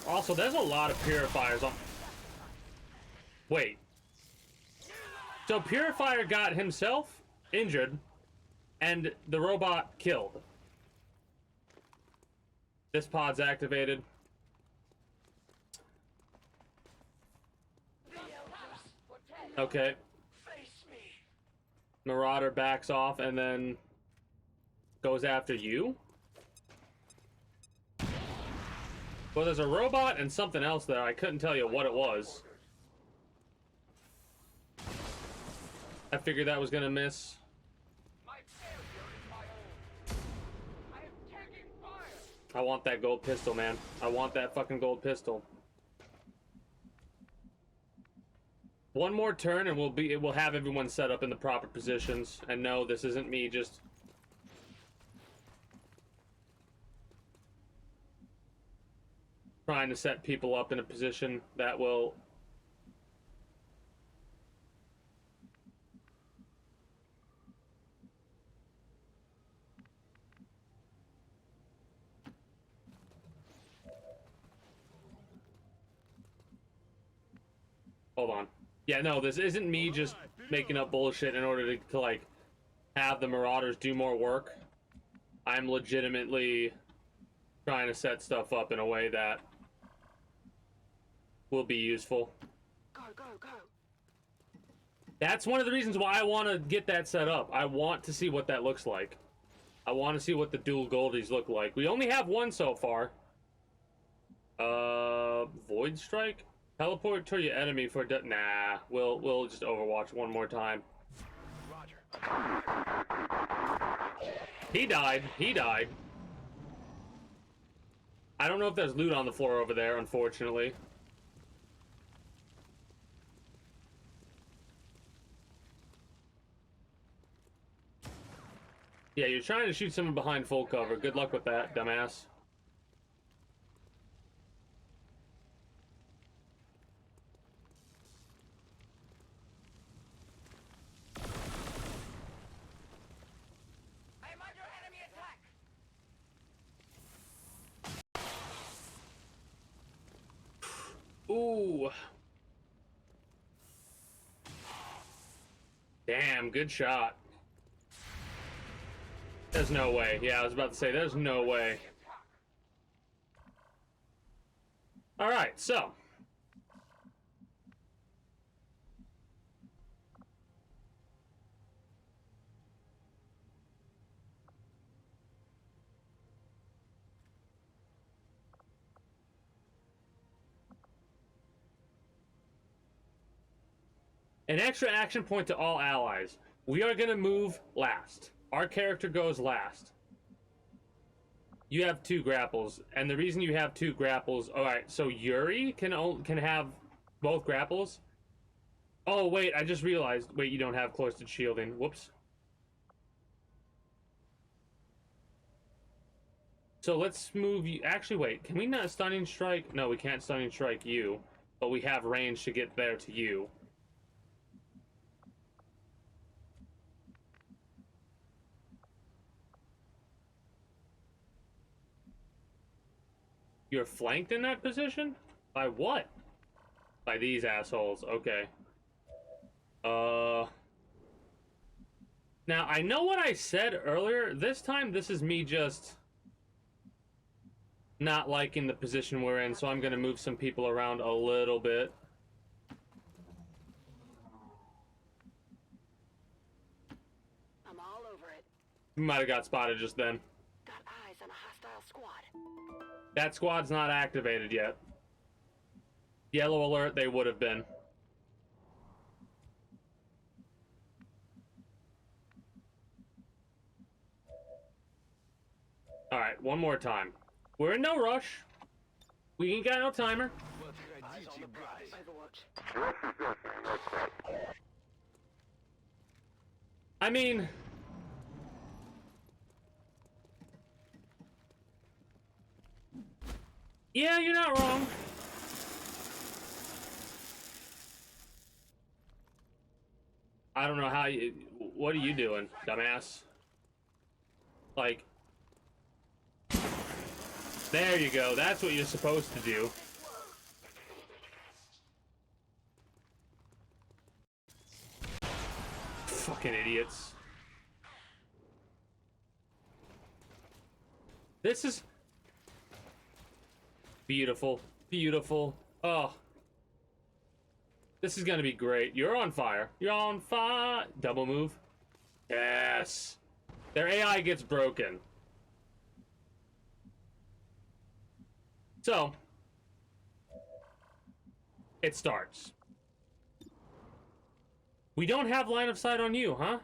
[SPEAKER 1] Also, there's a lot of purifiers on... Wait. So Purifier got himself injured and the robot killed. This pod's activated. Okay. Marauder backs off and then goes after you. Well, there's a robot and something else there. I couldn't tell you what it was. I figured that was gonna miss. I want that gold pistol, man. I want that fucking gold pistol. One more turn and we'll have everyone set up in the proper positions. And no, this isn't me just trying to set people up in a position that will... Hold on. Yeah, no, this isn't me just making up bullshit in order to like, have the Marauders do more work. I'm legitimately trying to set stuff up in a way that will be useful.
[SPEAKER 4] Go, go, go.
[SPEAKER 1] That's one of the reasons why I want to get that set up. I want to see what that looks like. I want to see what the dual Goldies look like. We only have one so far. Void Strike? Teleport to your enemy for nah, we'll just overwatch one more time.
[SPEAKER 4] Roger.
[SPEAKER 1] He died. He died. I don't know if there's loot on the floor over there, unfortunately. Yeah, you're trying to shoot someone behind full cover. Good luck with that, dumbass. Ooh. Damn, good shot. There's no way. Yeah, I was about to say, there's no way. Alright, so. An extra action point to all allies. We are going to move last. Our character goes last. You have 2 grapples, and the reason you have 2 grapples... Alright, so Yuri can have both grapples? Oh, wait, I just realized... Wait, you don't have close-to shielding. Whoops. So let's move you... Actually, wait, can we not stunning strike? No, we can't stunning strike you, but we have range to get there to you. You're flanked in that position? By what? By these assholes. Okay. Now, I know what I said earlier. This time, this is me just not liking the position we're in, so I'm going to move some people around a little bit.
[SPEAKER 3] I'm all over it.
[SPEAKER 1] We might have got spotted just then.
[SPEAKER 3] Got eyes on a hostile squad.
[SPEAKER 1] That squad's not activated yet. Yellow alert, they would have been. Alright, one more time. We're in no rush. We ain't got no timer.
[SPEAKER 4] Eyes on the prize.
[SPEAKER 3] Overwatch.
[SPEAKER 1] I mean... yeah, you're not wrong. I don't know how you... what are you doing, dumbass? Like... there you go, that's what you're supposed to do. Fucking idiots. This is... beautiful. Beautiful. Oh. This is gonna be great. You're on fire. You're on fire. Double move. Yes. Their AI gets broken. So, it starts. We don't have line of sight on you, huh?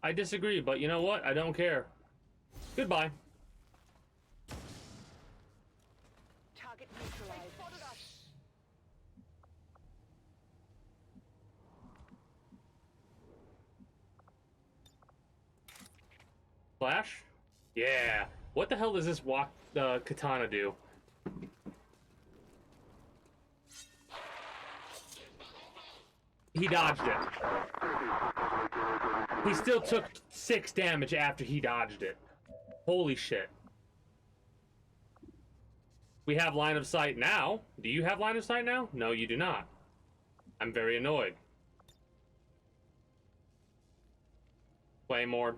[SPEAKER 1] I disagree, but you know what? I don't care. Goodbye.
[SPEAKER 3] Target neutralized.
[SPEAKER 1] Flash? Yeah. What the hell does this katana do? He dodged it. He still took 6 damage after he dodged it. Holy shit. We have line of sight now. Do you have line of sight now? No, you do not. I'm very annoyed. Claymore.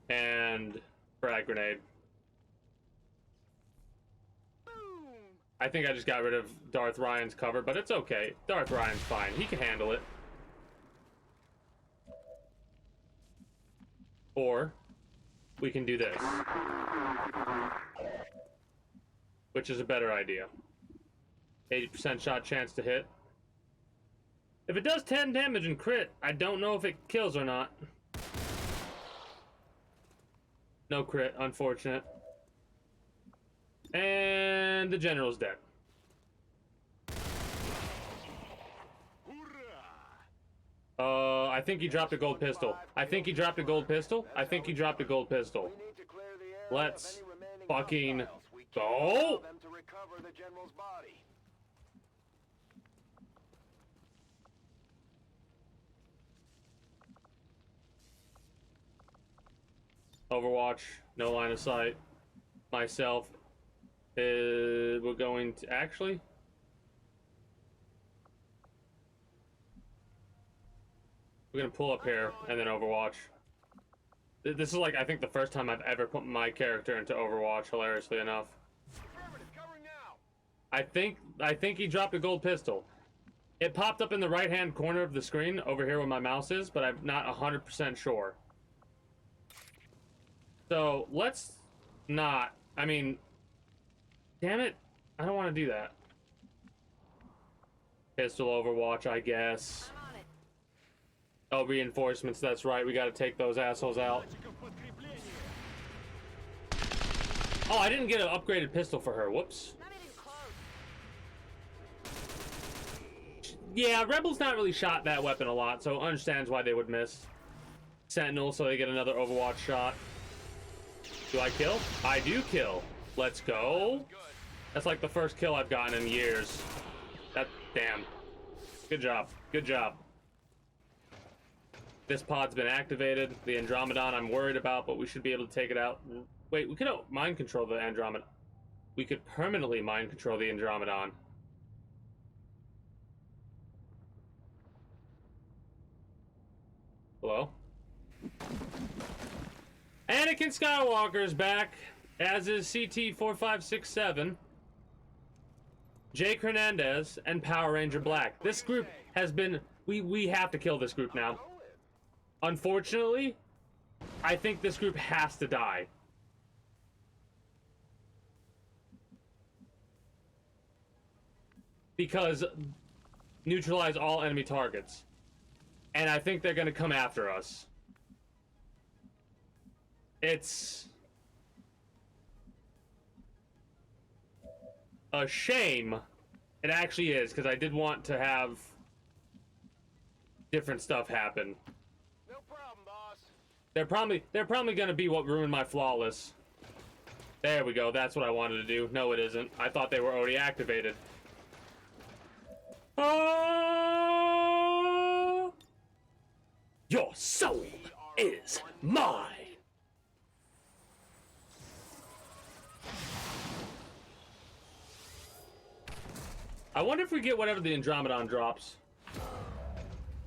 [SPEAKER 1] And frag grenade. I think I just got rid of Darth Ryan's cover, but it's okay. Darth Ryan's fine. He can handle it. Or we can do this, which is a better idea. 80% shot chance to hit. If it does 10 damage and crit, I don't know if it kills or not. No crit, unfortunate. And the general's dead. I think he dropped a gold pistol. I think he dropped a gold pistol. I think he dropped a gold pistol.
[SPEAKER 4] We need to clear the area
[SPEAKER 1] Let's
[SPEAKER 4] of any remaining
[SPEAKER 1] fucking
[SPEAKER 4] hostiles. We can't
[SPEAKER 1] go.
[SPEAKER 4] allow them to recover the general's body.
[SPEAKER 1] Overwatch, no line of sight. Myself, we're going to actually. We're gonna pull up here and then Overwatch. This is like, I think, the first time I've ever put my character into Overwatch, hilariously enough.
[SPEAKER 4] Affirmative, covering now.
[SPEAKER 1] I think he dropped a gold pistol. It popped up in the right-hand corner of the screen over here where my mouse is, but I'm not 100% sure. So, let's not, I mean, damn it, I don't want to do that. Pistol Overwatch, I guess.
[SPEAKER 3] I'm on it.
[SPEAKER 1] Oh, reinforcements, that's right, we gotta take those assholes out. Oh, I didn't get an upgraded pistol for her, whoops.
[SPEAKER 3] Not even close.
[SPEAKER 1] Yeah, Rebel's not really shot that weapon a lot, so understands why they would miss. Sentinel, so they get another Overwatch shot. Do I kill? I do kill. Let's go. That's like the first kill I've gotten in years. That, damn. Good job. Good job. This pod's been activated. The Andromedon I'm worried about, but we should be able to take it out. Wait, we could mind control the Andromedon. We could permanently mind control the Andromedon. Hello? Anakin Skywalker's back, as is CT-4567, Jake Hernandez, and Power Ranger Black. This group has been... We have to kill this group now. Unfortunately, I think this group has to die. Because neutralize all enemy targets. And I think they're gonna come after us. It's a shame. It actually is, because I did want to have different stuff happen.
[SPEAKER 4] No problem, boss.
[SPEAKER 1] They're probably gonna be what ruined my flawless. There we go, that's what I wanted to do. No, it isn't. I thought they were already activated. Oh! Your soul is mine! I wonder if we get whatever the Andromedon drops.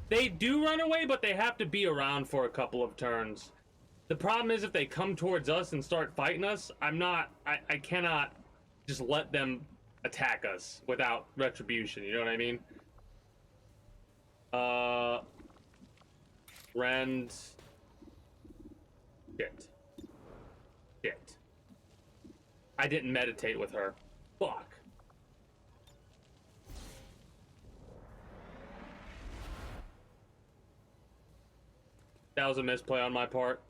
[SPEAKER 1] They do run away, but they have to be around for a couple of turns. The problem is if they come towards us and start fighting us, I cannot just let them attack us without retribution, you know what I mean? Rend. Shit. I didn't meditate with her. Fuck. That was a misplay on my part.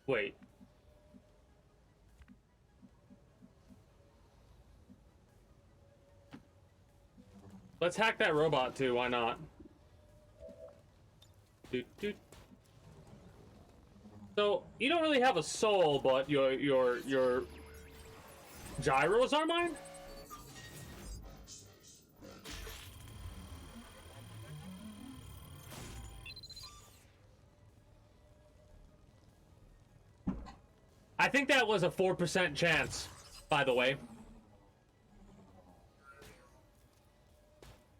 [SPEAKER 1] Wait. Let's hack that robot too, why not? Doot, doot. So, you don't really have a soul, but your gyros are mine? I think that was a 4% chance, by the way.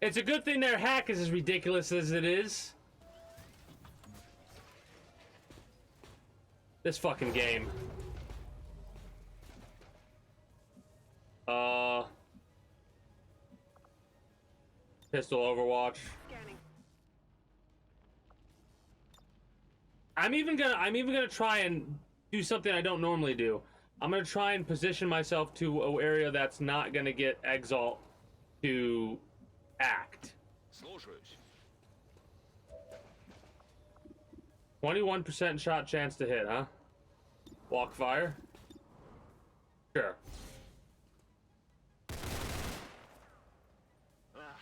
[SPEAKER 1] It's a good thing their hack is as ridiculous as it is. This fucking game. Pistol Overwatch.
[SPEAKER 3] Scanning.
[SPEAKER 1] I'm even gonna try and do something I don't normally do. I'm gonna try and position myself to an area that's not gonna get Exalt to act. 21% shot chance to hit, huh? Walk fire? Sure.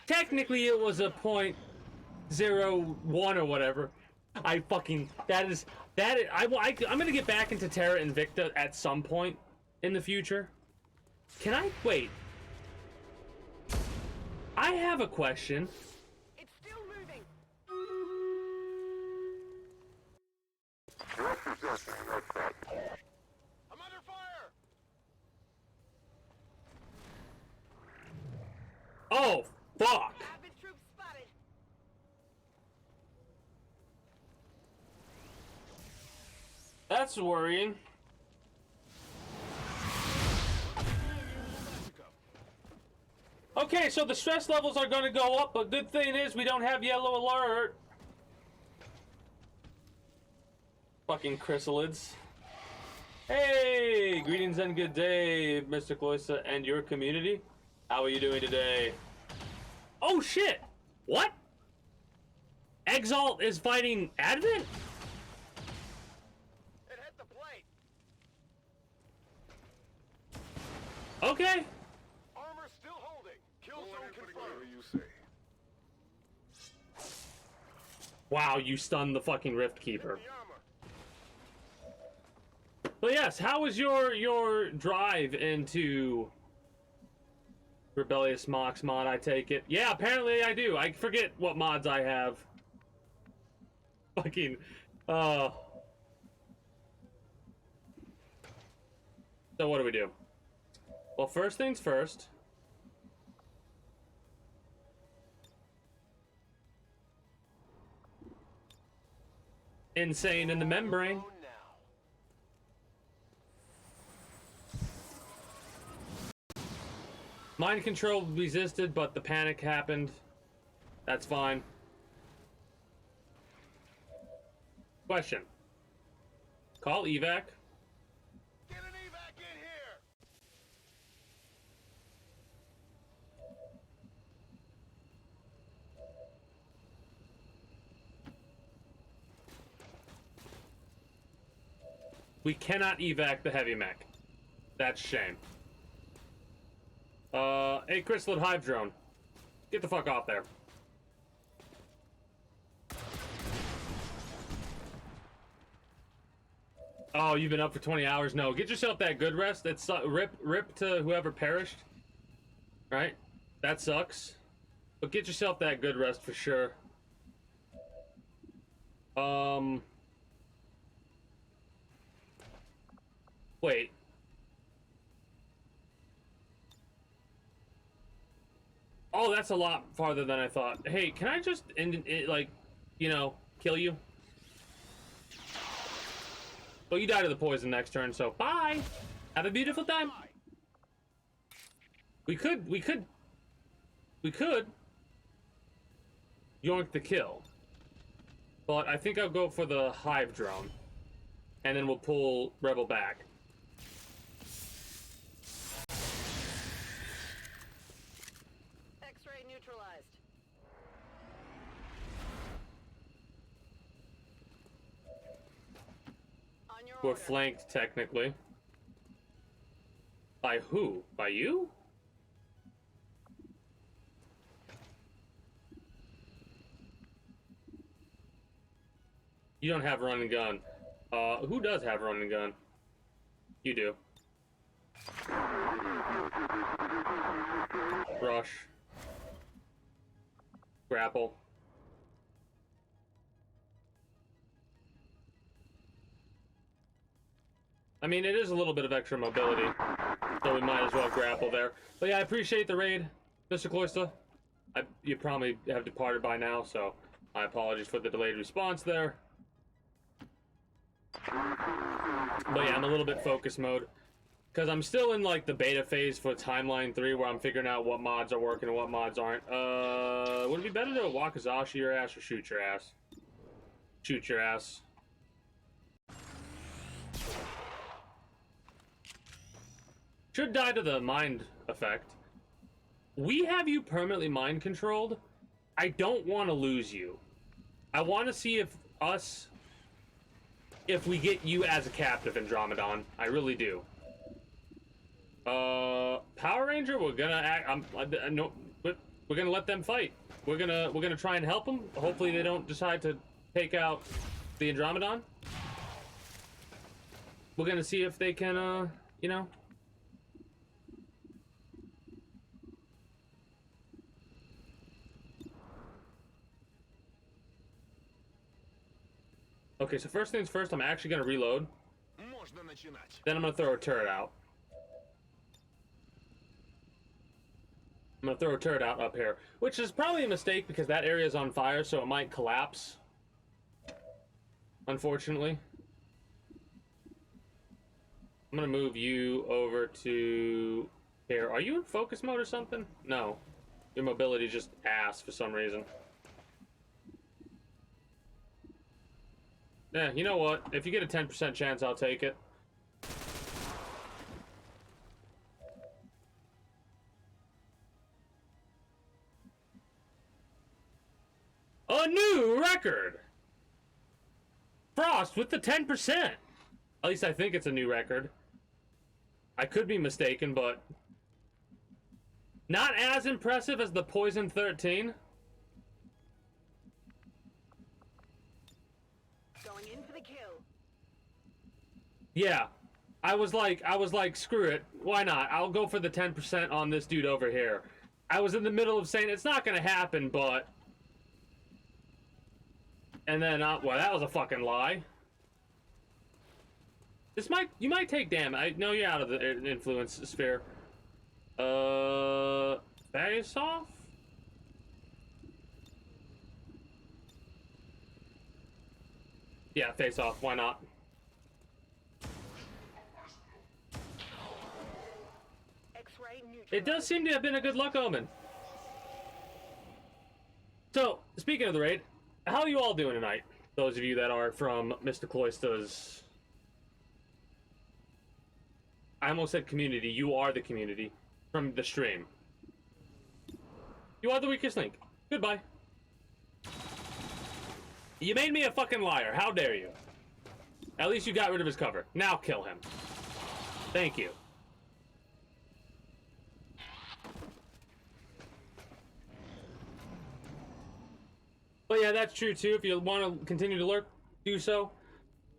[SPEAKER 1] Technically, it was a .01 or whatever. I'm gonna get back into Terra Invicta at some point in the future. Can I wait? I have a question.
[SPEAKER 3] It's still moving.
[SPEAKER 4] I'm under fire!
[SPEAKER 1] Oh, fuck.
[SPEAKER 3] Advent troops spotted.
[SPEAKER 1] That's worrying. Okay, so the stress levels are going to go up, but good thing is we don't have yellow alert. Fucking chrysalids. Hey, greetings and good day, Mr. Cloysa and your community. How are you doing today? Oh shit! What? Exalt is fighting Advent?
[SPEAKER 4] It hit the plate!
[SPEAKER 1] Okay.
[SPEAKER 4] Armor still holding. Kill zone confirmed.
[SPEAKER 2] You say.
[SPEAKER 1] Wow, you stunned the fucking Rift Keeper.
[SPEAKER 4] The armor.
[SPEAKER 1] But yes, how was your drive into Rebellious Mox mod, I take it? Yeah, apparently I do. I forget what mods I have. Fucking, So what do we do? Well, first things first. insane in the membrane.
[SPEAKER 4] Alone now.
[SPEAKER 1] Mind control resisted, but the panic happened. That's fine. Question. Call evac.
[SPEAKER 4] Get an evac in here!
[SPEAKER 1] We cannot evac the heavy mech. That's shame. Hey, Chrysalid Hive drone. Get the fuck off there. Oh, you've been up for 20 hours? No, get yourself that good rest. It's rip to whoever perished. Right? That sucks. But get yourself that good rest for sure. Wait. Oh, that's a lot farther than I thought. Hey, can I just like, you know, kill you? Well, you die to the poison next turn, so bye. Have a beautiful time. We could yoink the kill. But I think I'll go for the hive drone. And then we'll pull Rebel back.
[SPEAKER 3] X-ray neutralized. On your
[SPEAKER 1] We're
[SPEAKER 3] order.
[SPEAKER 1] flanked, technically. By who? By you? You don't have run and gun. Who does have run and gun? You do. Rush. Grapple. I mean, it is a little bit of extra mobility, so we might as well grapple there. But yeah, I appreciate the raid, Mr. Cloyster. You probably have departed by now, so my apologies for the delayed response there. But yeah, I'm a little bit focus mode. Because I'm still in like the beta phase for Timeline 3 where I'm figuring out what mods are working and what mods aren't. Would it be better to Wakazashi your ass or shoot your ass? Shoot your ass. Should die to the mind effect. We have you permanently mind controlled. I don't want to lose you. I want to see if we get you as a captive, Andromedon. I really do. Power Ranger, we're gonna act. No, but we're gonna let them fight. We're gonna try and help them. Hopefully, they don't decide to take out the Andromedon. We're gonna see if they can, you know. Okay, so first things first, I'm actually gonna reload. Then I'm gonna throw a turret out. I'm gonna throw a turret out up here, which is probably a mistake because that area is on fire, so it might collapse. Unfortunately. I'm gonna move you over to here. Are you in focus mode or something? No. Your mobility is just ass for some reason. Yeah, you know what? If you get a 10% chance, I'll take it. A new record! Frost with the 10%! At least I think it's a new record. I could be mistaken, but... not as impressive as the Poison 13.
[SPEAKER 3] Going in for the kill.
[SPEAKER 1] Yeah. I was like, screw it. Why not? I'll go for the 10% on this dude over here. I was in the middle of saying it's not gonna happen, but... and then, well, that was a fucking lie. You might take damage. I know you're out of the influence sphere. Face off? Yeah, face off. Why not? It does seem to have been a good luck omen. So, speaking of the raid, how are you all doing tonight? Those of you that are from Mr. Cloister's... I almost said community. You are the community from the stream. You are the weakest link. Goodbye. You made me a fucking liar. How dare you? At least you got rid of his cover. Now kill him. Thank you. But yeah, that's true too. If you want to continue to lurk, do so.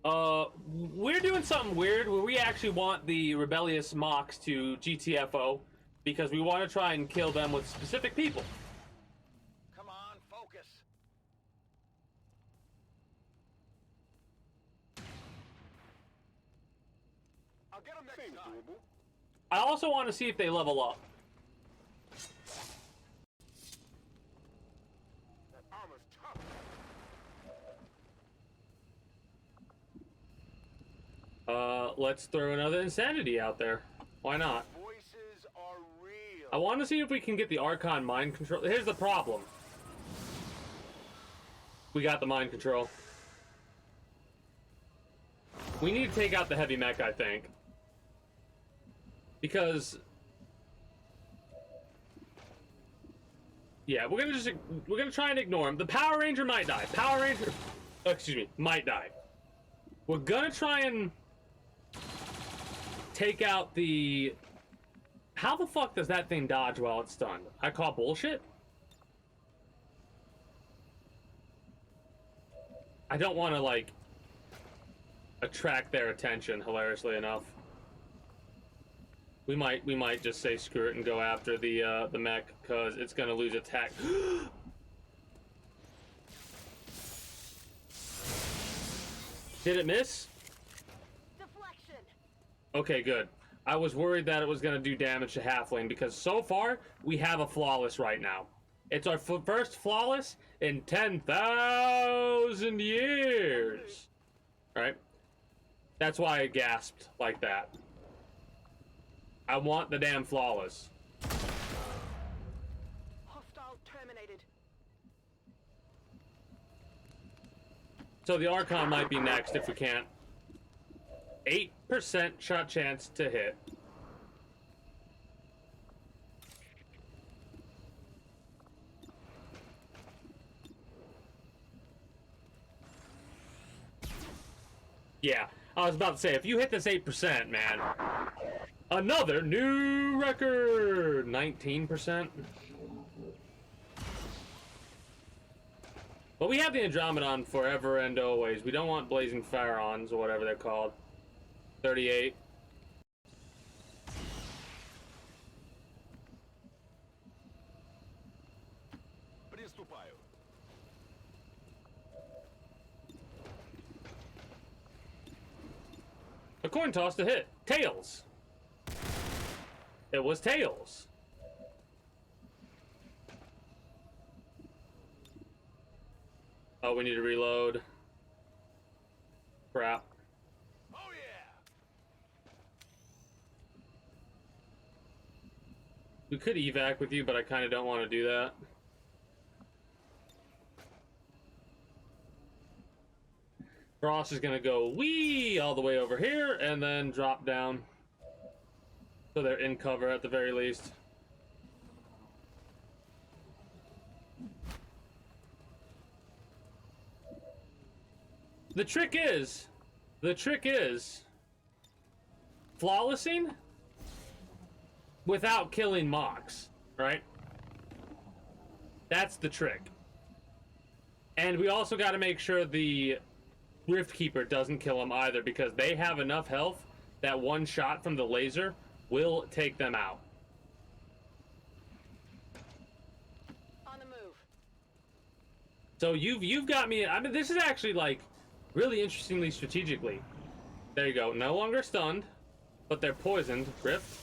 [SPEAKER 1] We're doing something weird where we actually want the rebellious mocks to GTFO because we want to try and kill them with specific people.
[SPEAKER 4] Come on, focus. I'll get them next time.
[SPEAKER 1] I also want to see if they level up.
[SPEAKER 4] That armor's tough.
[SPEAKER 1] Let's throw another insanity out there. Why not?
[SPEAKER 4] Voices are real.
[SPEAKER 1] I want to see if we can get the Archon mind control. Here's the problem. We got the mind control. We need to take out the heavy mech, I think. Because... yeah, we're gonna try and ignore him. The Power Ranger might die. Power Ranger... oh, excuse me, might die. We're gonna try and... take out the... how the fuck does that thing dodge while it's stunned? I call bullshit? I don't want to, like, attract their attention, hilariously enough. We might just say screw it and go after the mech, because it's gonna lose attack. Did it miss?
[SPEAKER 3] Deflection.
[SPEAKER 1] Okay, good. I was worried that it was going to do damage to Halfling because so far we have a flawless right now. It's our first flawless in 10,000 years. Right? That's why I gasped like that. I want the damn flawless.
[SPEAKER 3] Hostile terminated.
[SPEAKER 1] So the Archon might be next if we can't. 8% shot chance to hit. Yeah, I was about to say, if you hit this 8%, man, another new record! 19%. But we have the Andromedon forever and always. We don't want Blazing Pharaons or whatever they're called. 38.
[SPEAKER 4] Приступаю.
[SPEAKER 1] A coin toss to hit. Tails. It was tails. Oh, we need to reload. Crap.
[SPEAKER 4] Oh yeah.
[SPEAKER 1] We could evac with you, but I kind of don't want to do that. Frost is going to go wee all the way over here and then drop down. So they're in cover at the very least. The trick is flawlessing without killing mocks, right? That's the trick. And we also got to make sure the Rift Keeper doesn't kill them either, because they have enough health that one shot from the laser will take them out.
[SPEAKER 3] On the move.
[SPEAKER 1] So you've got me. I mean, this is actually like really interestingly strategically. There you go. No longer stunned, but they're poisoned. Rift.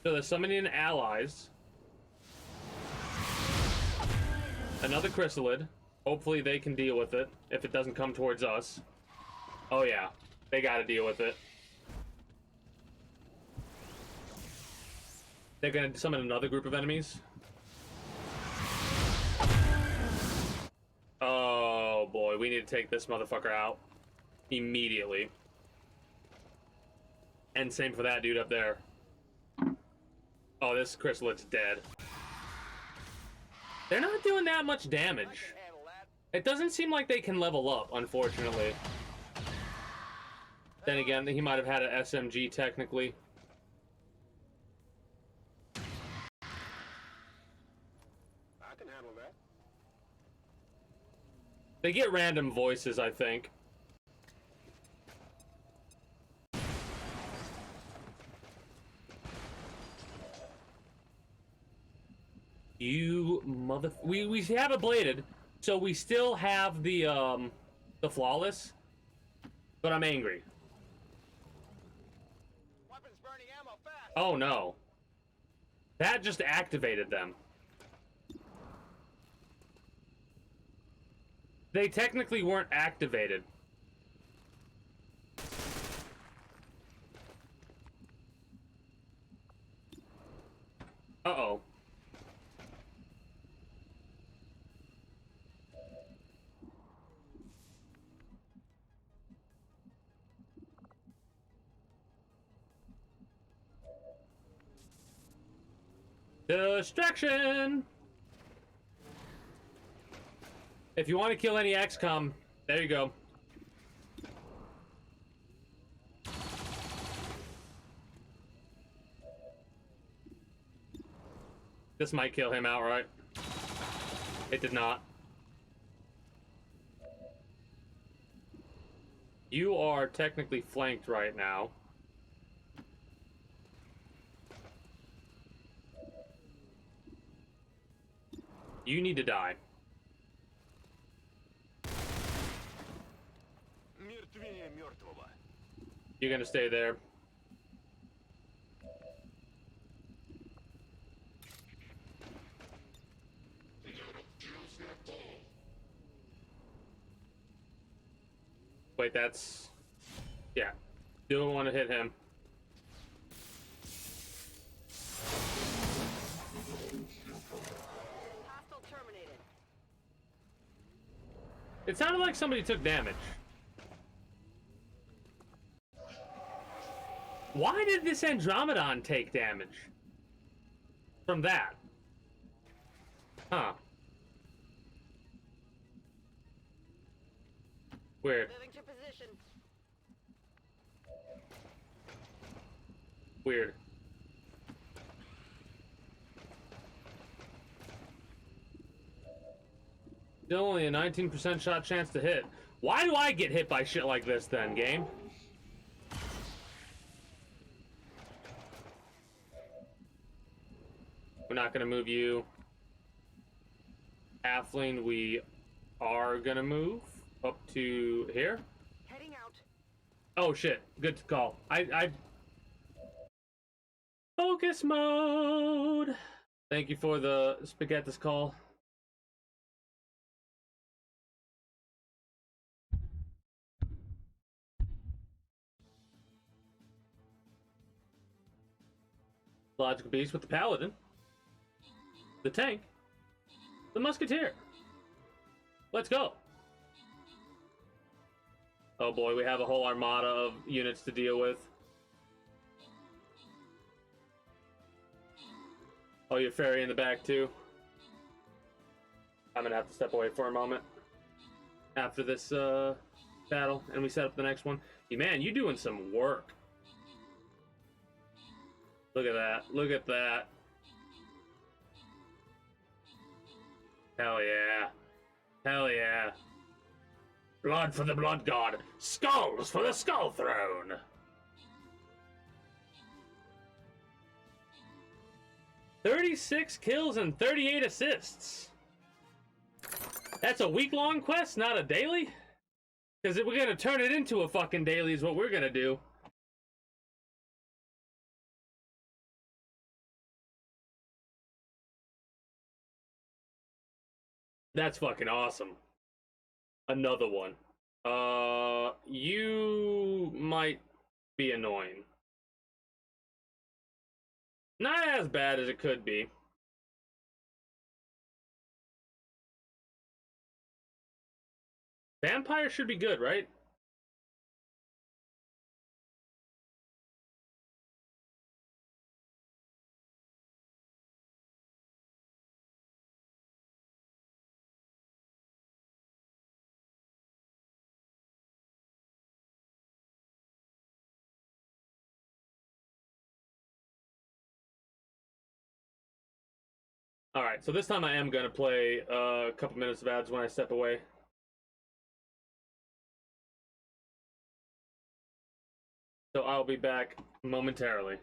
[SPEAKER 1] So they're summoning allies. Another chrysalid. Hopefully they can deal with it if it doesn't come towards us. Oh yeah, they gotta deal with it. They're gonna summon another group of enemies. Oh boy, we need to take this motherfucker out immediately. And same for that dude up there. Oh, this chrysalis dead. They're not doing that much damage. It doesn't seem like they can level up, unfortunately. Then again, he might have had an SMG technically.
[SPEAKER 4] I can handle that.
[SPEAKER 1] They get random voices, I think. You mother... We have it bladed, so we still have the flawless, but I'm angry.
[SPEAKER 4] Weapons burning ammo fast.
[SPEAKER 1] Oh no. That just activated them. They technically weren't activated. Uh-oh. Distraction! If you want to kill any XCOM, there you go. This might kill him outright. It did not. You are technically flanked right now. You need to die.
[SPEAKER 4] Мертвее мертвого.
[SPEAKER 1] You're gonna stay there. Wait, that's... Yeah. Don't want to hit him.
[SPEAKER 3] Hostile terminated.
[SPEAKER 1] It sounded like somebody took damage. Why did this Andromedon take damage? From that? Huh. Weird.
[SPEAKER 3] Moving to position.
[SPEAKER 1] Weird. Still only a 19% shot chance to hit. Why do I get hit by shit like this then, game? We're not gonna move you. Halfling, we are gonna move up to here.
[SPEAKER 3] Heading out.
[SPEAKER 1] Oh shit, good call. I focus mode. Thank you for the spaghettis call. Logical beast with the paladin, the tank, the musketeer. Let's go. Oh boy, we have a whole armada of units to deal with. Oh, your fairy in the back too. I'm gonna have to step away for a moment after this battle, and we set up the next one. Man, you doing some work. Look at that. Look at that. Hell yeah. Hell yeah. Blood for the blood god. Skulls for the skull throne. "36 kills and 38 assists. That's a week-long quest, not a daily? Because we're gonna turn it into a fucking daily is what we're gonna do. That's fucking awesome. Another one. You might be annoying. Not as bad as it could be. Vampire should be good, right? Alright, so this time I am gonna play a couple minutes of ads when I step away. So I'll be back momentarily.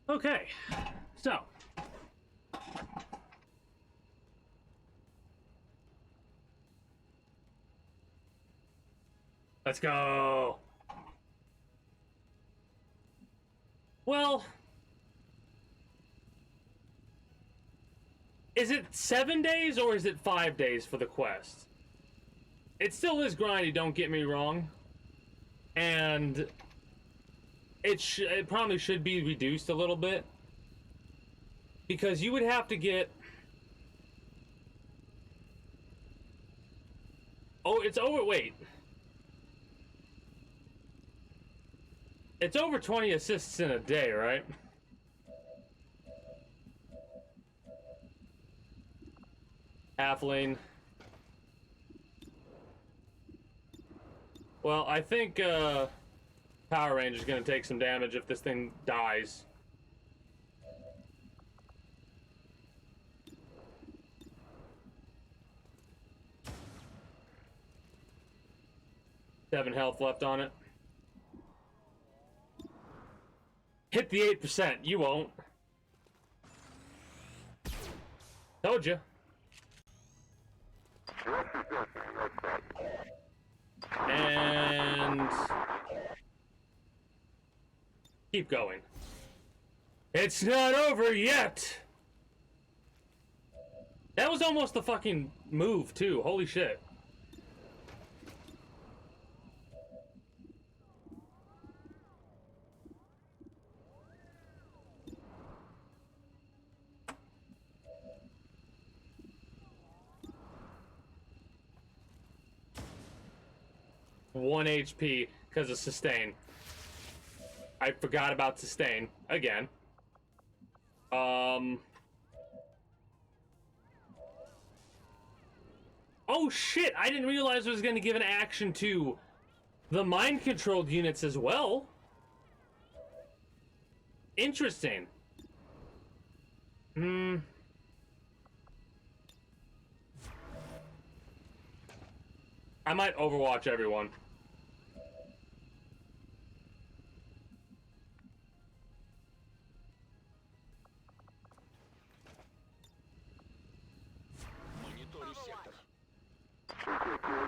[SPEAKER 1] Okay, so. Let's go. Well, is it 7 days or is it 5 days for the quest? It still is grindy, don't get me wrong. And it probably should be reduced a little bit. Because you would have to get... Oh, it's over... Wait. It's over 20 assists in a day, right? Halfling. Well, I think Power Ranger's gonna take some damage if this thing dies. Seven health left on it. Hit the 8%. You won't. Told you. And keep going. It's not over yet. That was almost the fucking move too. Holy shit. One HP because of sustain. I forgot about sustain again. Oh shit! I didn't realize it was going to give an action to the mind-controlled units as well. Interesting. I might Overwatch everyone.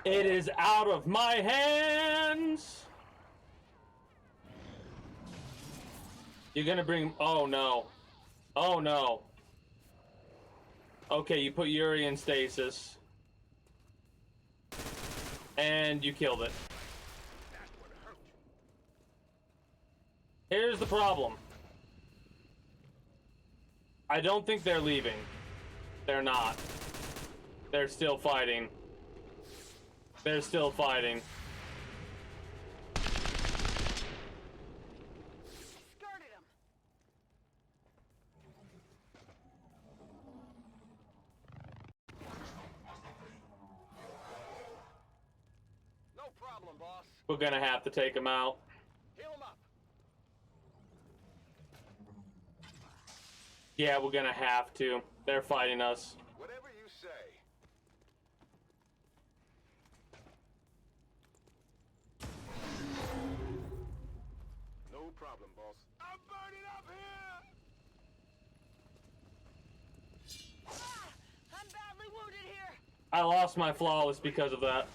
[SPEAKER 1] It is out of my hands. You're gonna bring... Oh no. Oh no. Okay, you put Yuri in stasis. And you killed it. Here's the problem. I don't think they're leaving. They're not. They're still fighting. They're still fighting.
[SPEAKER 3] Skirted him.
[SPEAKER 4] No problem, boss.
[SPEAKER 1] We're gonna have to take them out.
[SPEAKER 4] Heal him up.
[SPEAKER 1] Yeah, we're gonna have to. They're fighting us.
[SPEAKER 4] Whatever you say. No problem, boss. I'm burning up here!
[SPEAKER 3] Ah, I'm badly wounded here.
[SPEAKER 1] I lost my flawless because of that.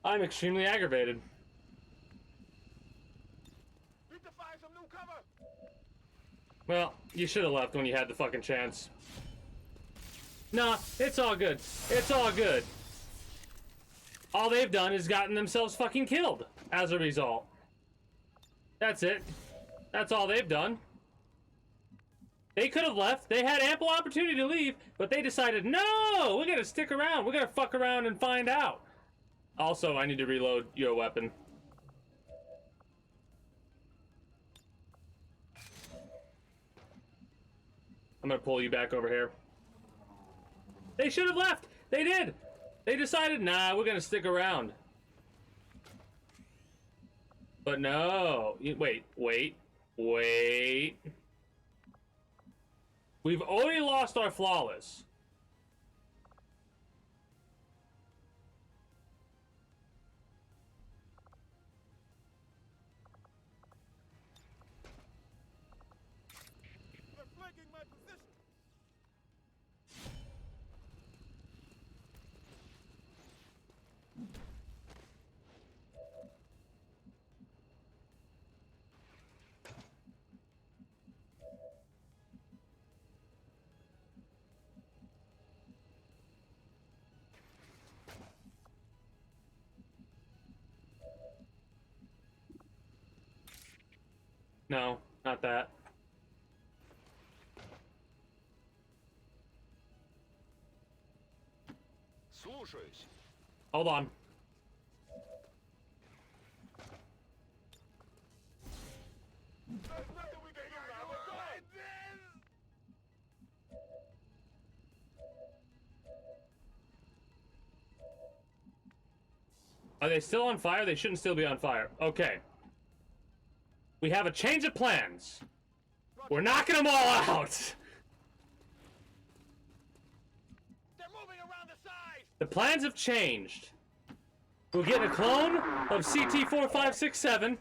[SPEAKER 1] I'm extremely aggravated.
[SPEAKER 4] Need to find some new cover!
[SPEAKER 1] Well, you should have left when you had the fucking chance. Nah, it's all good. It's all good. All they've done is gotten themselves fucking killed as a result. That's it. That's all they've done. They could have left. They had ample opportunity to leave, but they decided, no, we're gonna stick around. We're gonna fuck around and find out. Also, I need to reload your weapon. I'm gonna pull you back over here. They should have left. They did. They decided, nah, we're gonna stick around. But no. Wait. We've already lost our flawless.
[SPEAKER 8] They're flanking my position.
[SPEAKER 1] No, not that.
[SPEAKER 8] Слушаюсь.
[SPEAKER 1] Hold on.
[SPEAKER 8] There's nothing we can do now. We're going.
[SPEAKER 1] Are they still on fire? They shouldn't still be on fire. Okay. We have a change of plans. We're knocking them all out.
[SPEAKER 8] They're moving around the side.
[SPEAKER 1] The plans have changed. We're getting a clone of CT-4567.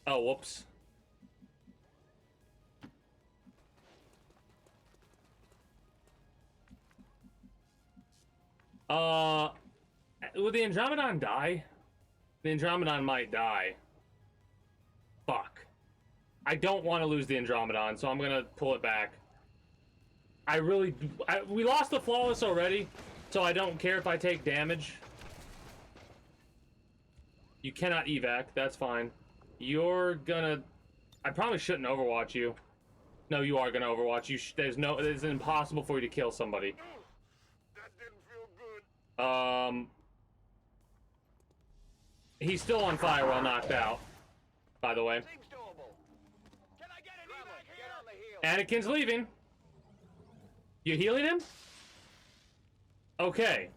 [SPEAKER 1] Oh, whoops. Will the Andromedon die? The Andromedon might die. Fuck. I don't want to lose the Andromedon, so I'm gonna pull it back. We lost the flawless already, so I don't care if I take damage. You cannot evac, that's fine. You're gonna... I probably shouldn't overwatch you. No, you are gonna overwatch. It's impossible for you to kill somebody.
[SPEAKER 8] That didn't feel good.
[SPEAKER 1] He's still on fire while knocked out, by the way.
[SPEAKER 8] Seems doable. Can I get an evac here? Get on the heel.
[SPEAKER 1] Anakin's leaving. You healing him? Okay.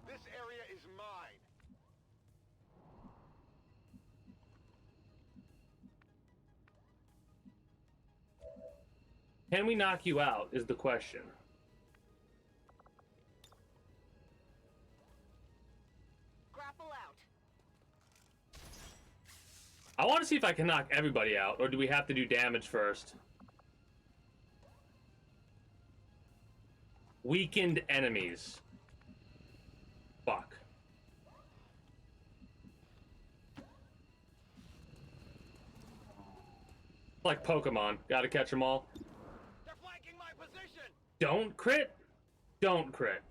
[SPEAKER 8] This area is mine.
[SPEAKER 1] Can we knock you out is the question.
[SPEAKER 3] Grapple out.
[SPEAKER 1] I want to see if I can knock everybody out, or do we have to do damage first? Weakened enemies. Fuck. Like Pokemon. Gotta catch them all.
[SPEAKER 8] They're flanking my position.
[SPEAKER 1] Don't crit. Don't crit.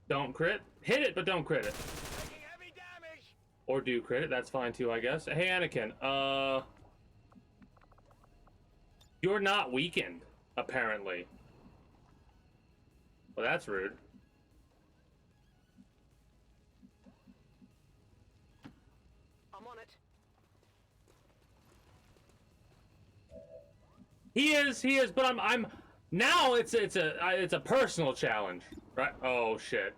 [SPEAKER 1] Don't crit. Hit it, but don't crit it.
[SPEAKER 8] Taking heavy damage.
[SPEAKER 1] Or do crit it. That's fine too, I guess. Hey, Anakin. You're not weakened, apparently. Well, that's rude.
[SPEAKER 8] I'm on it.
[SPEAKER 1] He is, but I'm now it's a personal challenge, right? Oh shit.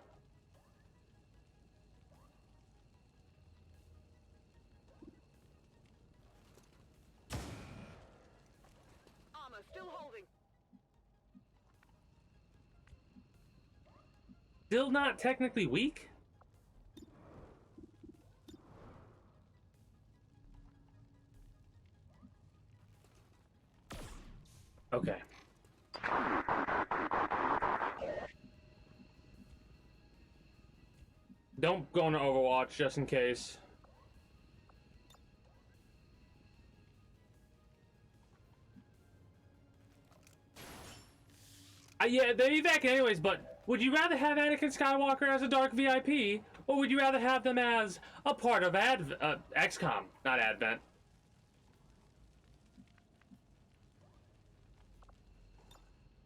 [SPEAKER 8] Armor still holding.
[SPEAKER 1] Still not technically weak? Okay. Don't go into Overwatch just in case. Yeah, they're evac anyways, but would you rather have Anakin Skywalker as a Dark VIP, or would you rather have them as a part of XCOM, not Advent?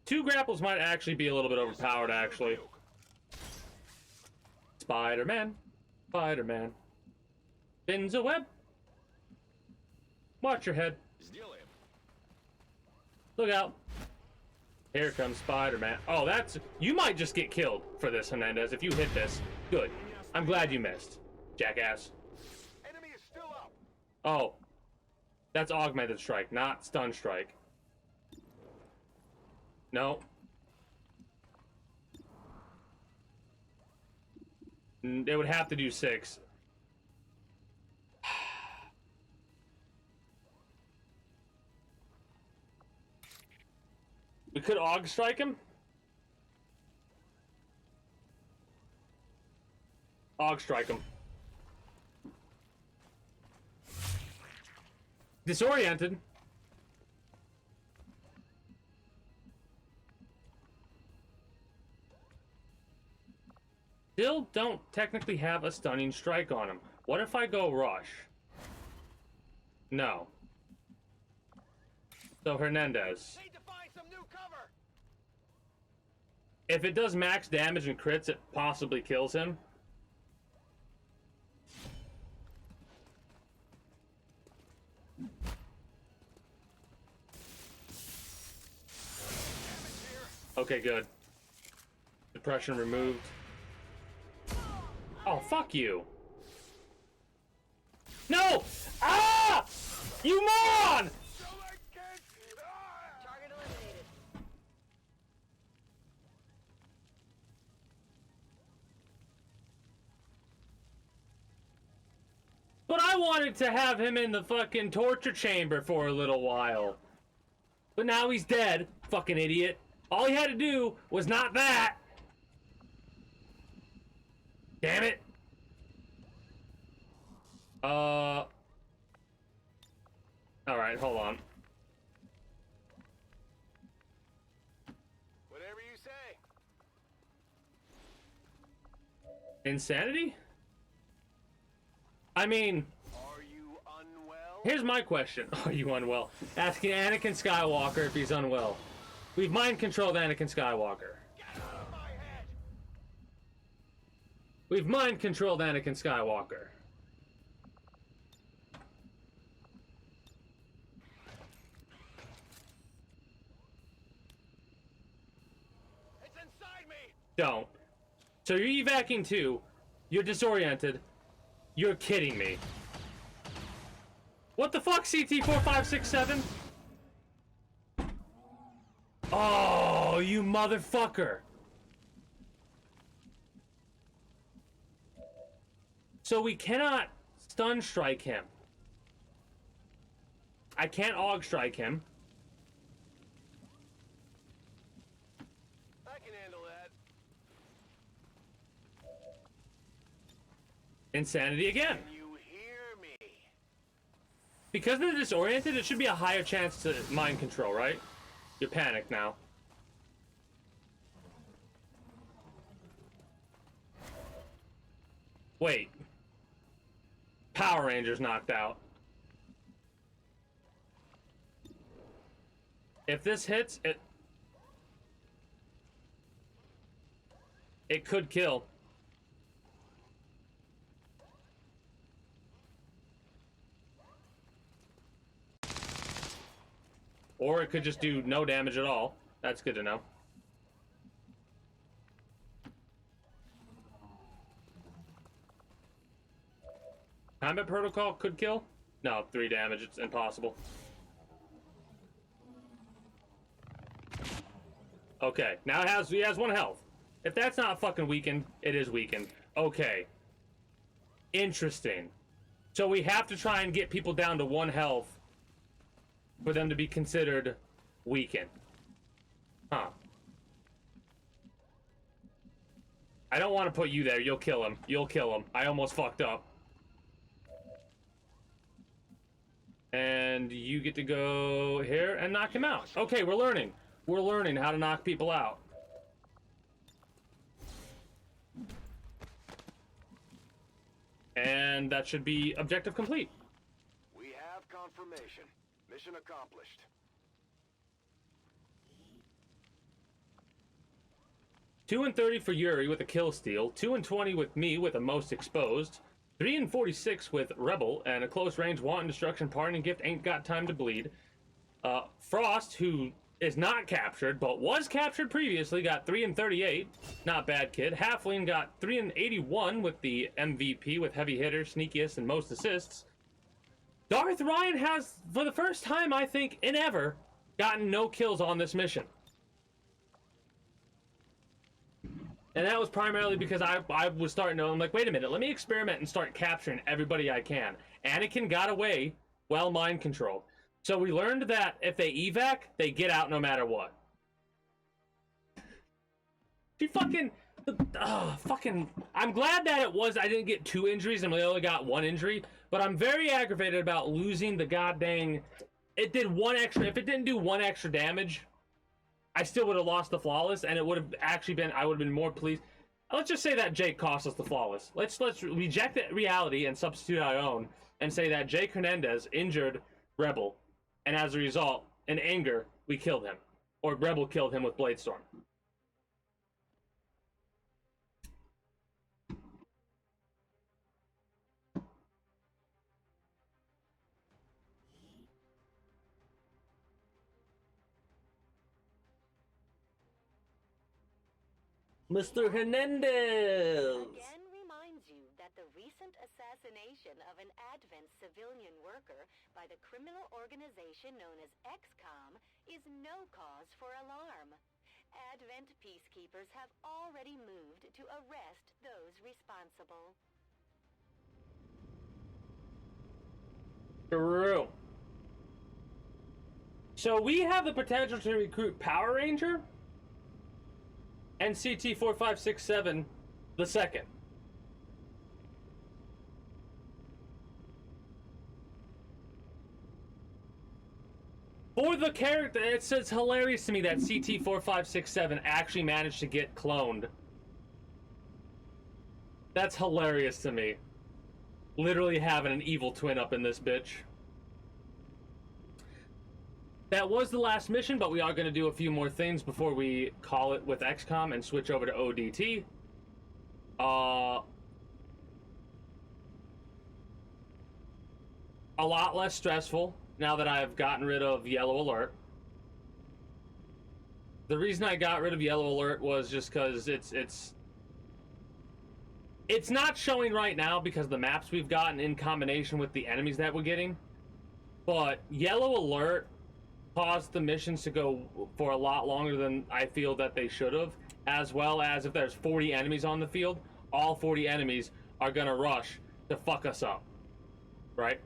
[SPEAKER 1] Two grapples might actually be a little bit overpowered, actually. Spider-Man. Spider-Man. Spins a web. Watch your head.
[SPEAKER 8] Сделаем.
[SPEAKER 1] Look out. Here comes Spider-Man. Oh, that's... You might just get killed for this, Hernandez, if you hit this. Good. I'm glad you missed, jackass.
[SPEAKER 8] Enemy is still up.
[SPEAKER 1] Oh. That's augmented strike, not stun strike. No. It would have to do 6. We could AUG strike him. AUG strike him. Disoriented. Still don't technically have a stunning strike on him. What if I go rush? No. So Hernandez.
[SPEAKER 8] Need to find some new cover.
[SPEAKER 1] If it does max damage and crits, it possibly kills him. Okay, good. Depression removed. Oh, fuck you. No! Ah! You moron!
[SPEAKER 3] Target eliminated.
[SPEAKER 1] But I wanted to have him in the fucking torture chamber for a little while. But now he's dead, fucking idiot. All he had to do was not that. Damn it. Alright, hold on.
[SPEAKER 8] Whatever you say.
[SPEAKER 1] Insanity? I mean,
[SPEAKER 8] Are you unwell?
[SPEAKER 1] here's my question. Are you unwell? Asking Anakin Skywalker if he's unwell. We've mind controlled Anakin Skywalker.
[SPEAKER 8] Get out of my head!
[SPEAKER 1] We've mind controlled Anakin Skywalker.
[SPEAKER 8] It's inside me!
[SPEAKER 1] Don't. So you're evacuating too. You're disoriented. You're kidding me. What the fuck, CT-4567? Oh, you motherfucker. So we cannot stun strike him. I can't AUG strike him.
[SPEAKER 8] I can handle that.
[SPEAKER 1] Insanity again.
[SPEAKER 8] Can you hear me?
[SPEAKER 1] Because they're disoriented, it should be a higher chance to mind control, right? You're panicked now. Wait. Power Rangers knocked out. If this hits, it could kill. Or it could just do no damage at all. That's good to know. Combat protocol could kill? No, 3 damage. It's impossible. Okay, now he has 1 health. If that's not fucking weakened, it is weakened. Okay. Interesting. So we have to try and get people down to 1 health for them to be considered weakened. Huh. I don't want to put you there. You'll kill him. You'll kill him. I almost fucked up. And you get to go here and knock him out. Okay, we're learning. We're learning how to knock people out. And that should be objective complete.
[SPEAKER 4] We have confirmation. Mission accomplished.
[SPEAKER 1] Two and 30 for Yuri with a kill steal, 2 and 20 with me with a most exposed, 3 and 46 with Rebel, and a close range wanton destruction parting gift ain't got time to bleed. Frost, who is not captured but was captured previously, got 3 and 38. Not bad, kid. Halfling got 3 and 81 with the MVP with heavy hitter, sneakiest, and most assists. Darth Ryan has, for the first time I think in ever, gotten no kills on this mission. And that was primarily because I was starting to, I'm like, wait a minute, let me experiment and start capturing everybody I can. Anakin got away, well mind controlled. So we learned that if they evac, they get out no matter what. She fucking, I'm glad that I didn't get 2 injuries and we only got 1 injury, but I'm very aggravated about losing the goddamn, it did 1 extra, if it didn't do 1 extra damage, I still would have lost the flawless, and it would have actually been, I would have been more pleased. Let's just say that Jake cost us the flawless. Let's reject that reality and substitute our own, and say that Jake Hernandez injured Rebel, and as a result, in anger, we killed him. Or Rebel killed him with Bladestorm. Mr. Hernandez!
[SPEAKER 9] Again reminds you that the recent assassination of an Advent civilian worker by the criminal organization known as Xcom is no cause for alarm. Advent peacekeepers have already moved to arrest those responsible.
[SPEAKER 1] True. So we have the potential to recruit Power Ranger and CT-4567 the second. For the character, it's hilarious to me that CT-4567 actually managed to get cloned. That's hilarious to me. Literally having an evil twin up in this bitch. That was the last mission, but we are going to do a few more things before we call it with XCOM and switch over to ODT. A lot less stressful now that I've gotten rid of Yellow Alert. The reason I got rid of Yellow Alert was just because it's not showing right now because the maps we've gotten in combination with the enemies that we're getting. But Yellow Alert caused the missions to go for a lot longer than I feel that they should have, as well as if there's 40 enemies on the field, all 40 enemies are gonna rush to fuck us up, right?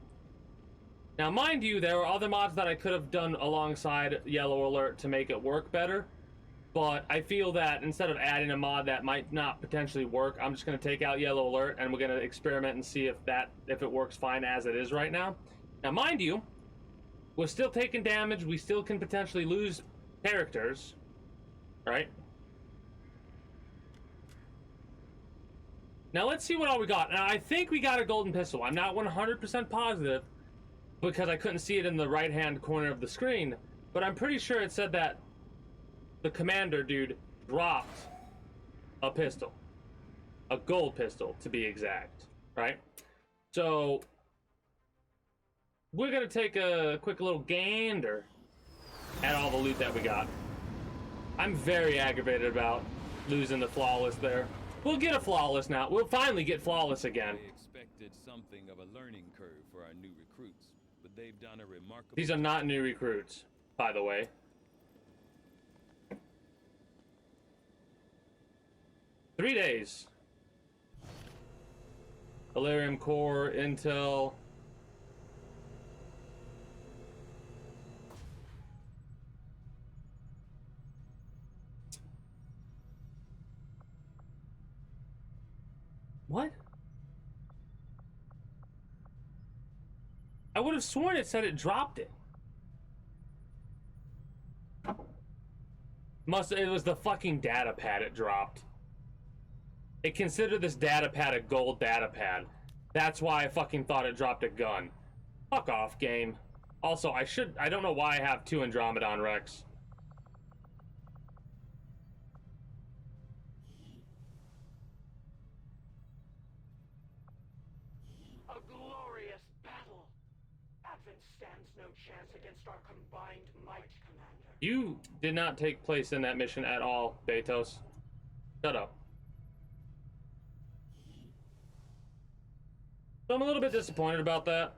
[SPEAKER 1] Now, mind you, there are other mods that I could have done alongside Yellow Alert to make it work better, but I feel that instead of adding a mod that might not potentially work, I'm just gonna take out Yellow Alert and we're gonna experiment and see if it works fine as it is right now. Now, mind you, we're still taking damage. We still can potentially lose characters, right? Now let's see what all we got. Now I think we got a golden pistol. I'm not 100% positive because I couldn't see it in the right-hand corner of the screen, but I'm pretty sure it said that the commander dude dropped a pistol. A gold pistol, to be exact, right? So we're gonna take a quick little gander at all the loot that we got. I'm very aggravated about losing the flawless there. We'll get a flawless now. We'll finally get flawless again.
[SPEAKER 10] They expected something of a learning curve for our new recruits, but they've done a remarkable...
[SPEAKER 1] These are not new recruits, by the way. Three days. Delirium Core, Intel... What? I would have sworn it said it dropped it. It was the fucking data pad it dropped. It considered this data pad a gold data pad. That's why I fucking thought it dropped a gun. Fuck off, game. Also, I don't know why I have 2 Andromedon Rex.
[SPEAKER 8] Stands no chance against our combined might, Commander.
[SPEAKER 1] You did not take place in that mission at all, Betos. Shut up. So I'm a little bit disappointed about that.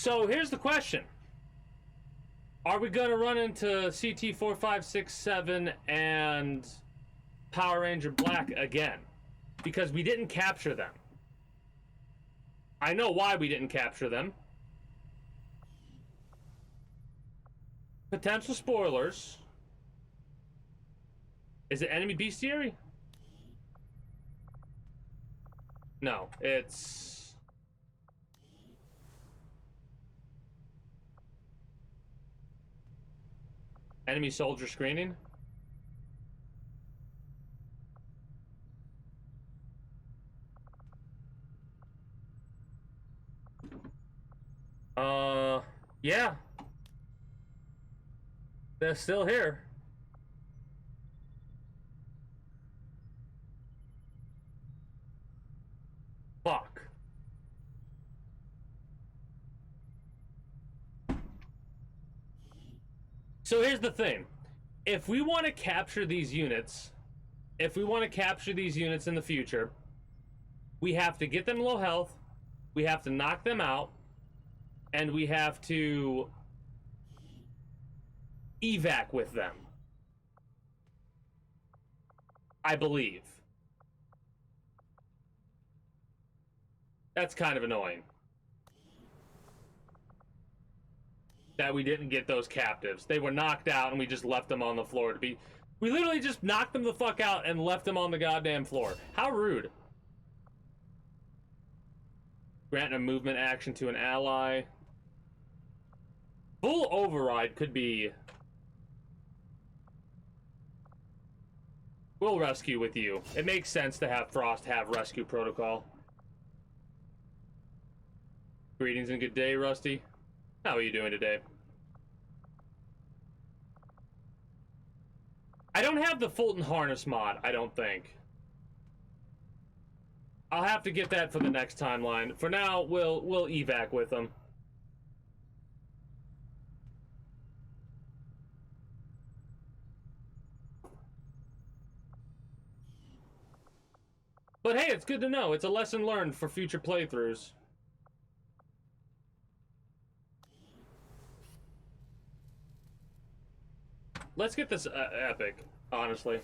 [SPEAKER 1] So here's the question. Are we going to run into CT-4567 and Power Ranger Black again? Because we didn't capture them. I know why we didn't capture them. Potential spoilers. Is it enemy bestiary? No, it's... enemy soldier screening? Yeah. They're still here. Fuck. So here's the thing. If we want to capture these units, in the future, we have to get them low health, we have to knock them out, and we have to evac with them. I believe. That's kind of annoying. That we didn't get those captives. They were knocked out and we just left them on the floor to be... We literally just knocked them the fuck out and left them on the goddamn floor. How rude. Grant a movement action to an ally. Full override could be... We'll rescue with you. It makes sense to have Frost have rescue protocol. Greetings and good day, Rusty. How are you doing today? I don't have the Fulton Harness mod, I don't think. I'll have to get that for the next timeline. For now, we'll evac with them. But hey, it's good to know. It's a lesson learned for future playthroughs. Let's get this epic, honestly.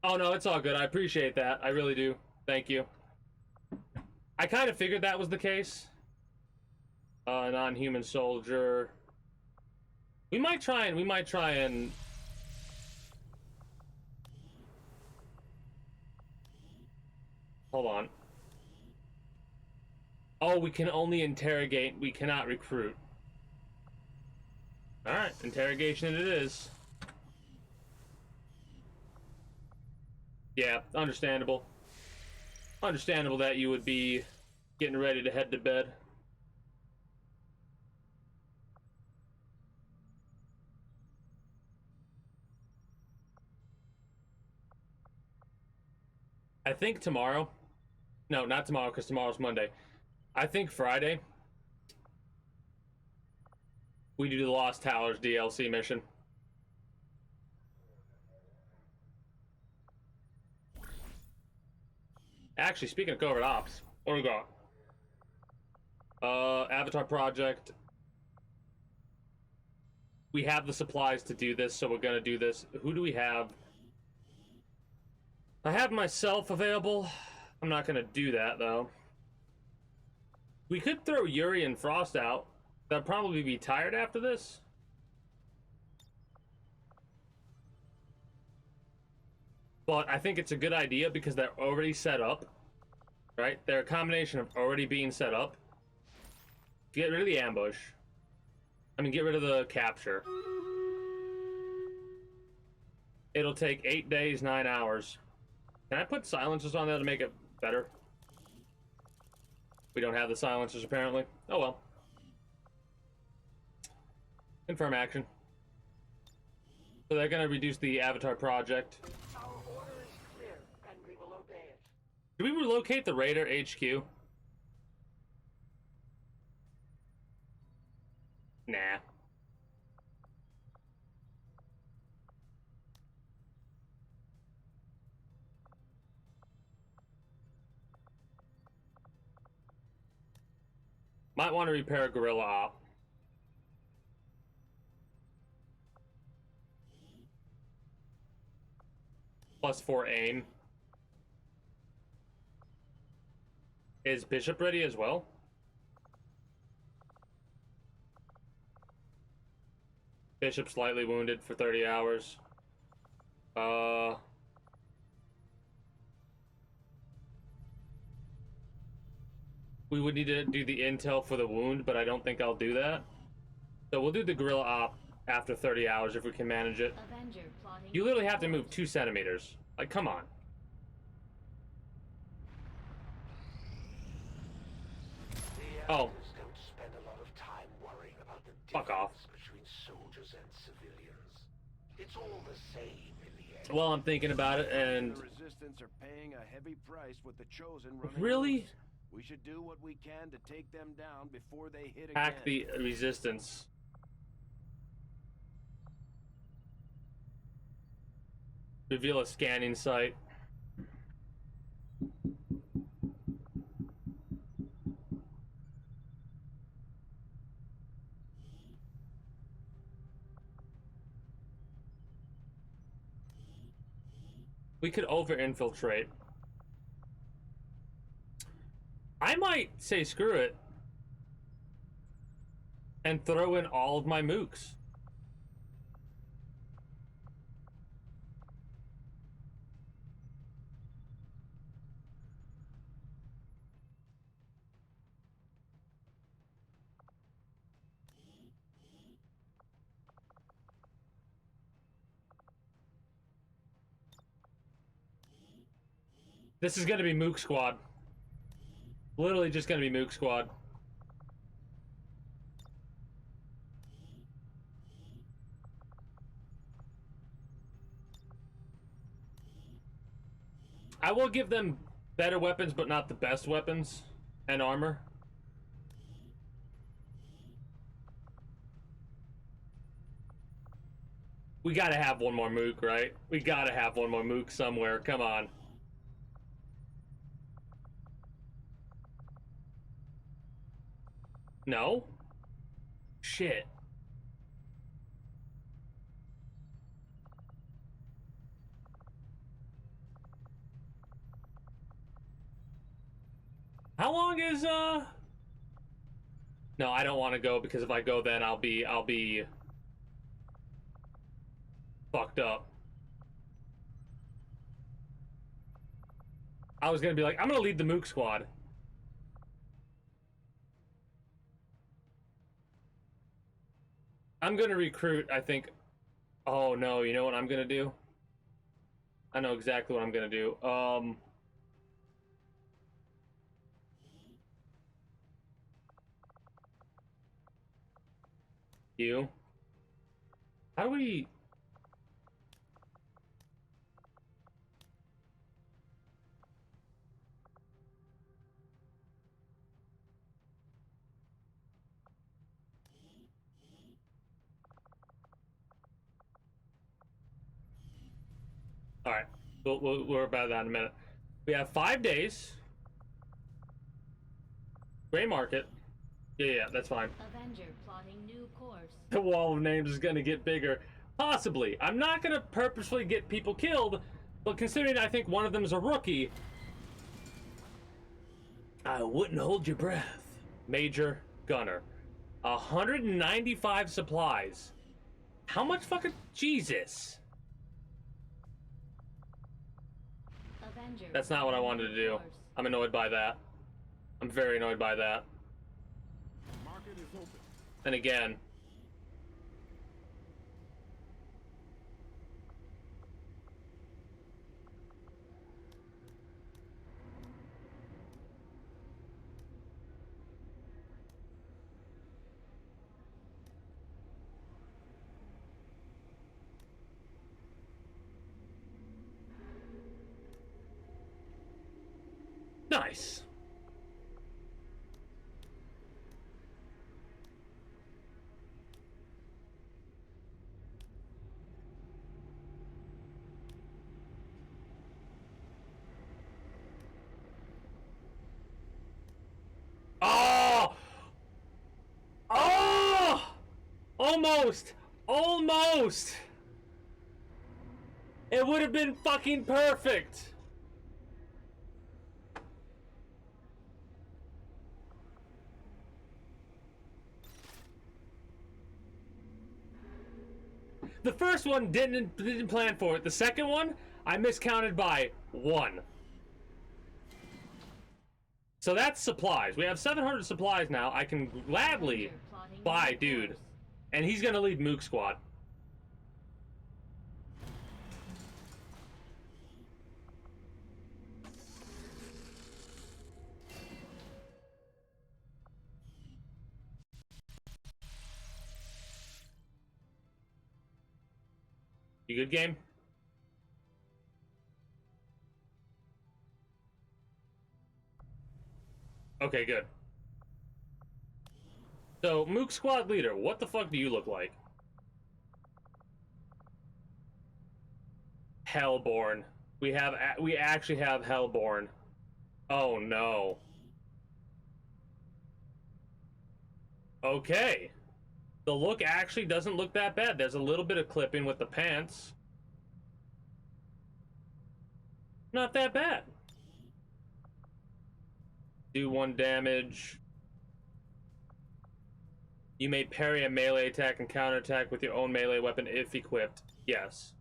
[SPEAKER 1] Oh no, it's all good. I appreciate that. I really do. Thank you. I kind of figured that was the case. Non-human soldier. We might try and... Hold on. Oh, we can only interrogate. We cannot recruit. Alright, interrogation it is. Yeah, understandable. Understandable that you would be getting ready to head to bed. I think tomorrow... No, not tomorrow, because tomorrow's Monday. I think Friday... we do the Lost Towers DLC mission. Actually, speaking of covert ops, what do we got? Avatar Project. We have the supplies to do this, so we're gonna do this. Who do we have? I have myself available. I'm not gonna do that, though. We could throw Yuri and Frost out. They'll probably be tired after this. But I think it's a good idea because they're already set up. Right? They're a combination of already being set up. Get rid of the ambush. I mean, get rid of the capture. It'll take 8 days, 9 hours. Can I put silencers on there to make it better? We don't have the silencers, apparently. Oh well. Confirm action. So they're going to reduce the Avatar Project.
[SPEAKER 5] Our order is clear, and we will obey it.
[SPEAKER 1] Do we relocate the Raider HQ? Nah. Might want to repair a gorilla op. +4 aim. Is Bishop ready as well? Bishop slightly wounded for 30 hours. We would need to do the intel for the wound, but I don't think I'll do that. So we'll do the gorilla op after 30 hours if we can manage it.
[SPEAKER 7] Avenger plotting.
[SPEAKER 1] You literally have to move 2 centimeters. Like, come on. Oh.
[SPEAKER 11] Don't spend a lot of time worrying about the
[SPEAKER 1] Fuck off.
[SPEAKER 11] between soldiers and civilians. It's all the same in the end.
[SPEAKER 1] Well, I'm thinking about it, and
[SPEAKER 12] The Resistance are paying a heavy price with the Chosen running
[SPEAKER 1] really,
[SPEAKER 12] loose. We should do what we can to take them down before they hit
[SPEAKER 1] hack
[SPEAKER 12] again.
[SPEAKER 1] the Resistance. Reveal a scanning site. We could over-infiltrate. I might say screw it and throw in all of my mooks. This is gonna be Mook Squad. Literally just gonna be Mook Squad. I will give them better weapons, but not the best weapons and armor. We gotta have one more Mook, right? We gotta have one more Mook somewhere. Come on. No? Shit. How long is No, I don't want to go, because if I go then I'll be fucked up. I was gonna be like, I'm gonna lead the Mook Squad. I'm gonna recruit, I think. Oh no, you know what I'm gonna do? I know exactly what I'm gonna do. You? How do we... Alright, we're about that in a minute. We have 5 days. Gray market. Yeah, that's fine.
[SPEAKER 7] Avenger plotting new course.
[SPEAKER 1] The wall of names is gonna get bigger. Possibly. I'm not gonna purposefully get people killed, but considering I think one of them is a rookie, I wouldn't hold your breath. Major Gunner. 195 supplies. How much fucking... Jesus.
[SPEAKER 7] Avenger
[SPEAKER 1] That's not what I wanted to do.
[SPEAKER 7] course.
[SPEAKER 1] I'm annoyed by that. I'm very annoyed by that.
[SPEAKER 12] Market is open.
[SPEAKER 1] And again... Nice. Oh! Almost! Almost! It would have been fucking perfect! The first one didn't plan for it. The second one, I miscounted by 1. So that's supplies. We have 700 supplies now. I can gladly buy dude. And he's gonna lead Mook Squad. You good, game? Okay, good. So, Mook Squad leader, what the fuck do you look like? Hellborn. We actually have Hellborn. Oh no. Okay. The look actually doesn't look that bad. There's a little bit of clipping with the pants. Not that bad. Do 1 damage. You may parry a melee attack and counterattack with your own melee weapon if equipped. Yes.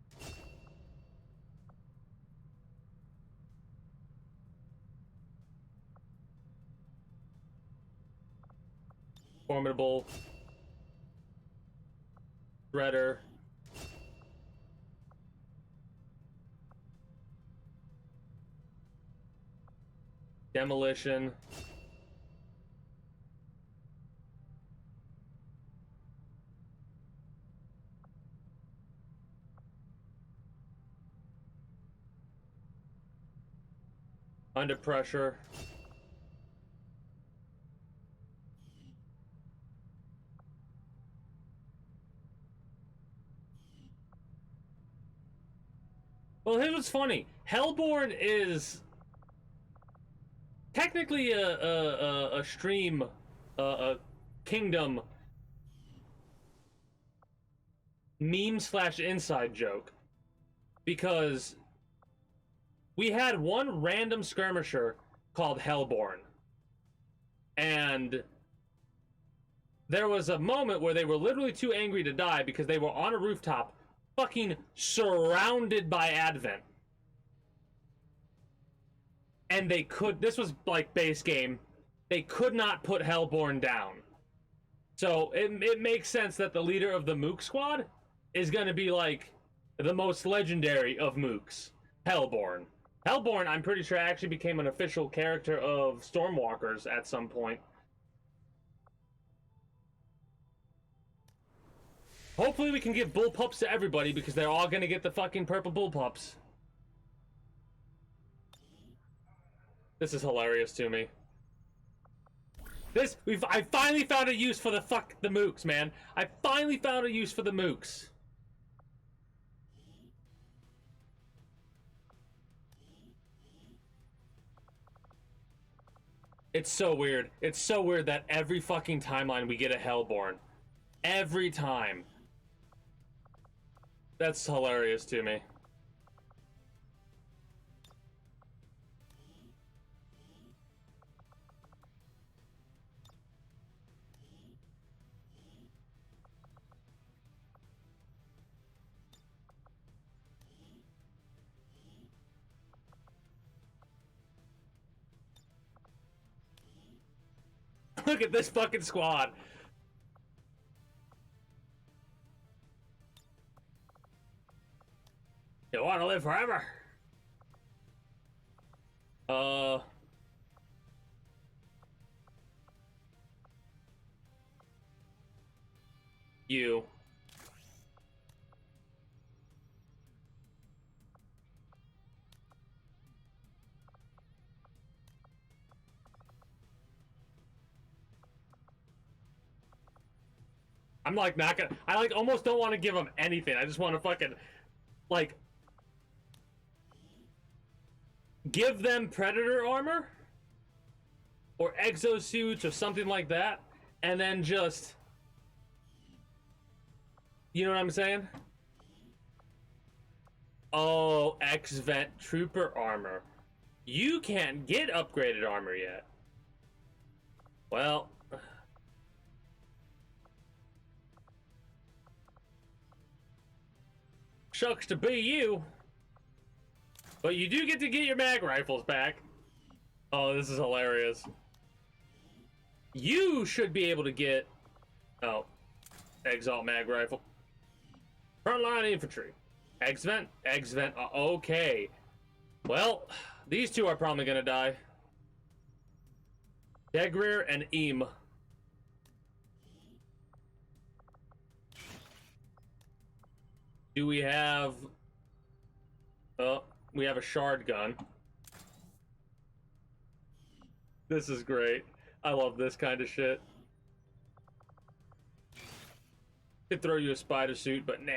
[SPEAKER 1] Formidable. Shredder. Demolition. Under pressure. Well, here's what's funny. Hellborn is technically a stream, a kingdom meme / inside joke, because we had one random skirmisher called Hellborn, and there was a moment where they were literally too angry to die because they were on a rooftop fucking surrounded by Advent. And they could, this was like base game, they could not put Hellborn down. So it makes sense that the leader of the Mook Squad is going to be like the most legendary of Mooks, Hellborn. Hellborn, I'm pretty sure, actually became an official character of Stormwalkers at some point. Hopefully we can give bullpups to everybody, because they're all gonna get the fucking purple bullpups. This is hilarious to me. I finally found a use for the Mooks, man. I finally found a use for the Mooks. It's so weird. It's so weird that every fucking timeline we get a Hellborn. Every time. That's hilarious to me. Look at this fucking squad. You want to live forever? You. I'm like not gonna, I like almost don't want to give them anything. I just want to fucking like give them Predator armor or exosuits or something like that, and then just You know what I'm saying? Oh, X-Vent Trooper armor. You can't get upgraded armor yet. Well, shucks to be you. But you do get to get your mag rifles back. Oh, this is hilarious. You should be able to get... Oh. Exalt mag rifle. Frontline infantry. X-Vent. X-Vent. Okay. Well, these two are probably gonna die. Degrir and Eam. Do we have... Oh, we have a shard gun. This is great. I love this kind of shit. Could throw you a spider suit, but nah.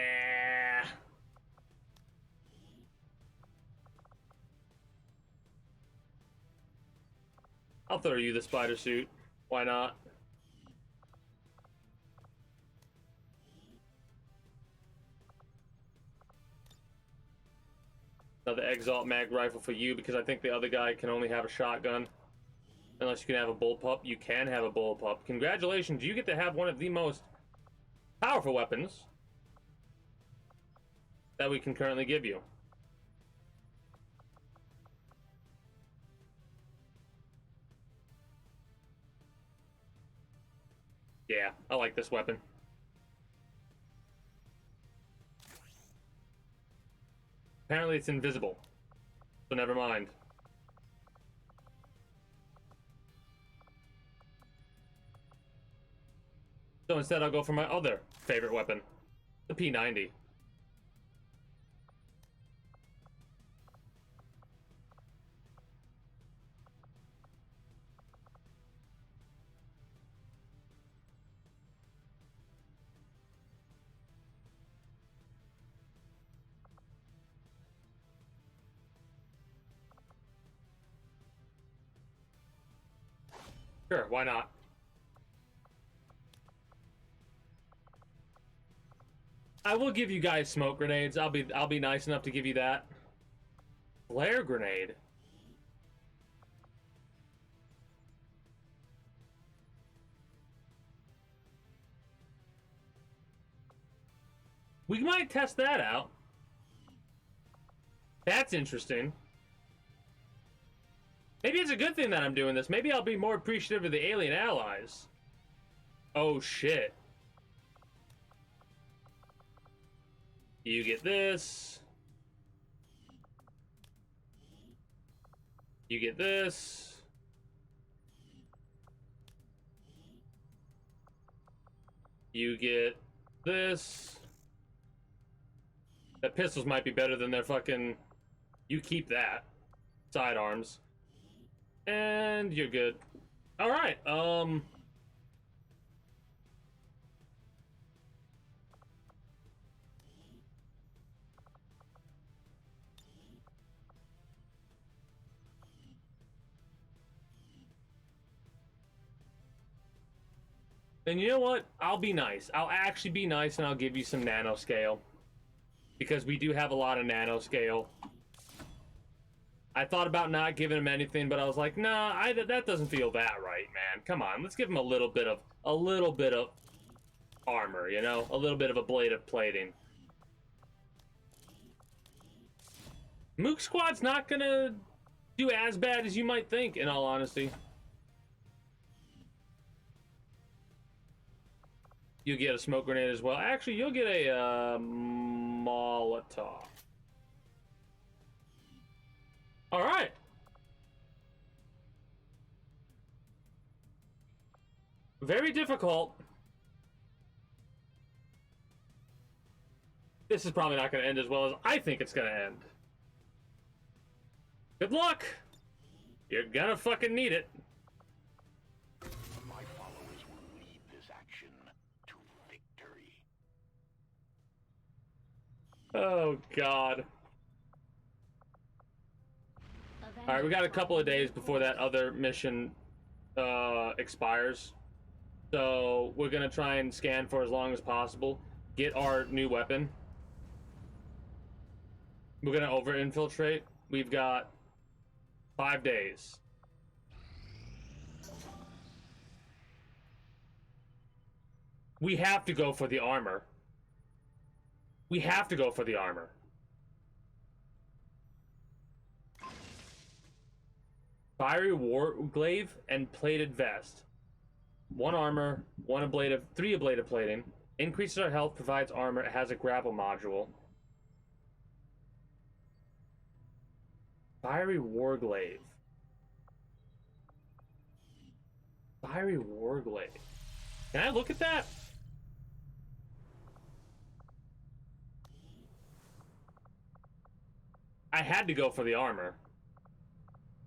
[SPEAKER 1] I'll throw you the spider suit. Why not? Another Exalt mag rifle for you, because I think the other guy can only have a shotgun. Unless you can have a bullpup. You can have a bullpup. Congratulations, you get to have one of the most powerful weapons that we can currently give you. Yeah, I like this weapon. Apparently it's invisible, so never mind. So instead I'll go for my other favorite weapon, the P90. Sure, why not? I will give you guys smoke grenades. I'll be nice enough to give you that. Flare grenade. We might test that out. That's interesting. Maybe it's a good thing that I'm doing this. Maybe I'll be more appreciative of the alien allies. Oh shit. You get this. You get this. You get this. The pistols might be better than their fucking... You keep that. Sidearms. And you're good. Alright, and you know what? I'll be nice. I'll actually be nice and I'll give you some nanoscale. Because we do have a lot of nanoscale. I thought about not giving him anything, but I was like, nah, that doesn't feel that right, man. Come on, let's give him a little bit of armor, you know? A little bit of ablative plating. Mook Squad's not gonna do as bad as you might think, in all honesty. You get a smoke grenade as well. Actually, you'll get a Molotov. All right. Very difficult. This is probably not going to end as well as I think it's going to end. Good luck. You're gonna fucking need it.
[SPEAKER 11] My followers will lead this action to victory.
[SPEAKER 1] Oh, God. Alright, we got a couple of days before that other mission expires. So we're gonna try and scan for as long as possible. get our new weapon. We're gonna over-infiltrate. We've got 5 days. We have to go for the armor. We have to go for the armor. Fiery warglaive and plated vest. 1 armor, 1 ablative, 3 ablative plating. Increases our health, provides armor, it has a grapple module. Fiery warglaive. Fiery warglaive. Can I look at that? I had to go for the armor.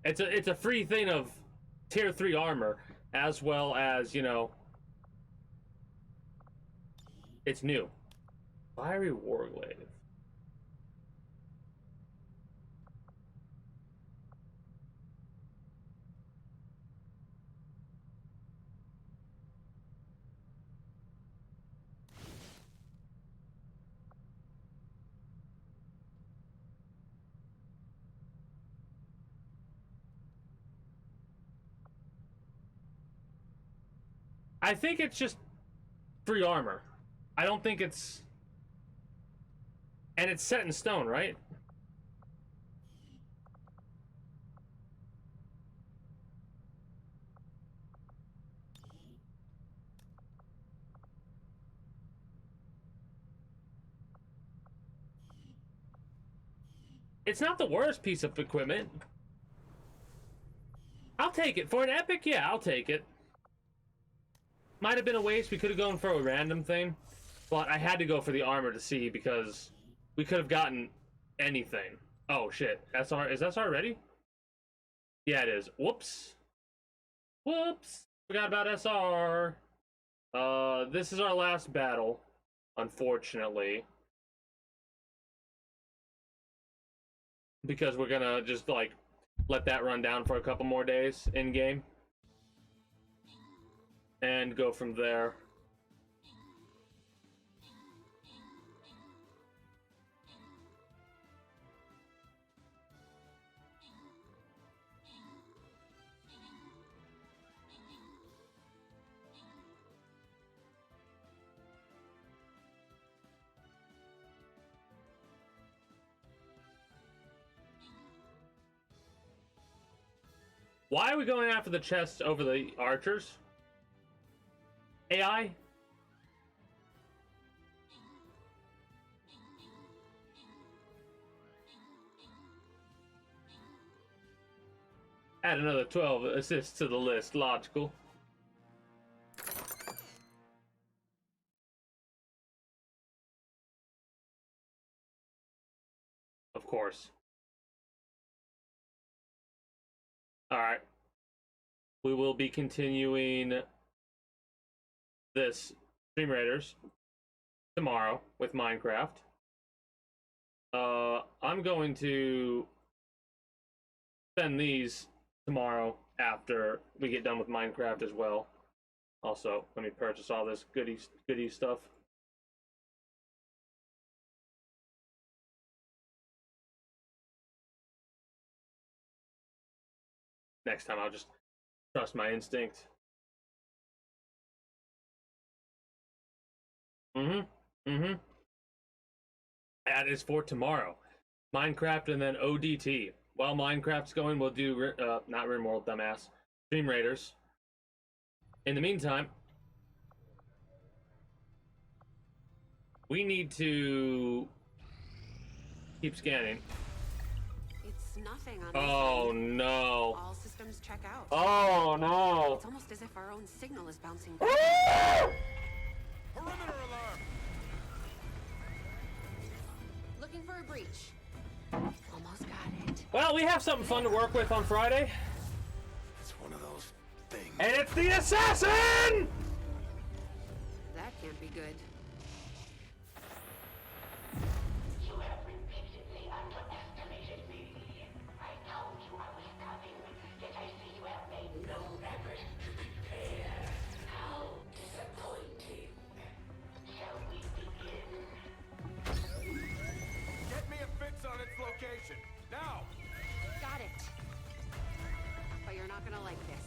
[SPEAKER 1] It's a free thing of tier 3 armor, as well as, you know, it's new. Fiery warglaive. I think it's just free armor. I don't think it's... And it's set in stone, right? It's not the worst piece of equipment. I'll take it. For an epic, yeah, I'll take it. Might have been a waste. We could have gone for a random thing, but I had to go for the armor to see, because we could have gotten anything. Oh shit, SR, is SR ready? Yeah, it is. Whoops. Whoops. Forgot about SR. This is our last battle, unfortunately. Because we're gonna just, like, let that run down for a couple more days in-game. And go from there. Why are we going after the chests over the archers? AI? Add another 12 assists to the list. Logical. Of course. Alright. We will be continuing this Stream Raiders tomorrow with Minecraft. I'm going to spend these tomorrow after we get done with Minecraft as well. Also, let me purchase all this goodie stuff. Next time I'll just trust my instinct. That is for tomorrow. Minecraft and then ODT. While Minecraft's going, we'll do, not RimWorld, dumbass. Stream Raiders. In the meantime, we need to keep scanning.
[SPEAKER 6] It's nothing on
[SPEAKER 1] Oh no.
[SPEAKER 6] All systems check out.
[SPEAKER 1] Oh no.
[SPEAKER 6] It's almost as if our own signal is bouncing back.
[SPEAKER 8] Perimeter alarm!
[SPEAKER 6] Looking for a breach. Almost got it.
[SPEAKER 1] Well, we have something fun to work with on Friday.
[SPEAKER 11] It's one of those things.
[SPEAKER 1] And it's the assassin!
[SPEAKER 6] That can't be good.
[SPEAKER 5] You have repeatedly underestimated me. I told you I was coming, yet I see you have made no effort to prepare. How disappointing. Shall we begin?
[SPEAKER 6] not gonna like this.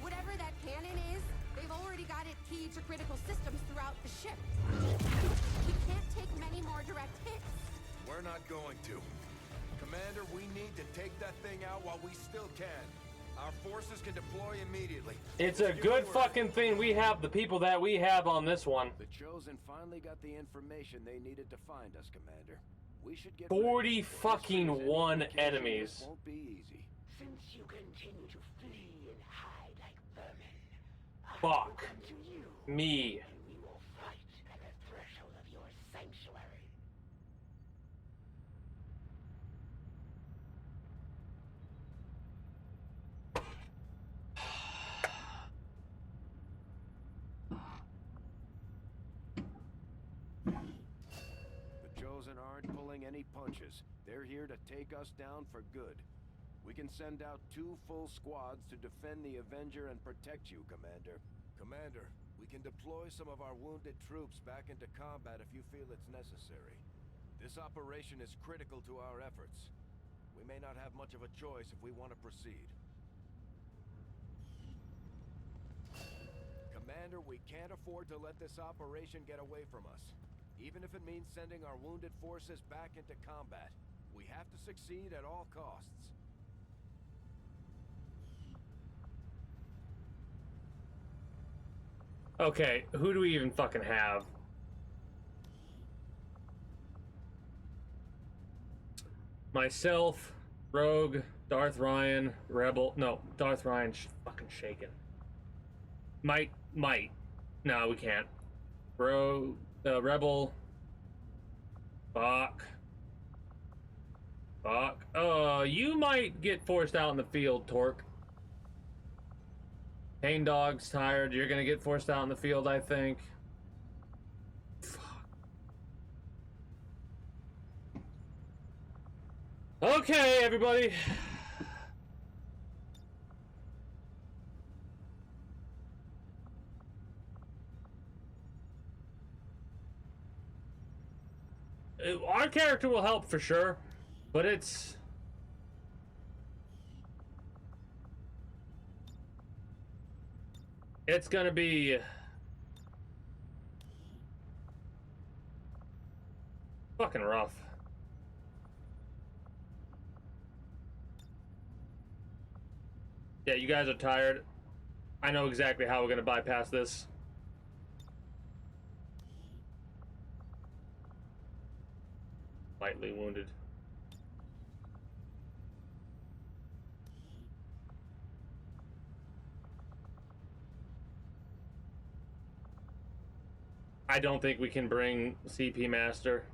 [SPEAKER 6] Whatever that cannon is, they've already got it keyed to critical systems throughout the ship. We can't take many more direct hits.
[SPEAKER 12] We're not going to. Commander, we need to take that thing out while we still can. Our forces can deploy immediately.
[SPEAKER 1] It's a good fucking thing we have the people that we have on this one.
[SPEAKER 12] The Chosen finally got the information they needed to find us, Commander. We should get
[SPEAKER 1] 40 fucking one enemies.
[SPEAKER 12] Won't be easy.
[SPEAKER 5] Since you continue to flee and hide like vermin,
[SPEAKER 1] Fuck
[SPEAKER 5] come to you,
[SPEAKER 1] me.
[SPEAKER 5] and we will fight at the threshold of your sanctuary.
[SPEAKER 12] The Chosen aren't pulling any punches. They're here to take us down for good. We can send out 2 full squads to defend the Avenger and protect you, Commander. Commander, we can deploy some of our wounded troops back into combat if you feel it's necessary. This operation is critical to our efforts. We may not have much of a choice if we want to proceed. Commander, we can't afford to let this operation get away from us. Even if it means sending our wounded forces back into combat, we have to succeed at all costs.
[SPEAKER 1] Okay, who do we even fucking have? Myself, Rogue, Darth Ryan, Rebel. No, Darth Ryan's fucking shaking. Might. No, we can't. Rogue, Rebel. Fuck. You might get forced out in the field, Torque. Pain Dog's tired. You're gonna get forced out in the field, I think. Fuck. Okay, everybody. Our character will help for sure, but it's gonna be fucking rough. Yeah, you guys are tired. I know exactly how we're gonna bypass this. Lightly wounded. I don't think we can bring CP Master.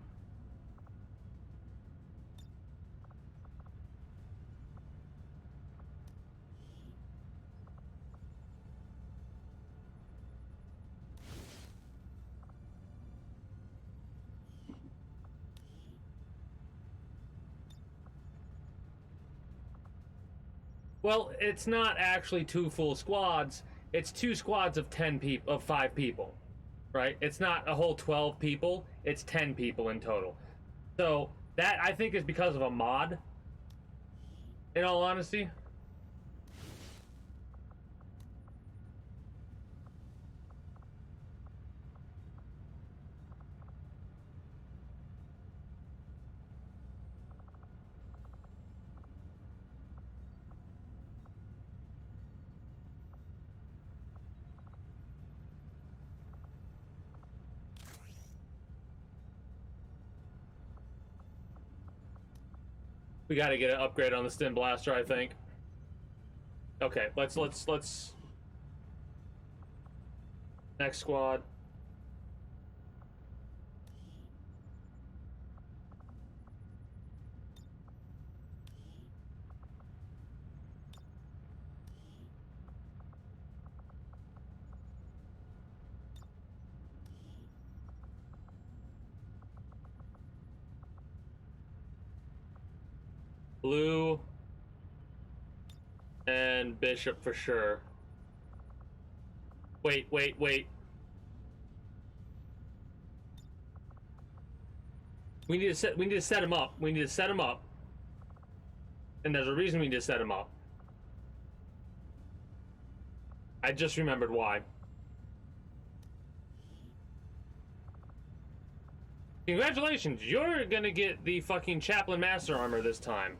[SPEAKER 1] Well, it's not actually 2 full squads. It's 2 squads of 10 people, of 5 people, right? It's not a whole 12 people. It's 10 people in total. So that I think is because of a mod. In all honesty. We got to get an upgrade on the Stim Blaster, I think. Okay, let's next squad. Blue and Bishop for sure. Wait. We need to set him up. We need to set him up. And there's a reason we need to set him up. I just remembered why. Congratulations, you're gonna get the fucking Chaplain Master Armor this time.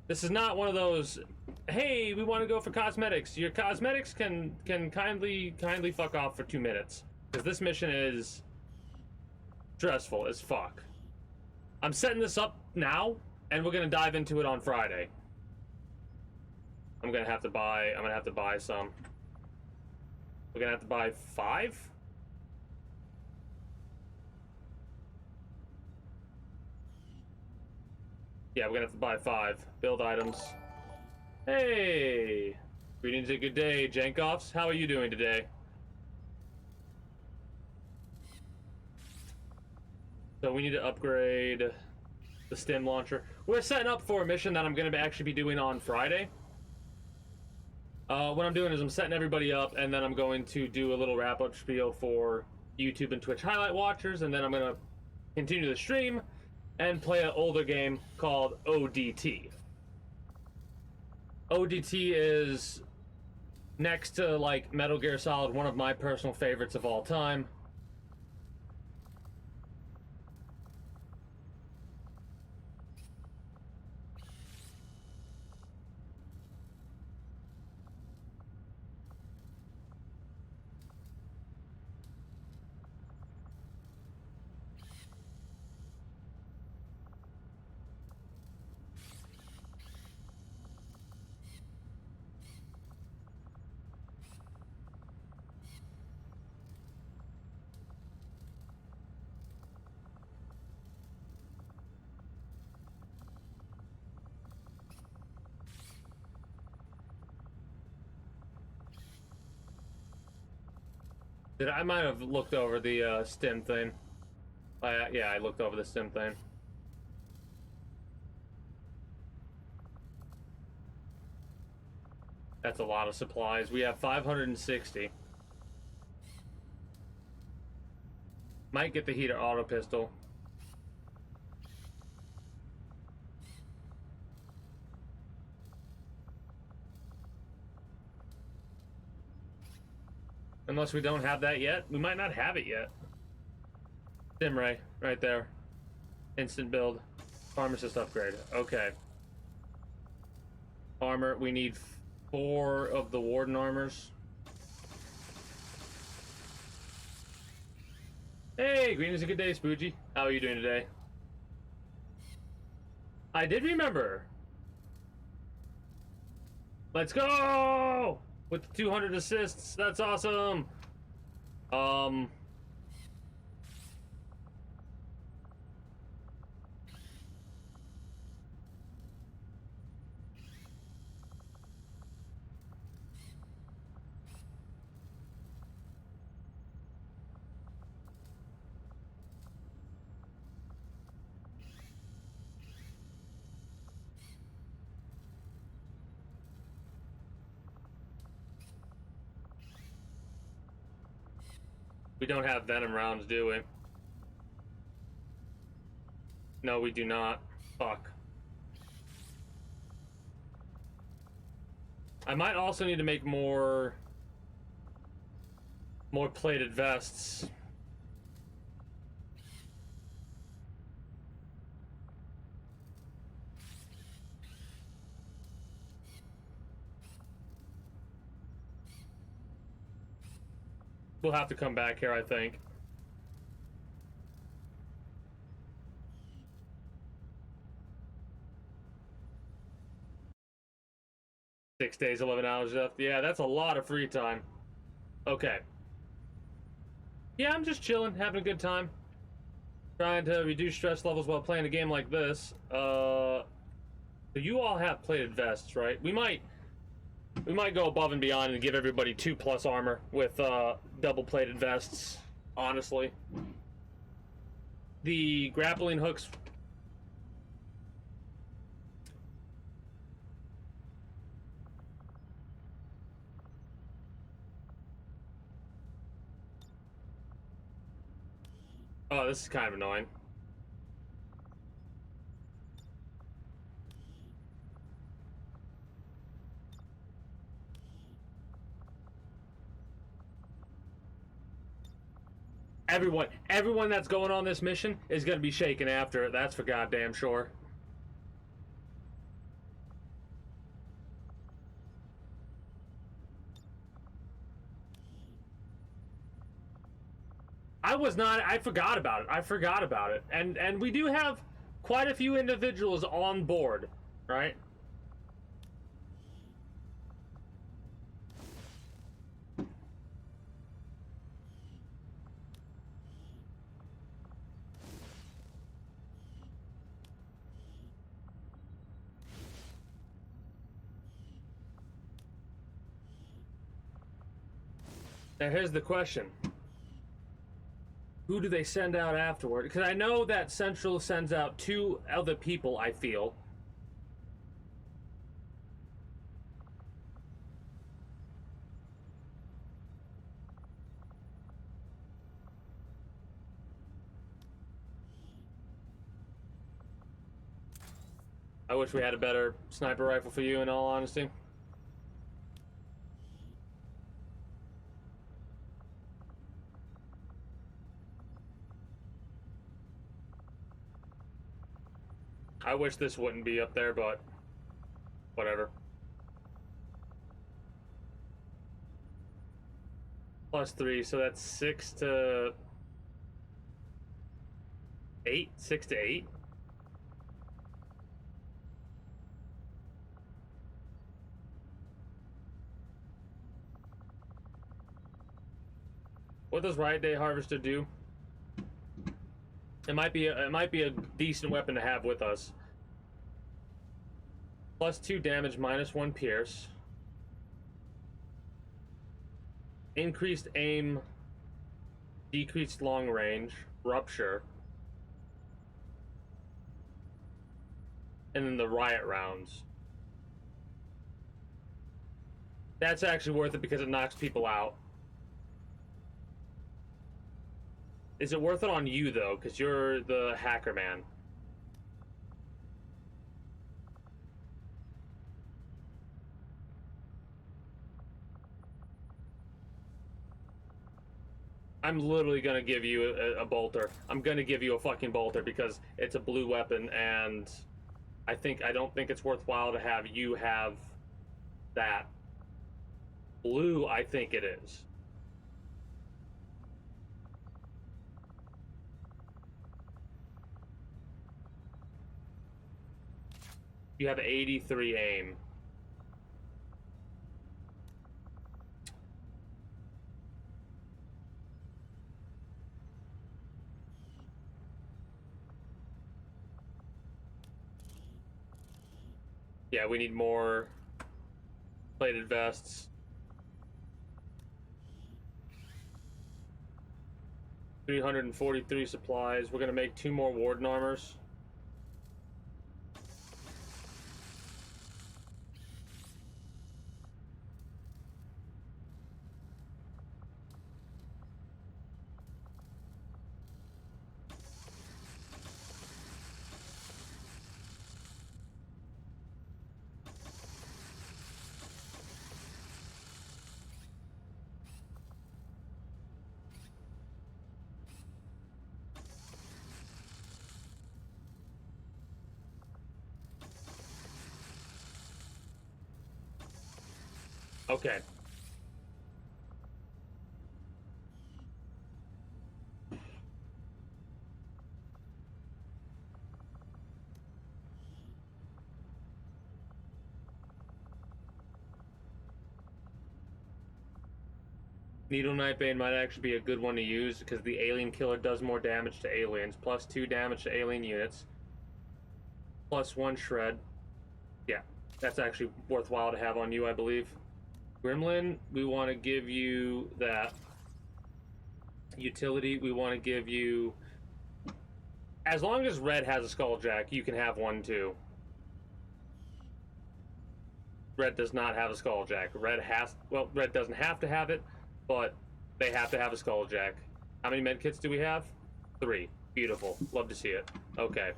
[SPEAKER 1] This is not one of those, hey, we want to go for cosmetics. Your cosmetics can kindly fuck off for 2 minutes. Because this mission is stressful as fuck. I'm setting this up now, and we're gonna dive into it on Friday. I'm gonna have to buy some. We're gonna have to buy 5? Yeah, we're gonna have to buy 5. Build items. Hey! Greetings and good day, Jankoffs. How are you doing today? So we need to upgrade the stim launcher. We're setting up for a mission that I'm gonna actually be doing on Friday. What I'm doing is I'm setting everybody up, and then I'm going to do a little wrap-up spiel for YouTube and Twitch highlight watchers, and then I'm gonna continue the stream and play an older game called ODT. ODT is, next to like Metal Gear Solid, one of my personal favorites of all time. I might have looked over the stim thing. Yeah, I looked over the stim thing. That's a lot of supplies. We have 560. Might get the heater auto pistol. Unless we don't have that yet. We might not have it yet. Stim ray, right there. Instant build. Pharmacist upgrade. Okay. Armor, we need 4 of the Warden armors. Hey, greetings and good day, Spoogie. How are you doing today? I did remember. Let's go! With the 200 assists, that's awesome. We don't have venom rounds, do we? No, we do not. Fuck. I might also need to make more plated vests. We'll have to come back here, I think. Six days, 11 hours left. Yeah, that's a lot of free time. Okay. Yeah, I'm just chilling, having a good time. Trying to reduce stress levels while playing a game like this. So you all have plated vests, right? We might go above and beyond and give everybody 2+ armor with double plated vests, honestly. The grappling hooks. Oh, this is kind of annoying. Everyone that's going on this mission is gonna be shaken after it. That's for goddamn sure. I forgot about it. I forgot about it. And we do have quite a few individuals on board, right? Now here's the question. Who do they send out afterward? Because I know that Central sends out 2 other people, I feel. I wish we had a better sniper rifle for you, in all honesty. I wish this wouldn't be up there, but whatever. +3, so that's 6 to 8? 6 to 8? What does Riot Day Harvester do? It might be a decent weapon to have with us. +2 damage, -1 pierce. Increased aim, decreased long range, rupture. And then the riot rounds. That's actually worth it because it knocks people out. Is it worth it on you, though? Because you're the hacker man. I'm literally gonna give you a bolter. I'm gonna give you a fucking bolter because it's a blue weapon, and I don't think it's worthwhile to have you have that. Blue, I think it is. You have 83 aim. Yeah, we need more plated vests. 343 supplies. We're gonna make 2 more warden armors. Okay. Needle Knight Bane might actually be a good one to use because the alien killer does more damage to aliens. +2 damage to alien units. +1 shred. Yeah, that's actually worthwhile to have on you, I believe. Gremlin, we want to give you that. Utility, we want to give you... As long as Red has a Skulljack, you can have one too. Red does not have a Skulljack. Red doesn't have to have it, but they have to have a Skulljack. How many medkits do we have? 3. Beautiful. Love to see it. Okay.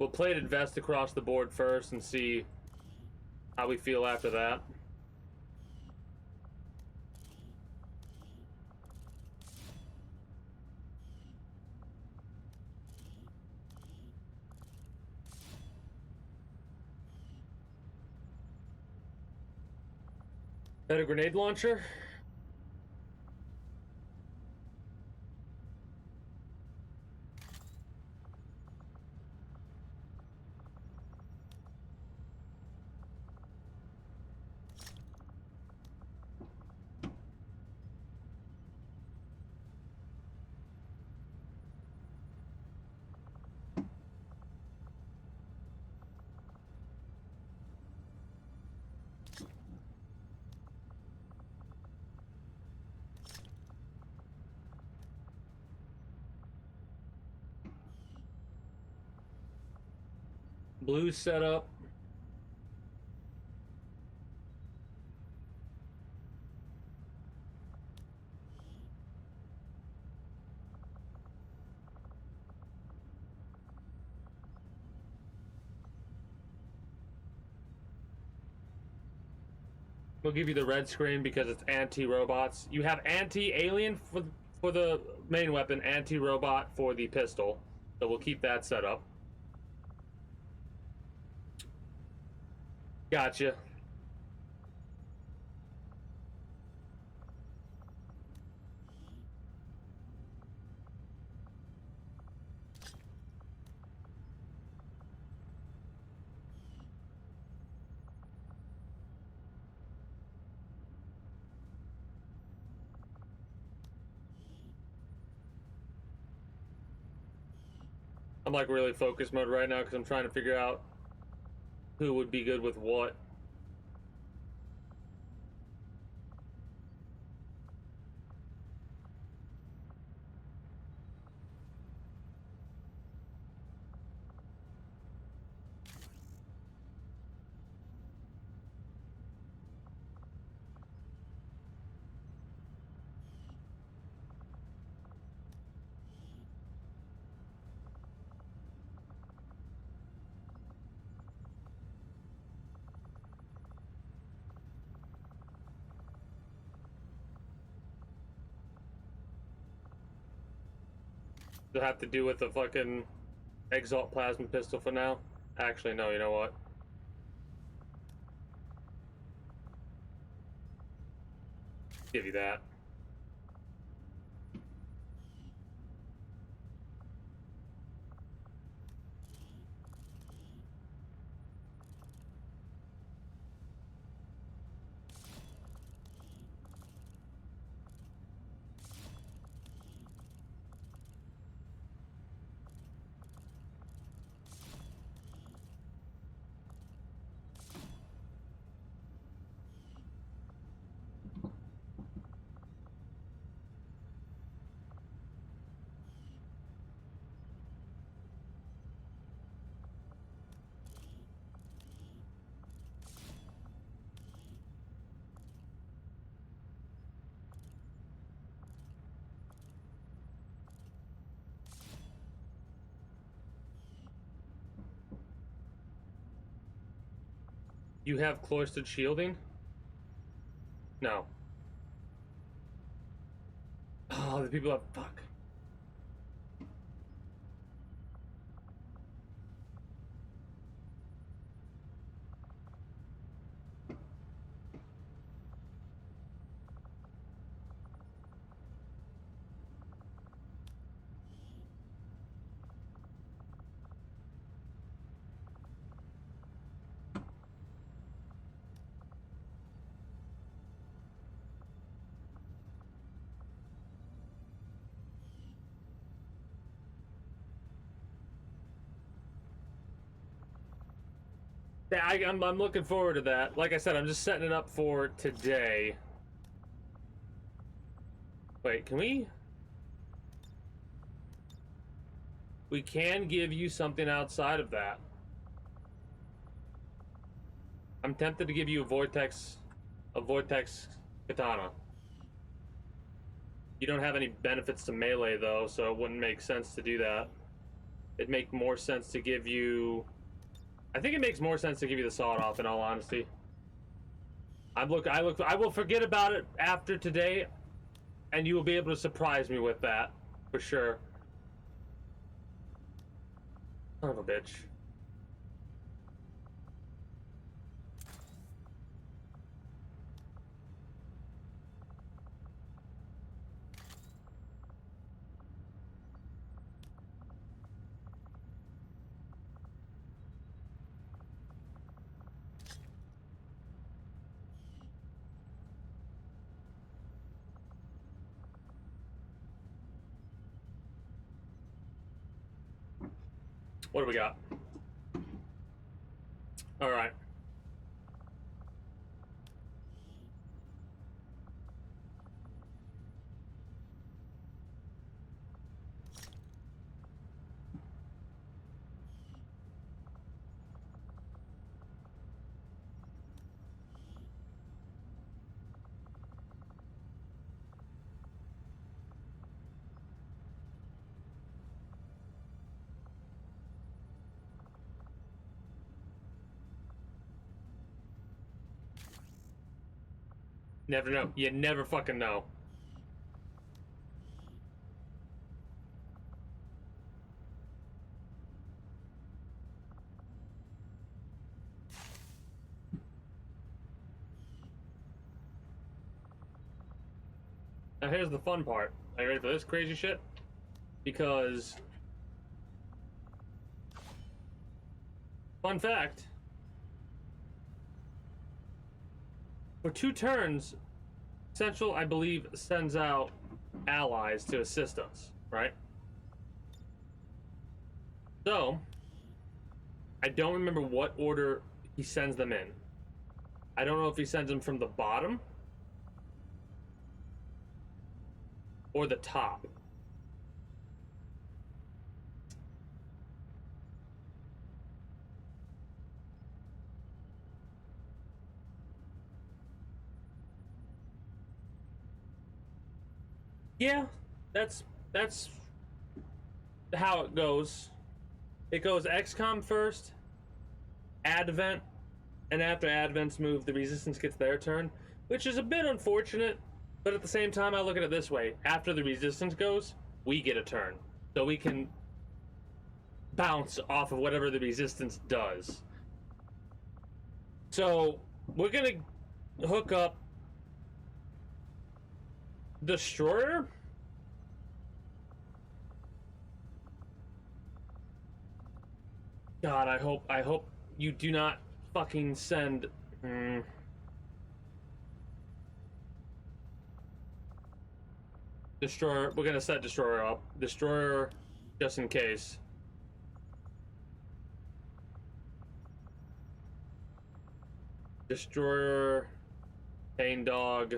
[SPEAKER 1] We'll plated vest across the board first and see how we feel after that. Better grenade launcher? Blue setup. We'll give you the red screen because it's anti-robots. You have anti-alien for the main weapon, anti-robot for the pistol. So we'll keep that set up. Gotcha. I'm like really focus mode right now because I'm trying to figure out who would be good with what. They'll have to do with the fucking Exalt plasma pistol for now. Actually, no, you know what? Give you that. You have cloistered shielding? No. Oh, the people have... Fuck. Yeah, I'm looking forward to that. Like I said, I'm just setting it up for today. Wait, can we? We can give you something outside of that. I'm tempted to give you a vortex katana. You don't have any benefits to melee though, so it wouldn't make sense to do that. it'd make more sense to give you... I think it makes more sense to give you the sawed-off, in all honesty. I will forget about it after today, and you will be able to surprise me with that, for sure. Son of a bitch. What do we got? All right. Never know. You never fucking know. Now here's the fun part. Are you ready for this crazy shit? Because... Fun fact. For 2 turns, Central, I believe, sends out allies to assist us, right? So, I don't remember what order he sends them in. I don't know if he sends them from the bottom or the top. Yeah, that's how it goes. It goes XCOM first, Advent, and after Advent's move, the Resistance gets their turn, which is a bit unfortunate, but at the same time, I look at it this way. After the Resistance goes, we get a turn. So we can bounce off of whatever the Resistance does. So, we're gonna hook up Destroyer? God, I hope you do not fucking send... Destroyer, we're gonna set Destroyer up. Destroyer, just in case. Destroyer, Pain Dog,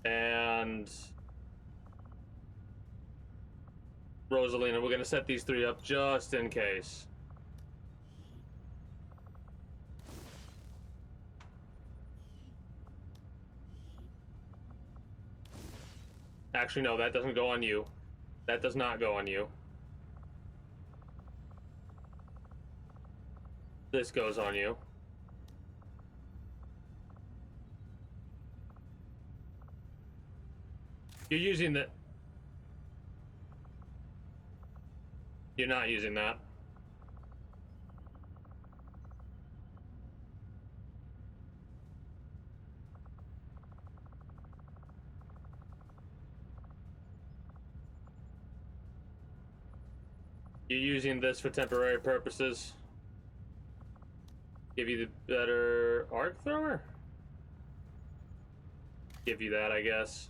[SPEAKER 1] and Rosalina. We're gonna set these 3 up just in case. Actually, no, that doesn't go on you. That does not go on you. This goes on you. You're using the... You're not using that. You're using this for temporary purposes. Give you the better arc thrower? Give you that, I guess.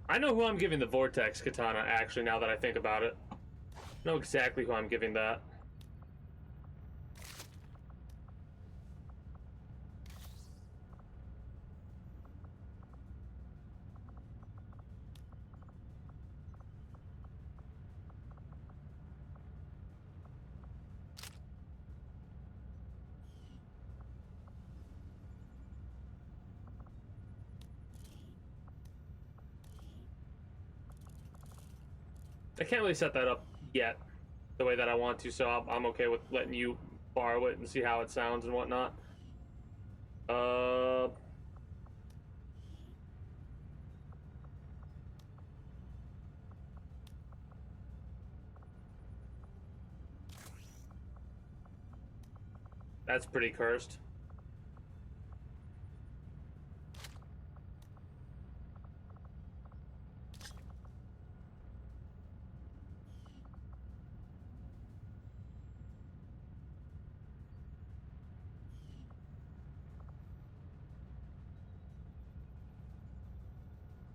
[SPEAKER 1] I know who I'm giving the Vortex Katana, actually, now that I think about it. I know exactly who I'm giving that. I can't really set that up yet the way that I want to, so I'm okay with letting you borrow it and see how it sounds and whatnot. That's pretty cursed.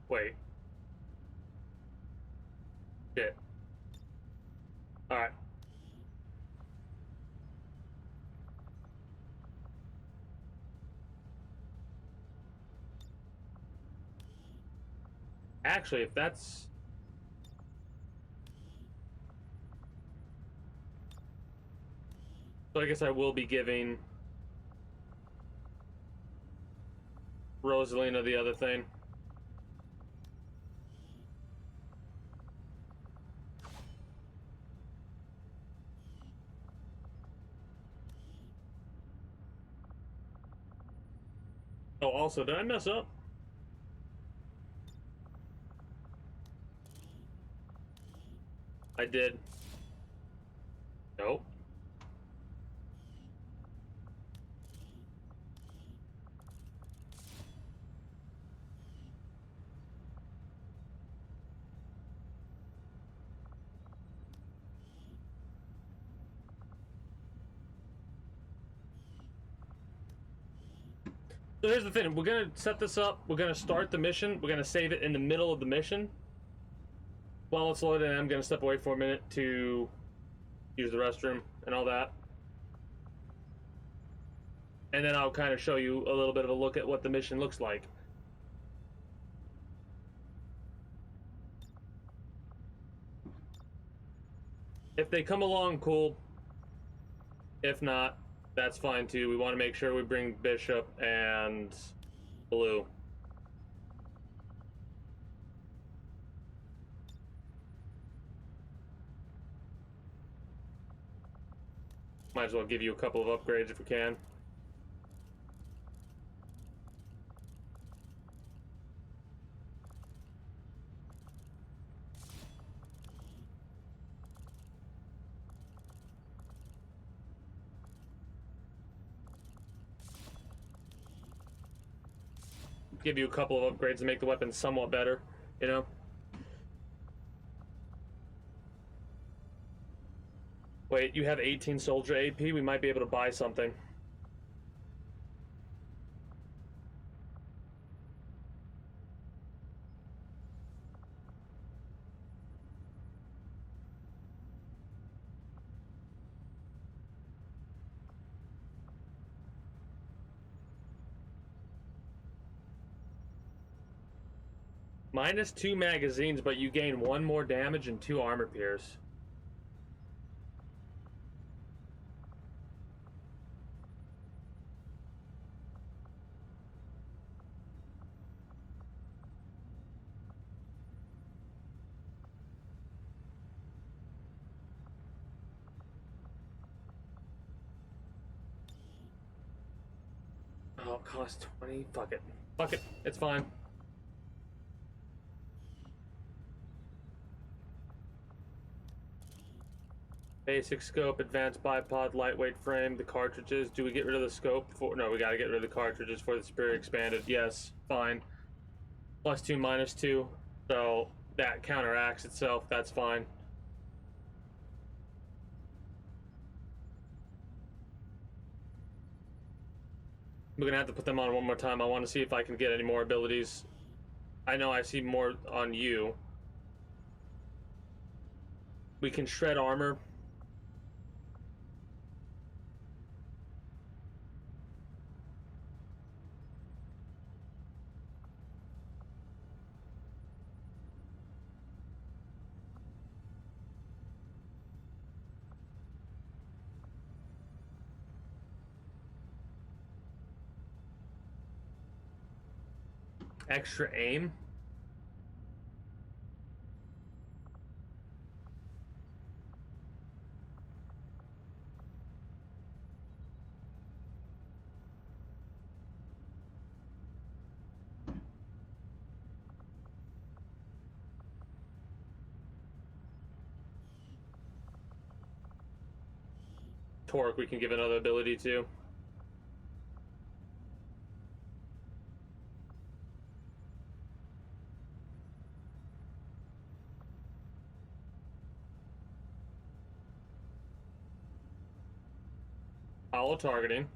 [SPEAKER 1] Wait. Shit. Alright. Actually, if that's... So I guess I will be giving Rosalina the other thing. Oh, also, did I mess up? I did. Nope. So here's the thing. We're going to set this up. We're going to start the mission. We're going to save it in the middle of the mission. While it's loading, I'm going to step away for a minute to use the restroom and all that. And then I'll kind of show you a little bit of a look at what the mission looks like. If they come along, cool. If not, that's fine too. We want to make sure we bring Bishop and Blue. Might as well give you a couple of upgrades if we can. Give you a couple of upgrades to make the weapon somewhat better, you know? Wait, you have 18 soldier AP? We might be able to buy something. -2 magazines, but you gain 1 more damage and 2 armor pierce. Oh, it costs 20. Fuck it. Fuck it. It's fine. Basic scope, advanced bipod, lightweight frame, the cartridges. Do we get rid of the scope? No, we gotta get rid of the cartridges for the Superior Expanded. Yes, fine. +2, -2. So that counteracts itself. That's fine. We're gonna have to put them on one more time. I want to see if I can get any more abilities. I know I see more on you. We can shred armor. Extra aim. torque we can give another ability to. Hollow targeting.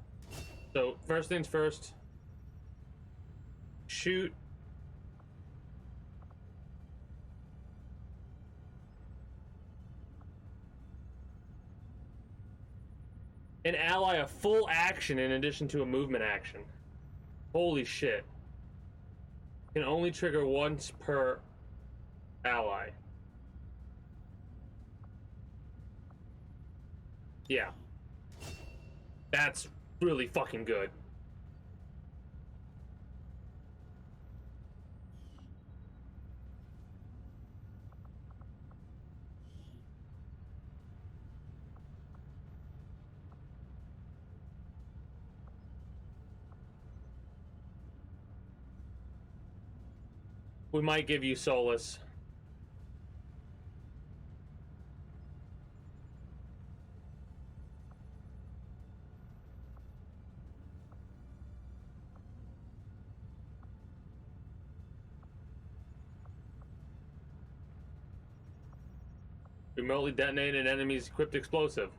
[SPEAKER 1] So first things first, shoot an ally a full action in addition to a movement action. Holy shit. Can only trigger once per ally. Yeah. That's really fucking good. We might give you Solace. Remotely detonate an enemy's equipped explosive.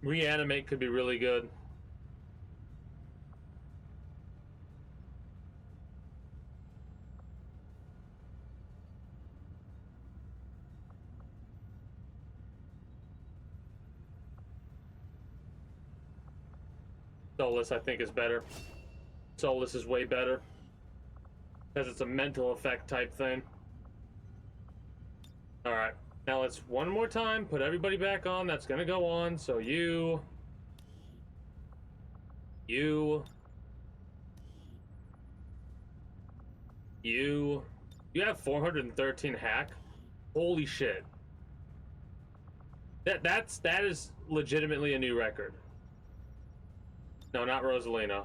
[SPEAKER 1] Reanimate could be really good. Solace, I think, is better. Solace is way better. Because it's a mental effect type thing. Alright. Now let's one more time put everybody back on. That's gonna go on. So you have 413 hack. Holy shit. That is legitimately a new record. No, not Rosalina.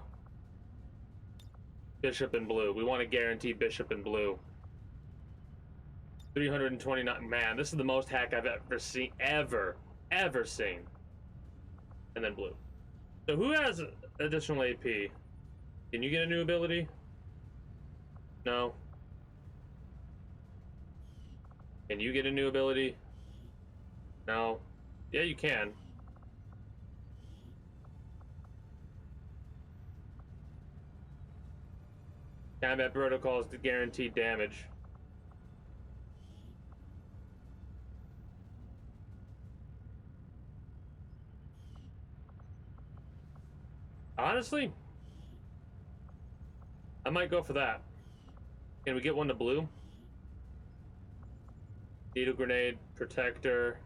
[SPEAKER 1] Bishop in blue. We want to guarantee Bishop in blue. 329. Man, this is the most hack I've ever seen. Ever seen. And then blue. So who has additional AP? Can you get a new ability? No. Can you get a new ability? No. Yeah, you can. Combat protocols to guarantee damage. Honestly, I might go for that. Can we get one to blue? Needle grenade, protector.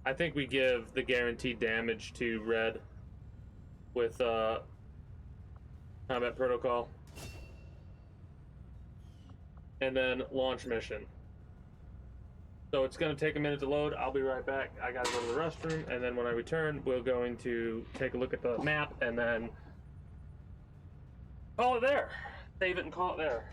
[SPEAKER 1] I think we give the guaranteed damage to red with combat protocol. And then launch mission. So it's going to take a minute to load. I'll be right back. I got to go to the restroom, and then when I return, we're going to take a look at the map and then call it there. Save it and call it there.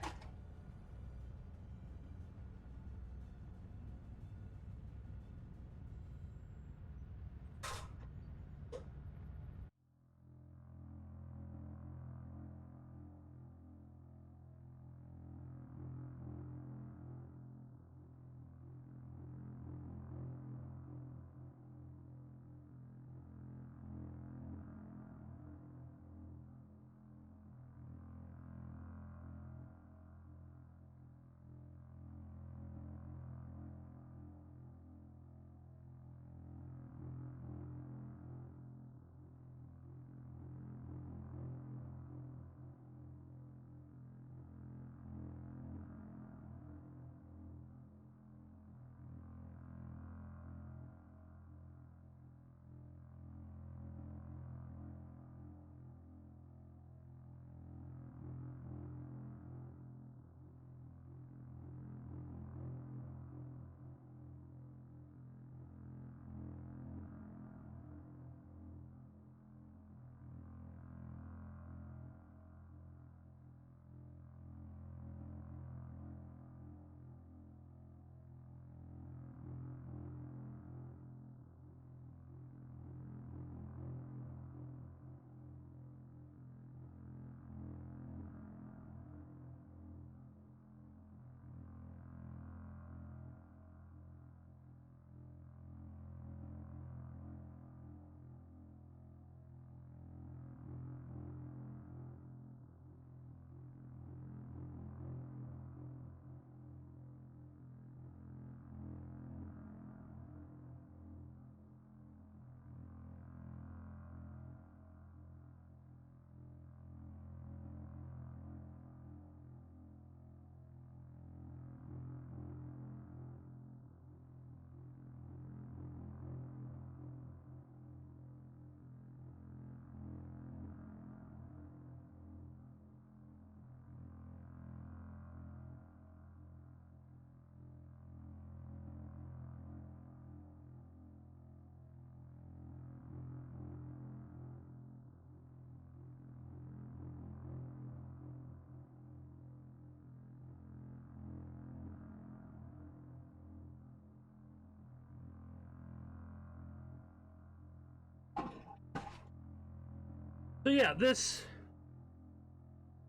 [SPEAKER 1] So yeah, this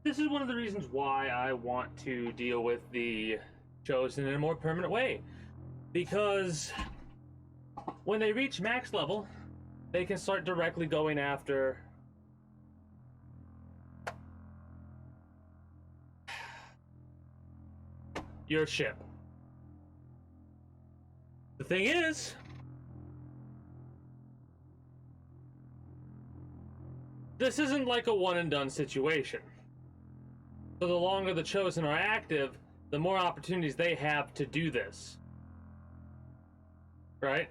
[SPEAKER 1] is one of the reasons why I want to deal with the Chosen in a more permanent way. Because when they reach max level, they can start directly going after your ship. The thing is, this isn't like a one and done situation. So the longer the Chosen are active, the more opportunities they have to do this. Right?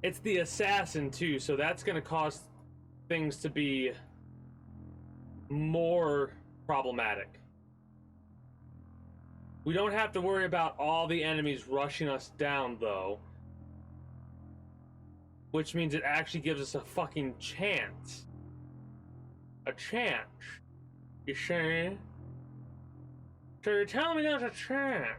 [SPEAKER 1] It's the assassin too, so that's going to cause things to be more problematic. We don't have to worry about all the enemies rushing us down, though. Which means it actually gives us a fucking chance. A chance. You see? So you're telling me there's a chance?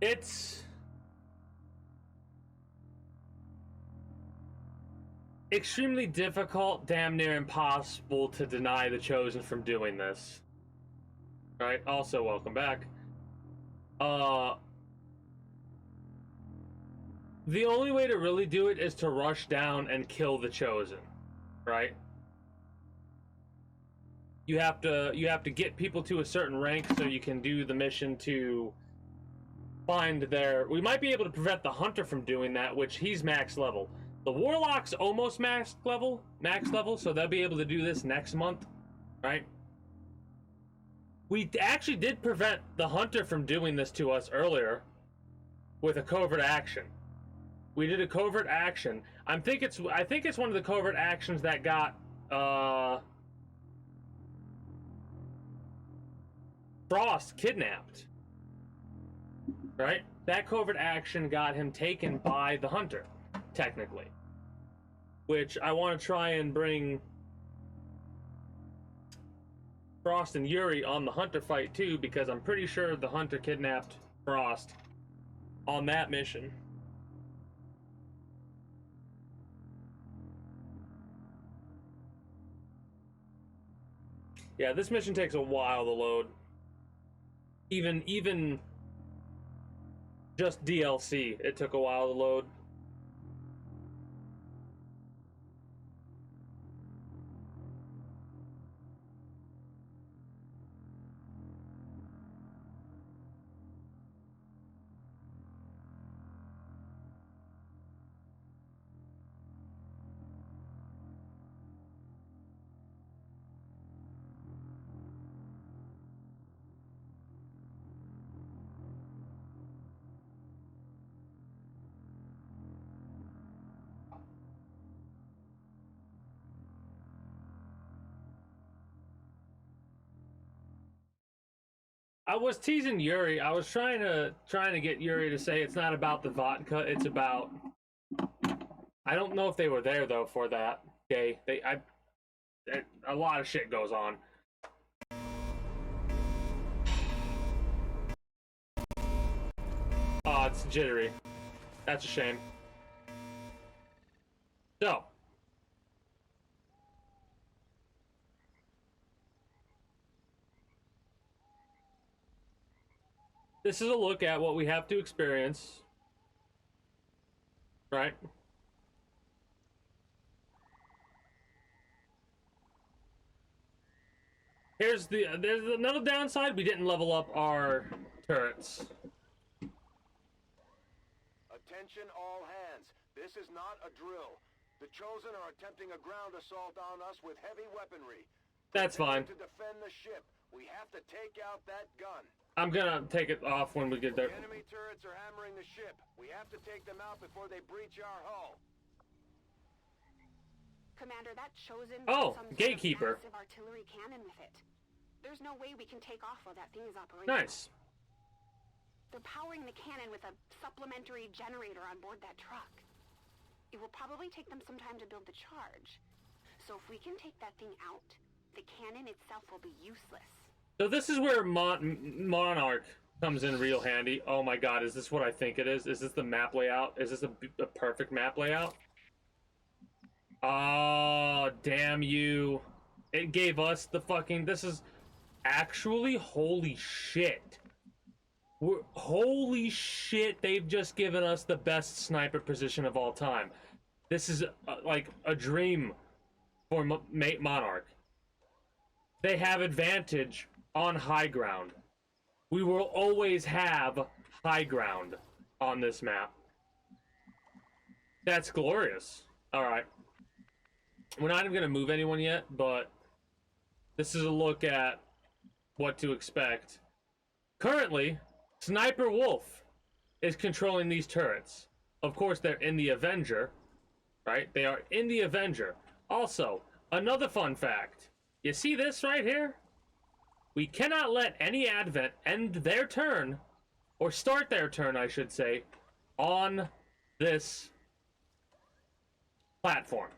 [SPEAKER 1] It's extremely difficult, damn near impossible to deny the Chosen from doing this. Right? Also, welcome back. The only way to really do it is to rush down and kill the Chosen. Right? You have to get people to a certain rank so you can do the mission to find their... We might be able to prevent the Hunter from doing that, which he's max level. The Warlock's almost max level, so they'll be able to do this next month, right? We actually did prevent the Hunter from doing this to us earlier with a covert action. We did a covert action. I think it's one of the covert actions that got Frost kidnapped. Right? That covert action got him taken by the Hunter, technically. Which I want to try and bring Frost and Yuri on the Hunter fight too, because I'm pretty sure the Hunter kidnapped Frost on that mission. Yeah, this mission takes a while to load. Even just DLC, it took a while to load. I was teasing Yuri. I was trying to get Yuri to say it's not about the vodka. It's about. I don't know if they were there though for that. Okay, a lot of shit goes on. Oh, it's jittery. That's a shame. So. This is a look at what we have to experience. Right? There's another downside. We didn't level up our turrets.
[SPEAKER 4] Attention all hands. This is not a drill. The Chosen are attempting a ground assault on us with heavy weaponry.
[SPEAKER 1] That's fine.
[SPEAKER 4] To defend the ship, we have to take out that gun.
[SPEAKER 1] I'm gonna take it off when we get there.
[SPEAKER 4] Enemy turrets are hammering the ship. We have to take them out before they breach our hull.
[SPEAKER 6] Commander, that Chosen
[SPEAKER 1] Oh,
[SPEAKER 6] some
[SPEAKER 1] gatekeeper.
[SPEAKER 6] Sort of massive artillery cannon with it. There's no way we can take off while that thing is operational.
[SPEAKER 1] Nice.
[SPEAKER 6] They're powering the cannon with a supplementary generator on board that truck. It will probably take them some time to build the charge. So if we can take that thing out, the cannon itself will be useless.
[SPEAKER 1] So this is where Monarch comes in real handy. Oh my god, is this what I think it is? Is this the map layout? Is this a perfect map layout? Oh, damn you. It gave us the fucking... This is... Actually, holy shit. Holy shit, they've just given us the best sniper position of all time. This is like a dream for Monarch. They have advantage on high ground. We will always have high ground on this map. That's glorious. Alright. We're not even going to move anyone yet, but this is a look at what to expect. Currently, Sniper Wolf is controlling these turrets. Of course, they're in the Avenger, right? They are in the Avenger. Also, another fun fact. You see this right here? We cannot let any Advent end their turn, or start their turn, I should say, on this platform,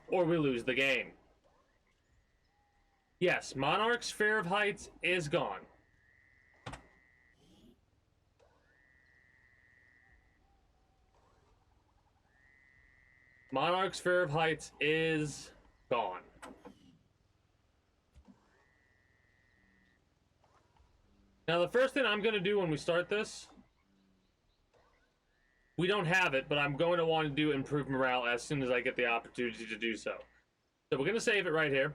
[SPEAKER 1] or we lose the game. Yes, Monarch's Fear of Heights is gone. Monarch's Fear of Heights is gone. Now, the first thing I'm going to do when we start this, we don't have it, but I'm going to want to do improve morale as soon as I get the opportunity to do so. So we're going to save it right here.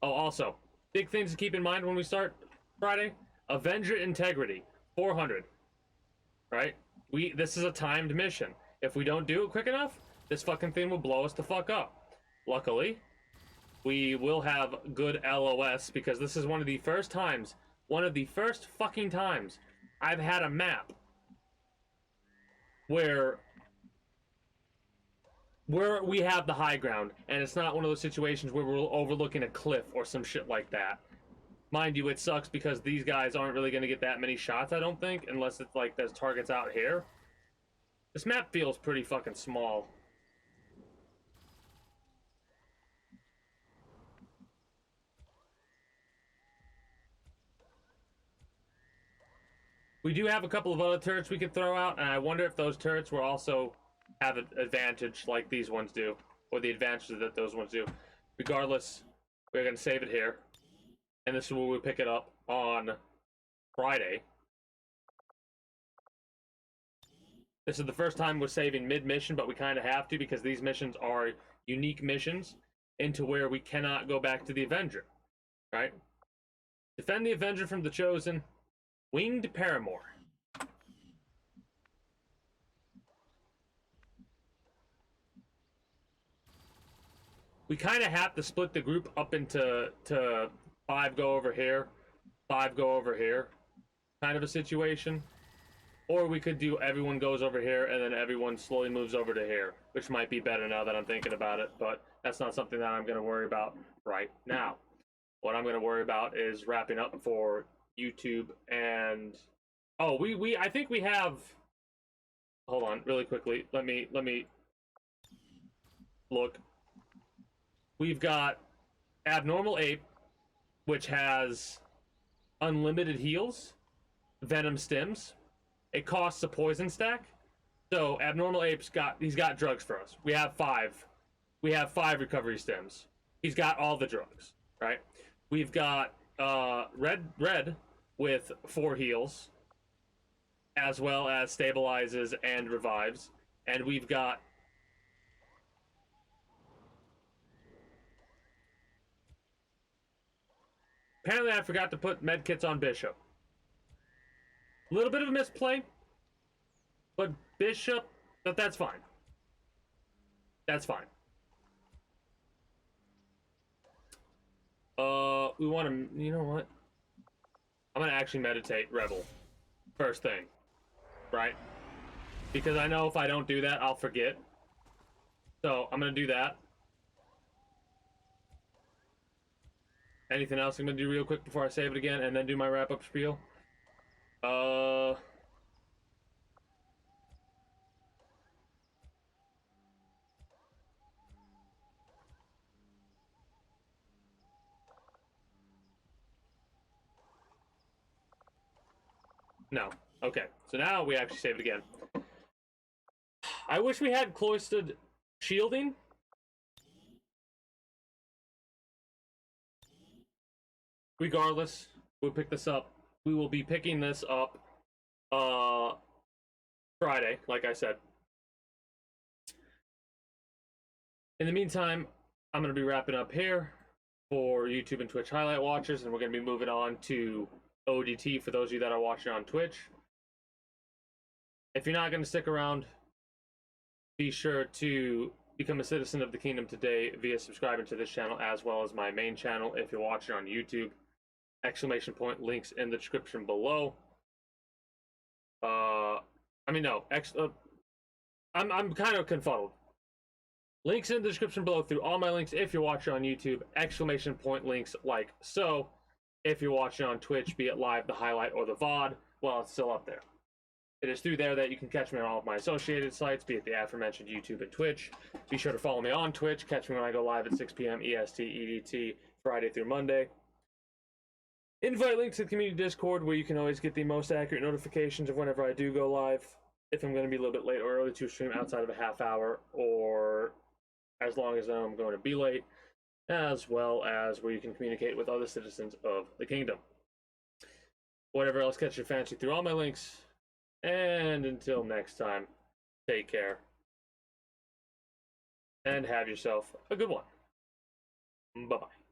[SPEAKER 1] Oh, also, big things to keep in mind when we start Friday. Avenger Integrity, 400. Right? This is a timed mission. If we don't do it quick enough, this fucking thing will blow us the fuck up. Luckily, we will have good LOS because this is one of the first fucking times I've had a map where we have the high ground, and it's not one of those situations where we're overlooking a cliff or some shit like that. Mind you, it sucks because these guys aren't really going to get that many shots, I don't think, unless it's like there's targets out here. This map feels pretty fucking small. We do have a couple of other turrets we could throw out, and I wonder if those turrets will also have an advantage like these ones do, or the advantages that those ones do. Regardless, we're going to save it here, and this is where we pick it up on Friday. This is the first time we're saving mid-mission, but we kind of have to because these missions are unique missions into where we cannot go back to the Avenger, right? Defend the Avenger from the Chosen. Winged Paramour. We kind of have to split the group up into 5 go over here, 5 go over here, kind of a situation. Or we could do everyone goes over here and then everyone slowly moves over to here, which might be better now that I'm thinking about it, but that's not something that I'm going to worry about right now. What I'm going to worry about is wrapping up for YouTube and... Oh, I think we have... Hold on, really quickly. Let me look. We've got Abnormal Ape, which has unlimited heals, Venom Stims. It costs a poison stack. So Abnormal Ape's he's got drugs for us. We have 5. We have 5 recovery stims. He's got all the drugs, right? We've got Red with 4 heals, as well as stabilizes and revives. And we've got apparently I forgot to put medkits on Bishop. A little bit of a misplay, but Bishop, but that's fine. That's fine. We want to, you know what? I'm gonna actually meditate Rebel first thing, right? Because I know if I don't do that, I'll forget. So I'm gonna do that. Anything else I'm gonna do real quick before I save it again and then do my wrap-up spiel? No. Okay, so now we actually save it again. I wish we had cloistered shielding. Regardless, we'll pick this up. We will be picking this up Friday, like I said. In the meantime, I'm going to be wrapping up here for YouTube and Twitch highlight watchers, and we're going to be moving on to ODT for those of you that are watching on Twitch. If you're not going to stick around, be sure to become a citizen of the kingdom today via subscribing to this channel as well as my main channel if you're watching on YouTube. Exclamation point, links in the description below. I'm kind of confuddled. Links in the description below through all my links if you're watching on YouTube. Exclamation point links like so. If you're watching on Twitch, be it live, the highlight, or the VOD, well, it's still up there. It is through there that you can catch me on all of my associated sites, be it the aforementioned YouTube and Twitch. Be sure to follow me on Twitch. Catch me when I go live at 6 p.m. EST, EDT, Friday through Monday. Invite link to the community Discord where you can always get the most accurate notifications of whenever I do go live. If I'm going to be a little bit late or early to stream outside of a half hour, or as long as I'm going to be late, as well as where you can communicate with other citizens of the kingdom. Whatever else catches your fancy through all my links. And until next time, take care. And have yourself a good one. Bye-bye.